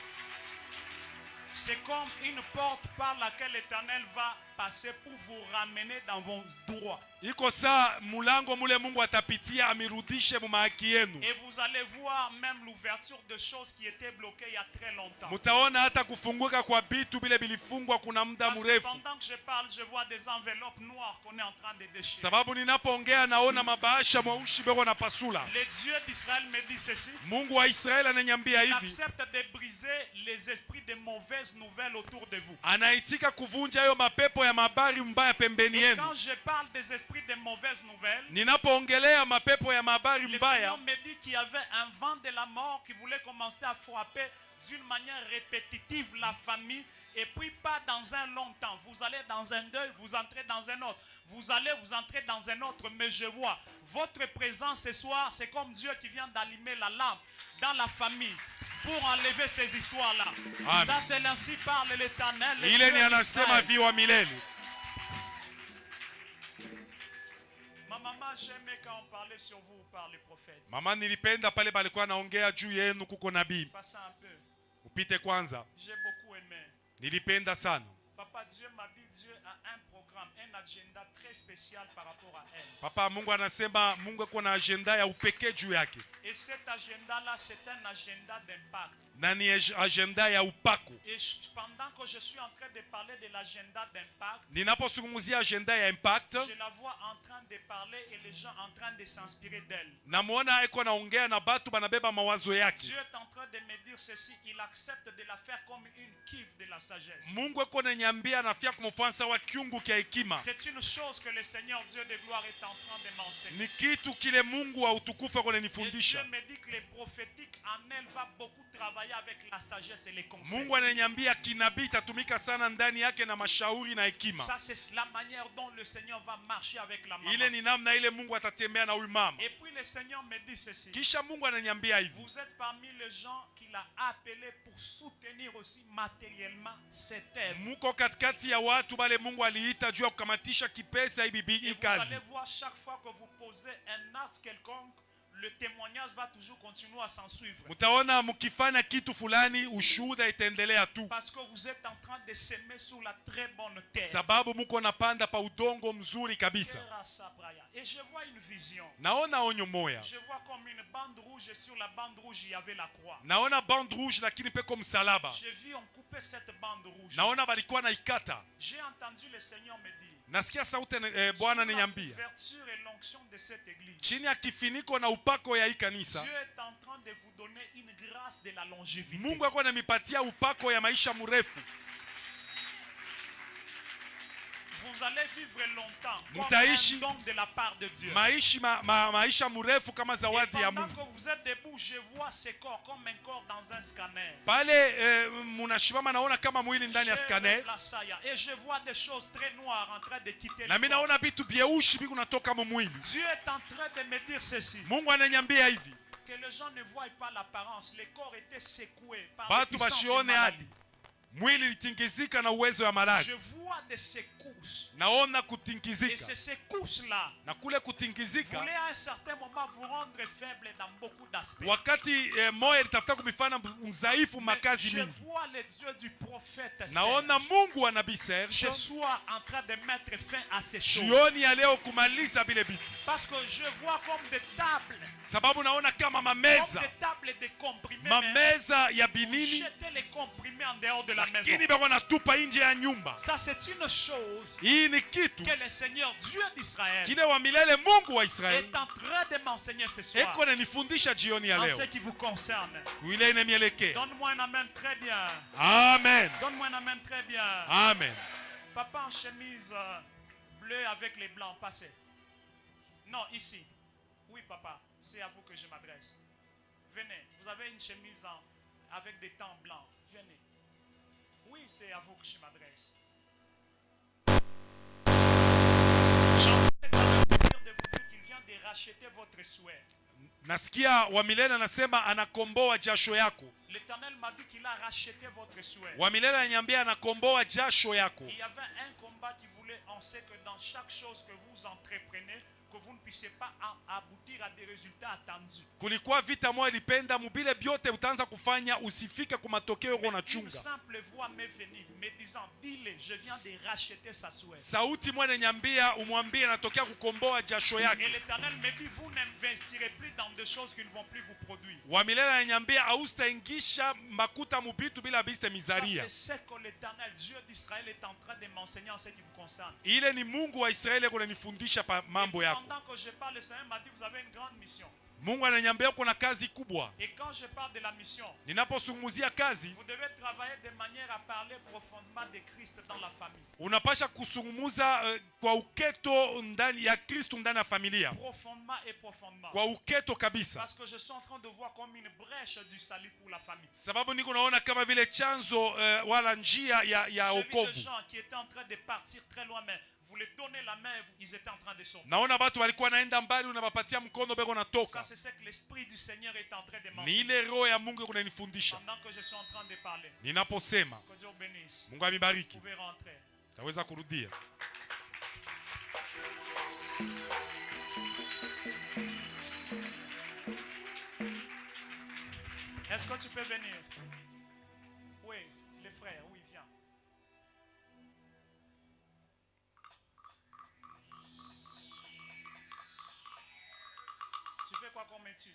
C'est comme une porte par laquelle l'Éternel va passer pour vous ramener dans vos droits. Iko saa mulango mule Mungu atapitia amirudishe mu haki yenu. Et vous allez voir même l'ouverture de choses qui étaient bloquées il y a très longtemps. Mutaona hata kufunguka kwa bitu bile bilifungwa kuna muda Parce que mrefu. pendant que je parle, je vois des enveloppes noires qu'on est en train de déchirer. Sababu ninapoongea naona mabahasha mweusi beko na pasula. Le Dieu d'Israël me dit ceci. Mungu wa Israeli ananiambia Il hivi, accepte de briser les esprits de mauvaises nouvelles autour de vous. anaitika kuvunja hayo mapepo ya mabari mbaya pembeni Et yenu. quand je parle des esprits de mauvaises nouvelles, Ninapoongelea mapepo ya mabari le mbaya, Seigneur me dit qu'il y avait un vent de la mort qui voulait commencer à frapper d'une manière répétitive la famille, et puis pas dans un long temps. Vous allez dans un deuil, vous entrez dans un autre. Vous allez vous entrer dans un autre, mais je vois votre présence ce soir, c'est comme Dieu qui vient d'allumer la lampe dans la famille pour enlever ces histoires-là. Amen. Ça, c'est ainsi parle l'Éternel. le ile Dieu ni anasema d'Israël. viwa milele. Ma maman, j'aimais quand on parlait sur vous par les prophètes. Mama, nilipenda pale balikuwa naongea juu yenu kuko nabii. Passez un peu. Upite kwanza. J'ai beaucoup aimé. Nilipenda sana. Papa, Dieu m'a dit, Dieu a un programme, un agenda très spécial par rapport à elle. Papa, Mungu anasema Mungu ako na agenda ya upekee juu yake. Et cet agenda-là, c'est un agenda d'impact. Na ni agenda ya upako. Et pendant que je suis en train de parler de l'agenda d'impact, Ninapozungumzia agenda ya impact, je la vois en train de parler et les gens en train de s'inspirer d'elle. namuona eko naongea na batu banabeba mawazo yake. Dieu est en train de me dire ceci, il accepte de la faire comme une cuve de la sagesse. Mungu eko nanyambia nafia kumfuansa wa kiungu kia hekima. C'est une chose que le Seigneur Dieu de gloire est en train de m'enseigner. Ni kitu kile Mungu wa utukufu eko Et Dieu nanifundisha. me dit que les prophétiques en elle va beaucoup travailler avec la sagesse et les conseils. Mungu ananyambia kinabii itatumika sana ndani yake na mashauri na hekima. Ça, c'est la manière dont le Seigneur va marcher avec la maman. Ile ni namna ile Mungu atatembea na huyu mama. Et puis le Seigneur me dit ceci. Kisha Mungu ananyambia hivi, Vous êtes parmi les gens qu'il a appelés pour soutenir aussi matériellement cette œuvre. muko katikati ya watu bale Mungu aliita juu ya kukamatisha kipesa hii bibi Et hii vous kazi. allez voir chaque fois que vous posez un acte quelconque, le témoignage va toujours continuer à s'en suivre. Mutaona mkifanya kitu fulani ushuhuda itaendelea tu. Parce que vous êtes en train de semer sur la très bonne terre. Sababu mko napanda pa udongo mzuri kabisa. Et je vois une vision. Naona onyo moya. Je vois comme une bande rouge et sur la bande rouge il y avait la croix. Naona bande rouge lakini peko msalaba. J'ai vu on couper cette bande rouge. Naona balikuwa na ikata. J'ai entendu le Seigneur me dire. Nasikia sauti Bwana niambia. L'ouverture et l'onction de cette église. Chini ya kifiniko na upako ya hii kanisa. Dieu est en train de vous donner une grâce de la longévité. Mungu ako ananipatia upako ya maisha mrefu. Vous allez vivre longtemps Mutaishi comme un don de la part de Dieu. Maisha mrefu kama zawadi ya Mungu. Pendant que vous êtes debout, je vois ce corps comme un corps dans un scanner. Pale munashimama naona kama mwili ndani ya scanner. Et je vois des choses très noires en train de quitter na le mimi corps. naona vitu vyeushi viko natoka mwili. Dieu est en train de me dire ceci. Mungu ananiambia hivi. Que les gens ne voient pas l'apparence. Le corps était secoué par Batu les puissances de bashione maladie. hadi mwili litingizika na uwezo wa maradhi. Je vois des secousses. Naona Et kutingizika. ces secousses-là, Na kule kutingizika voulez à un certain moment vous rendre faible dans beaucoup d'aspects. wakati moyo litafuta kumifanya mzaifu makazi Je mingi. vois les yeux du prophète Naona Serge Mungu wa nabii Serge ce soir en train de mettre fin à ces choses. jioni ya leo kumaliza vile vitu. Parce que je vois comme des tables. Sababu naona kama Comme mameza. des tables de comprimés. Mameza ya Vous binini jetez les comprimés en dehors de la maison. lakini bako natupa nje ya nyumba. Ça c'est une chose Hii ni kitu que le Seigneur Dieu d'Israël kile wa milele Mungu wa Israeli est en train de m'enseigner ce soir. eko ananifundisha jioni ya En leo ce qui vous concerne. kuile inemielekea. Donne-moi un amen très bien. Amen. Donne-moi un amen très bien. Amen. Papa en chemise bleue avec les blancs, passez. Non, ici. Oui, papa, c'est à vous que je m'adresse. Venez, vous avez une chemise avec des tons blancs. Venez. Oui, c'est à vous que je m'adresse. J'entends de vous dire qu'il vient de racheter votre souhait. Nasikia wa milele anasema anakomboa jasho yako. L'Éternel m'a dit qu'il a racheté votre souhait. Wa milele ananiambia anakomboa jasho yako. Il y avait un combat qui voulait, on sait que dans chaque chose que vous entreprenez, que vous ne puissiez pas aboutir à des résultats attendus. Kulikuwa vita moja ilipenda mubile byote utaanza kufanya usifike kwa matokeo yako Une unachunga. simple voix m'est venue me disant, dis-le, je viens de racheter sa souhait. Sauti moja inaniambia umwambie anatokea kukomboa jasho Et yake. l'Éternel me dit, vous n'investirez plus dans des choses qui ne vont plus vous produire. Wa milele ananiambia haustaingisha makuta mubitu bila biste Ça, mizaria. c'est ce que l'Éternel, Dieu d'Israël, est en train de m'enseigner en ce qui vous concerne. Ile ni Mungu wa Israeli kunanifundisha pa mambo yako. Pendant que je parle, le Seigneur m'a dit, vous avez une grande mission. Mungu ananiambia kuna kazi kubwa. Et quand je parle de la mission, Ninapozungumzia kazi, vous devez travailler de manière à parler profondément de Christ dans la famille. unapasha kusungumuza kwa uketo ndani ya Kristo ndani ya familia. Profondément et profondément. Kwa uketo kabisa. Parce que je suis en train de voir comme une brèche du salut pour la famille. Sababu niko naona kama vile chanzo wala njia ya J'ai vu des wokovu. gens qui étaient en train de partir très loin, mais vous les donnez la main, ils étaient en train de sortir. Naona watu walikuwa naenda mbali unawapatia mkono bego Ça, natoka. c'est ce que l'Esprit du Seigneur est en train de Ni m'enseigner. ile roho ya Mungu kunanifundisha. Pendant que je suis en train de parler. Ninaposema, Que Dieu bénisse. Mungu amibariki. Vous pouvez rentrer. Taweza kurudia. Est-ce que tu peux venir? Oui, les frères, oui, viens. Tu fais quoi comme étude?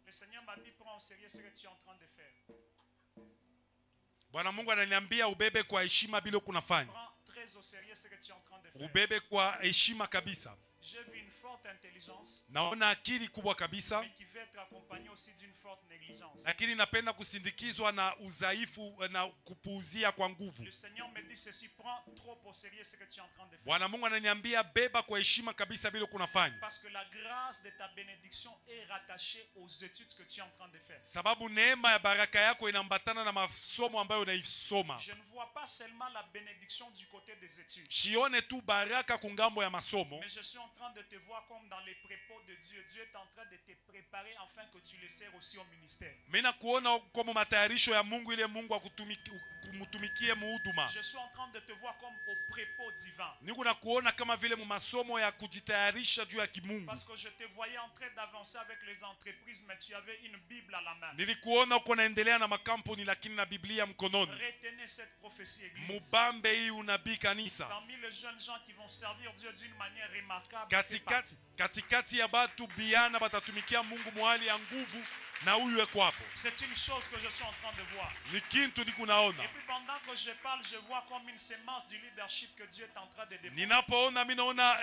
Le Seigneur m'a dit, prends au sérieux ce que tu es en train de faire. Bwana Mungu ananiambia ubebe kwa heshima bila kunafanya. Prends très au sérieux ce que tu es en train de faire. Ubebe kwa heshima kabisa. J'ai vu une forte intelligence, Naona akili kubwa kabisa, mais qui veut être accompagnée aussi d'une forte négligence. lakini napenda kusindikizwa na udhaifu na kupuuzia kwa nguvu. Le Seigneur me dit ceci, prends trop au sérieux ce que tu es en train de faire. Bwana Mungu ananiambia beba kwa heshima kabisa bila kunafanya. Parce que la grâce de ta bénédiction est rattachée aux études que tu es en train de faire. Sababu neema ya baraka yako inaambatana na masomo ambayo unaisoma. Je ne vois pas seulement la bénédiction du côté des études, Shione tu baraka kungambo ya masomo, mais je suis en train de te voir comme dans les prépôts de Dieu. Dieu est en train de te préparer afin que tu le sers aussi au ministère. Mina kuona kama matayarisho ya Mungu ile Mungu akumutumikie muhuduma. Je suis en train de te voir comme au prépôt divin. Niko na kuona kama vile mu masomo ya kujitayarisha juu ya kimungu. Parce que je te voyais en train d'avancer avec les entreprises, mais tu avais une Bible à la main. Nilikuona uko naendelea na makampuni lakini na Biblia mkononi. Retenez cette prophétie, église. Mubambe hii unabii kanisa. Parmi les jeunes gens qui vont servir Dieu d'une manière remarquable. Katikati ya batu biana batatumikia Mungu mwali ya nguvu na huyu eko hapo. C'est une chose que je suis en train de voir. Ni kintu nikunaona. Et puis pendant que je parle, je vois comme une sémence du leadership que Dieu est en train de développer. Ninapoona mimi naona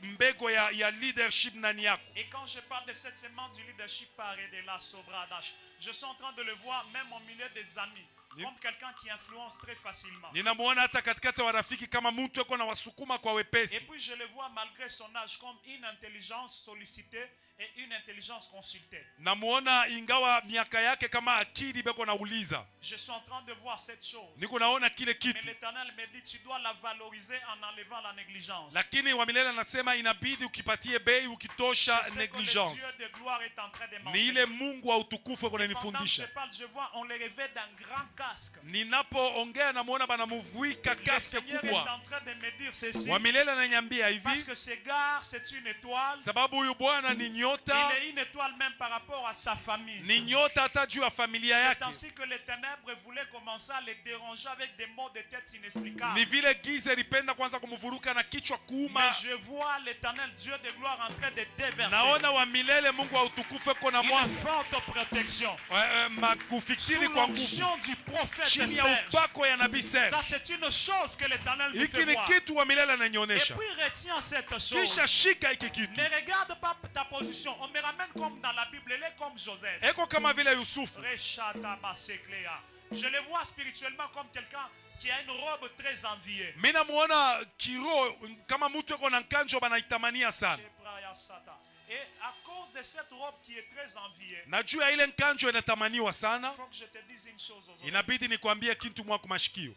mbego ya leadership ndani yako. Et quand je parle de cette sémence du leadership par de la sobradash, je suis en train de le voir même au milieu des amis. Comme quelqu'un qui influence très facilement. Ninamuona hata katikati wa rafiki kama mtu eko na wasukuma kwa wepesi. Et puis je le vois malgré son âge comme une intelligence sollicitée et une intelligence consultée. Namuona ingawa miaka yake kama akili beko nauliza. Je suis en train de voir cette chose. Niko naona kile kitu. Mais l'Éternel me dit tu dois la valoriser en enlevant la négligence. Lakini wa milele anasema inabidi ukipatie bei ukitosha negligence. Dieu de gloire est en train de ni ile Mungu wa utukufu kunanifundisha. Je parle, je vois on les revêt d'un grand casque. Ninapoongea namuona banamuvuika kaske kubwa. Il est en train de me dire ceci. Wa milele ananiambia hivi. Parce que ce gars c'est une étoile. Sababu huyu bwana ni nyota. Il est une étoile même par rapport à sa famille. Ni nyota hata juu ya familia yake. C'est ainsi que les ténèbres voulaient commencer à les déranger avec des maux de tête inexplicables. Ni vile giza lipenda kwanza kumvuruka na kichwa kuuma. Mais je vois l'Éternel Dieu de gloire en train de déverser. Naona wa milele Mungu wa utukufu eko na mwana. Une forte protection. Makufikiri kwa nguvu. Sous l'onction du prophète chini ya upako ya nabii Serge. Ça c'est une chose que l'Éternel me fait voir. Hiki ni kitu wa milele ananionyesha. Et puis retiens cette chose. Kisha shika hiki kitu. Ne regarde pas ta position. On me ramène comme dans la Bible, elle est comme Joseph. Eko kama vile Yusufu. Je le vois spirituellement comme quelqu'un qui a une robe très enviée. Mina muona kiro kama mtu eko na nkanjo banaitamania sana. Et à cause de cette robe qui est très enviée, najua ile nkanjo inatamaniwa sana. Faut que je te dise une chose aux oreilles. Inabidi nikwambie kitu mwako mashikio.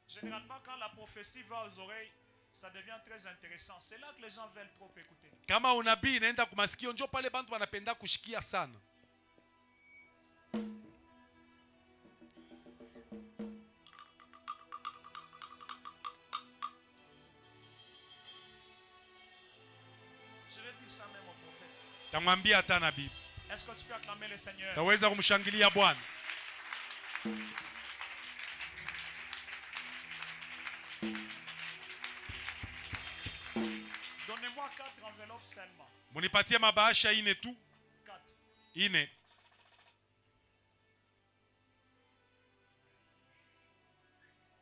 Généralement quand la prophétie va aux oreilles, ça devient très intéressant. C'est là que les gens veulent trop écouter. Kama unabii inaenda kumasikio njo pale bantu wanapenda kushikia sana. Je vais dire ça même au prophète. Tamwambia hata nabii. Est-ce que tu peux acclamer le Seigneur? Taweza kumshangilia Bwana. Donnez-moi 4 enveloppes seulement. Munipatie mabahasha ine tu. 4. Ine.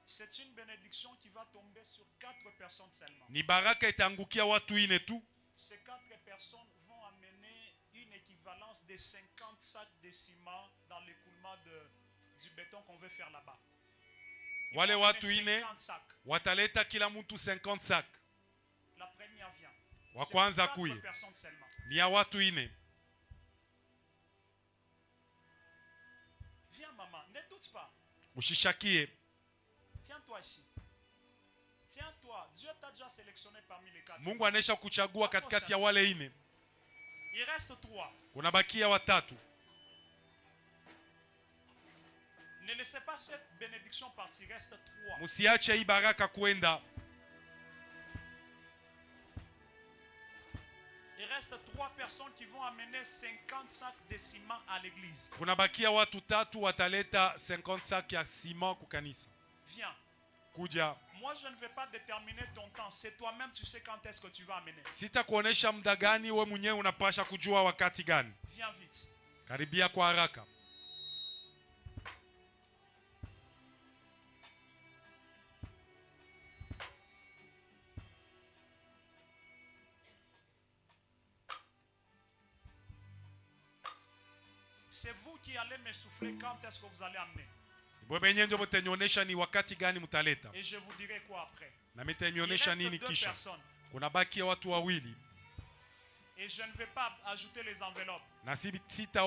C'est une bénédiction qui va tomber sur 4 personnes seulement. Ni baraka itaangukia watu ine tu. Ces 4 personnes vont amener une équivalence de 50 sacs de ciment dans l'écoulement du béton qu'on veut faire là-bas. Wale watu ine wataleta kila mtu 50 sacs. La première vient. Wa kwanza kuye. Ni ya watu ine. Viens maman, ne doute pas. Ushishakie. Tiens-toi ici. Tiens-toi. Dieu t'a déjà sélectionné parmi les 4. Mungu anesha kuchagua katikati ya wale ine. Il reste 3. Kunabakia watatu. Ne laissez pas cette bénédiction partir, il reste 3. Musiache hii baraka kuenda. Il reste 3 personnes qui vont amener 50 sacs de ciment à l'église. Kunabakia watu tatu wataleta 50 sacs ya ciment kukanisa. Viens. Kuja. Moi je ne vais pas déterminer ton temps, c'est toi-même tu sais quand est-ce que tu vas amener. Sitakuonesha muda gani, wewe mwenyewe unapasha kujua wakati gani. Viens vite. Karibia kwa haraka. C'est vous qui allez me souffler quand est-ce que vous allez amener. Wewe ndio mtanionyesha ni wakati gani mtaleta. Et je vous dirai quoi après. Na mtanionyesha nini kisha. Kuna baki watu wawili. Et je ne vais pas ajouter les enveloppes. Na sita